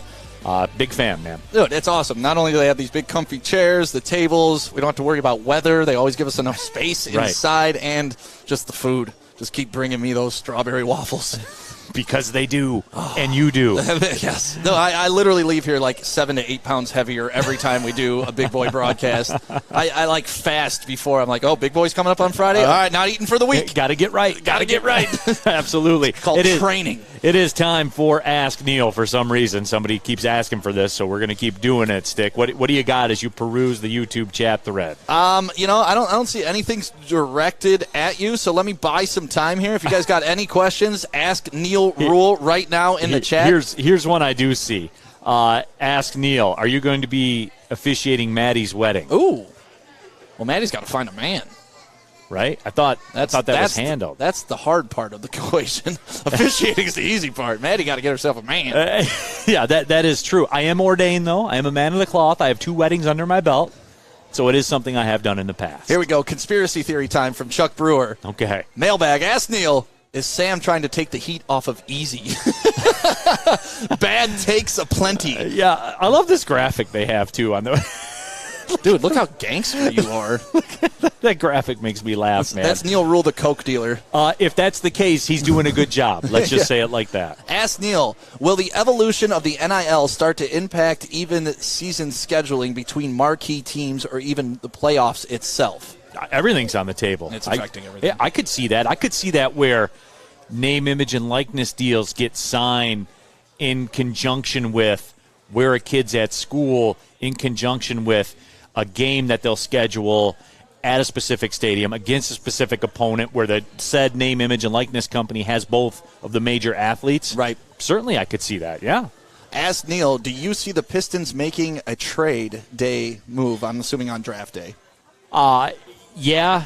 Big fan, man. Dude, it's awesome. Not only do they have these big comfy chairs, the tables, we don't have to worry about weather. They always give us enough space inside, and just the food. Just keep bringing me those strawberry waffles. Because they do, and you do. Yes. No, I literally leave here like 7 to 8 pounds heavier every time we do a Big Boy broadcast. I like fast before. I'm like, oh, Big Boy's coming up on Friday? All right, not eating for the week. Got to get right. Got to get right. Absolutely. It's called training. It is time for Ask Neal for some reason. Somebody keeps asking for this, so we're going to keep doing it, Stick. What do you got as you peruse the YouTube chat thread? I don't see anything directed at you, so let me buy some time here. If you guys got any questions, ask Neal Ruhl right now in the chat. Here's one I do see. Ask Neal, are you going to be officiating Maddie's wedding? Ooh. Well, Maddie's got to find a man. Right? I thought that was handled. That's the hard part of the equation. Officiating is the easy part. Maddie got to get herself a man. Yeah, that is true. I am ordained, though. I am a man of the cloth. I have 2 weddings under my belt. So it is something I have done in the past. Here we go. Conspiracy theory time from Chuck Brewer. Okay. Mailbag. Ask Neal, is Sam trying to take the heat off of Easy? Bad takes aplenty. Yeah, I love this graphic they have, too, on the... Dude, look how gangster you are. That graphic makes me laugh, man. That's Neal Ruhl, the Coke dealer. If that's the case, he's doing a good job. Let's just say it like that. Ask Neal, will the evolution of the NIL start to impact even season scheduling between marquee teams or even the playoffs itself? Everything's on the table. It's affecting everything. Yeah, I could see that. I could see that where name, image, and likeness deals get signed in conjunction with where a kid's at school, in conjunction with a game that they'll schedule at a specific stadium against a specific opponent where the said name, image, and likeness company has both of the major athletes. Right. Certainly I could see that, yeah. Ask Neal, do you see the Pistons making a trade day move? I'm assuming on draft day. Yeah.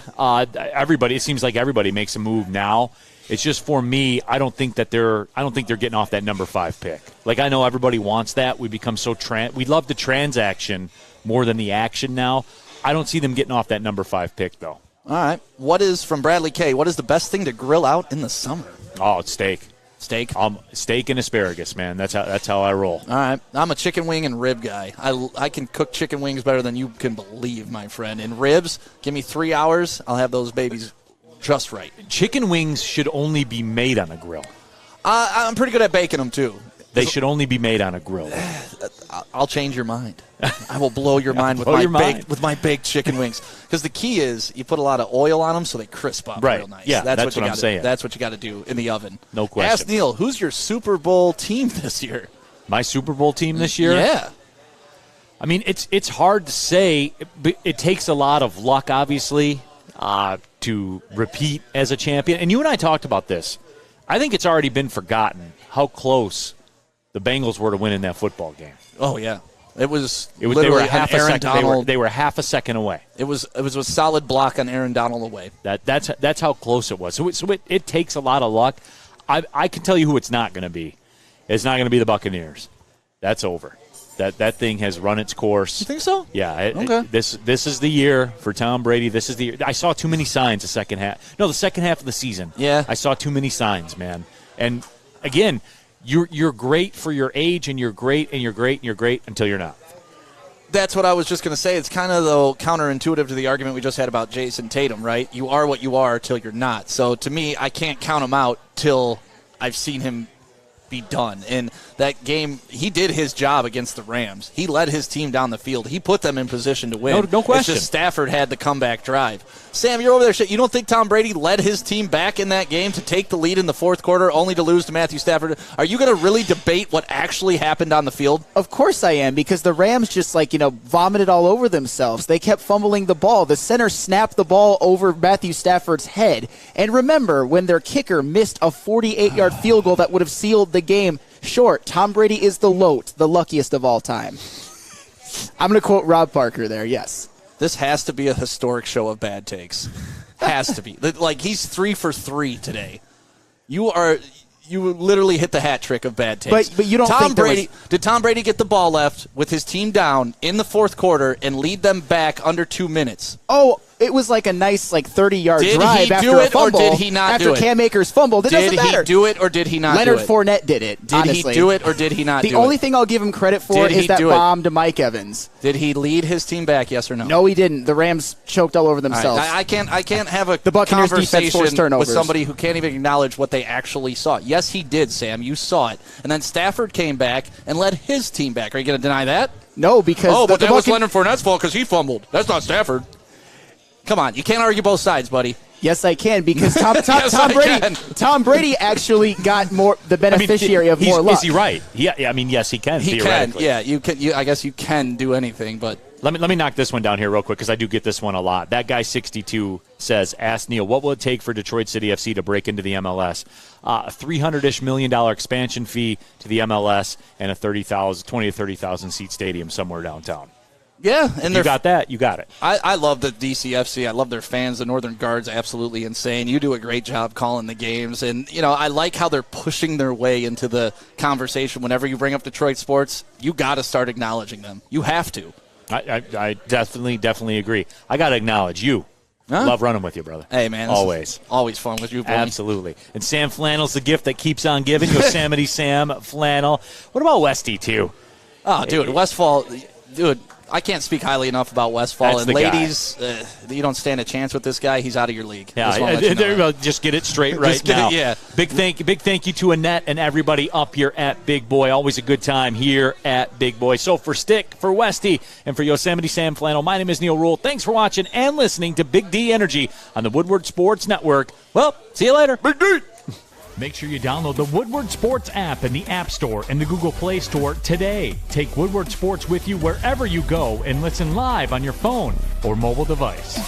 Everybody, it seems like everybody makes a move now. It's just for me, I don't think they're getting off that number 5 pick. Like, I know everybody wants that. We become so we love the transaction more than the action now. I don't see them getting off that number 5 pick, though. All right. What is, from Bradley K., what is the best thing to grill out in the summer? Oh, it's steak. Steak? Steak and asparagus, man. That's how I roll. All right. I'm a chicken wing and rib guy. I can cook chicken wings better than you can believe, my friend. And ribs, give me 3 hours, I'll have those babies just right. Chicken wings should only be made on a grill. I'm pretty good at baking them, too. They should only be made on a grill. I'll change your mind. I will blow your mind with my baked chicken wings. Because the key is you put a lot of oil on them so they crisp up real nice. Yeah, that's what I'm saying. That's what you got to do in the oven. No question. Ask Neal, who's your Super Bowl team this year? My Super Bowl team this year? Yeah. I mean, it's hard to say. It takes a lot of luck, obviously, to repeat as a champion. And you and I talked about this. I think it's already been forgotten how close the Bengals were to winning that football game. Oh, yeah. It was they were half a second. They were half a second away. It was a solid block on Aaron Donald away. That's how close it was. So it takes a lot of luck. I can tell you who it's not going to be. It's not going to be the Buccaneers. That's over. That thing has run its course. You think so? Yeah. Okay. This is the year for Tom Brady. This is the year. I saw too many signs the second half. No, the second half of the season. Yeah. I saw too many signs, man. And again, you're great for your age, and you're great, and you're great, and you're great until you're not. That's what I was just going to say. It's kind of, though, counterintuitive to the argument we just had about Jason Tatum, right? You are what you are till you're not. So to me, I can't count him out till I've seen him be done. And that game, he did his job against the Rams. He led his team down the field. He put them in position to win. No question. It's just Stafford had the comeback drive. Sam, you're over there. You don't think Tom Brady led his team back in that game to take the lead in the fourth quarter only to lose to Matthew Stafford? Are you going to really debate what actually happened on the field? Of course I am, because the Rams just vomited all over themselves. They kept fumbling the ball. The center snapped the ball over Matthew Stafford's head. And remember, when their kicker missed a 48-yard field goal that would have sealed the game short, Tom Brady is the luckiest of all time. I'm going to quote Rob Parker there, yes. This has to be a historic show of bad takes. Has to be. Like, he's 3 for 3 today. You literally hit the hat trick of bad takes. But you don't think did Tom Brady get the ball left with his team down in the fourth quarter and lead them back under 2 minutes? Oh, it was like a nice 30-yard drive after do a it fumble. Or did he not do it? After Cam Akers fumbled. It doesn't matter. Did he do it or did he not Leonard do it? Fournette did it, honestly. Did he do it or did he not do it? The only thing I'll give him credit for is that bomb to Mike Evans. Did he lead his team back, yes or no? No, he didn't. The Rams choked all over themselves. Right. I can't have a the Buccaneers defense forced turnovers with somebody who can't even acknowledge what they actually saw. Yes, he did, Sam. You saw it. And then Stafford came back and led his team back. Are you going to deny that? No, because but that was Leonard Fournette's fault because he fumbled. That's not Stafford. Come on, you can't argue both sides, buddy. Yes, I can, because Tom Brady actually got the beneficiary of more luck. Is he right? Yeah, yes, he can. He theoretically. can. Yeah, you can. I guess you can do anything, but let me knock this one down here real quick because I do get this one a lot. That guy 62 says, "Ask Neal, what will it take for Detroit City FC to break into the MLS? A $300-ish million expansion fee to the MLS and a 20 to 30,000 seat stadium somewhere downtown." Yeah, and you got that. You got it. I love the DCFC. I love their fans. The Northern Guard's absolutely insane. You do a great job calling the games, and I like how they're pushing their way into the conversation. Whenever you bring up Detroit sports, you got to start acknowledging them. You have to. I definitely agree. I got to acknowledge you. Huh? Love running with you, brother. Hey, man. Always fun with you, buddy. Absolutely. And Sam Flannel's the gift that keeps on giving. Yosemite Sam Flannel. What about Westy, too? Oh, dude, Westfall. Dude, I can't speak highly enough about Westfall. That's and ladies, you don't stand a chance with this guy. He's out of your league. Yeah, there you go. Just get it straight right now. Yeah. Big thank you to Annette and everybody up here at Big Boy. Always a good time here at Big Boy. So for Stick, for Westy, and for Yosemite Sam Flannel, my name is Neal Ruhl. Thanks for watching and listening to Big D Energy on the Woodward Sports Network. Well, see you later. Big D! Make sure you download the Woodward Sports app in the App Store and the Google Play Store today. Take Woodward Sports with you wherever you go and listen live on your phone or mobile device.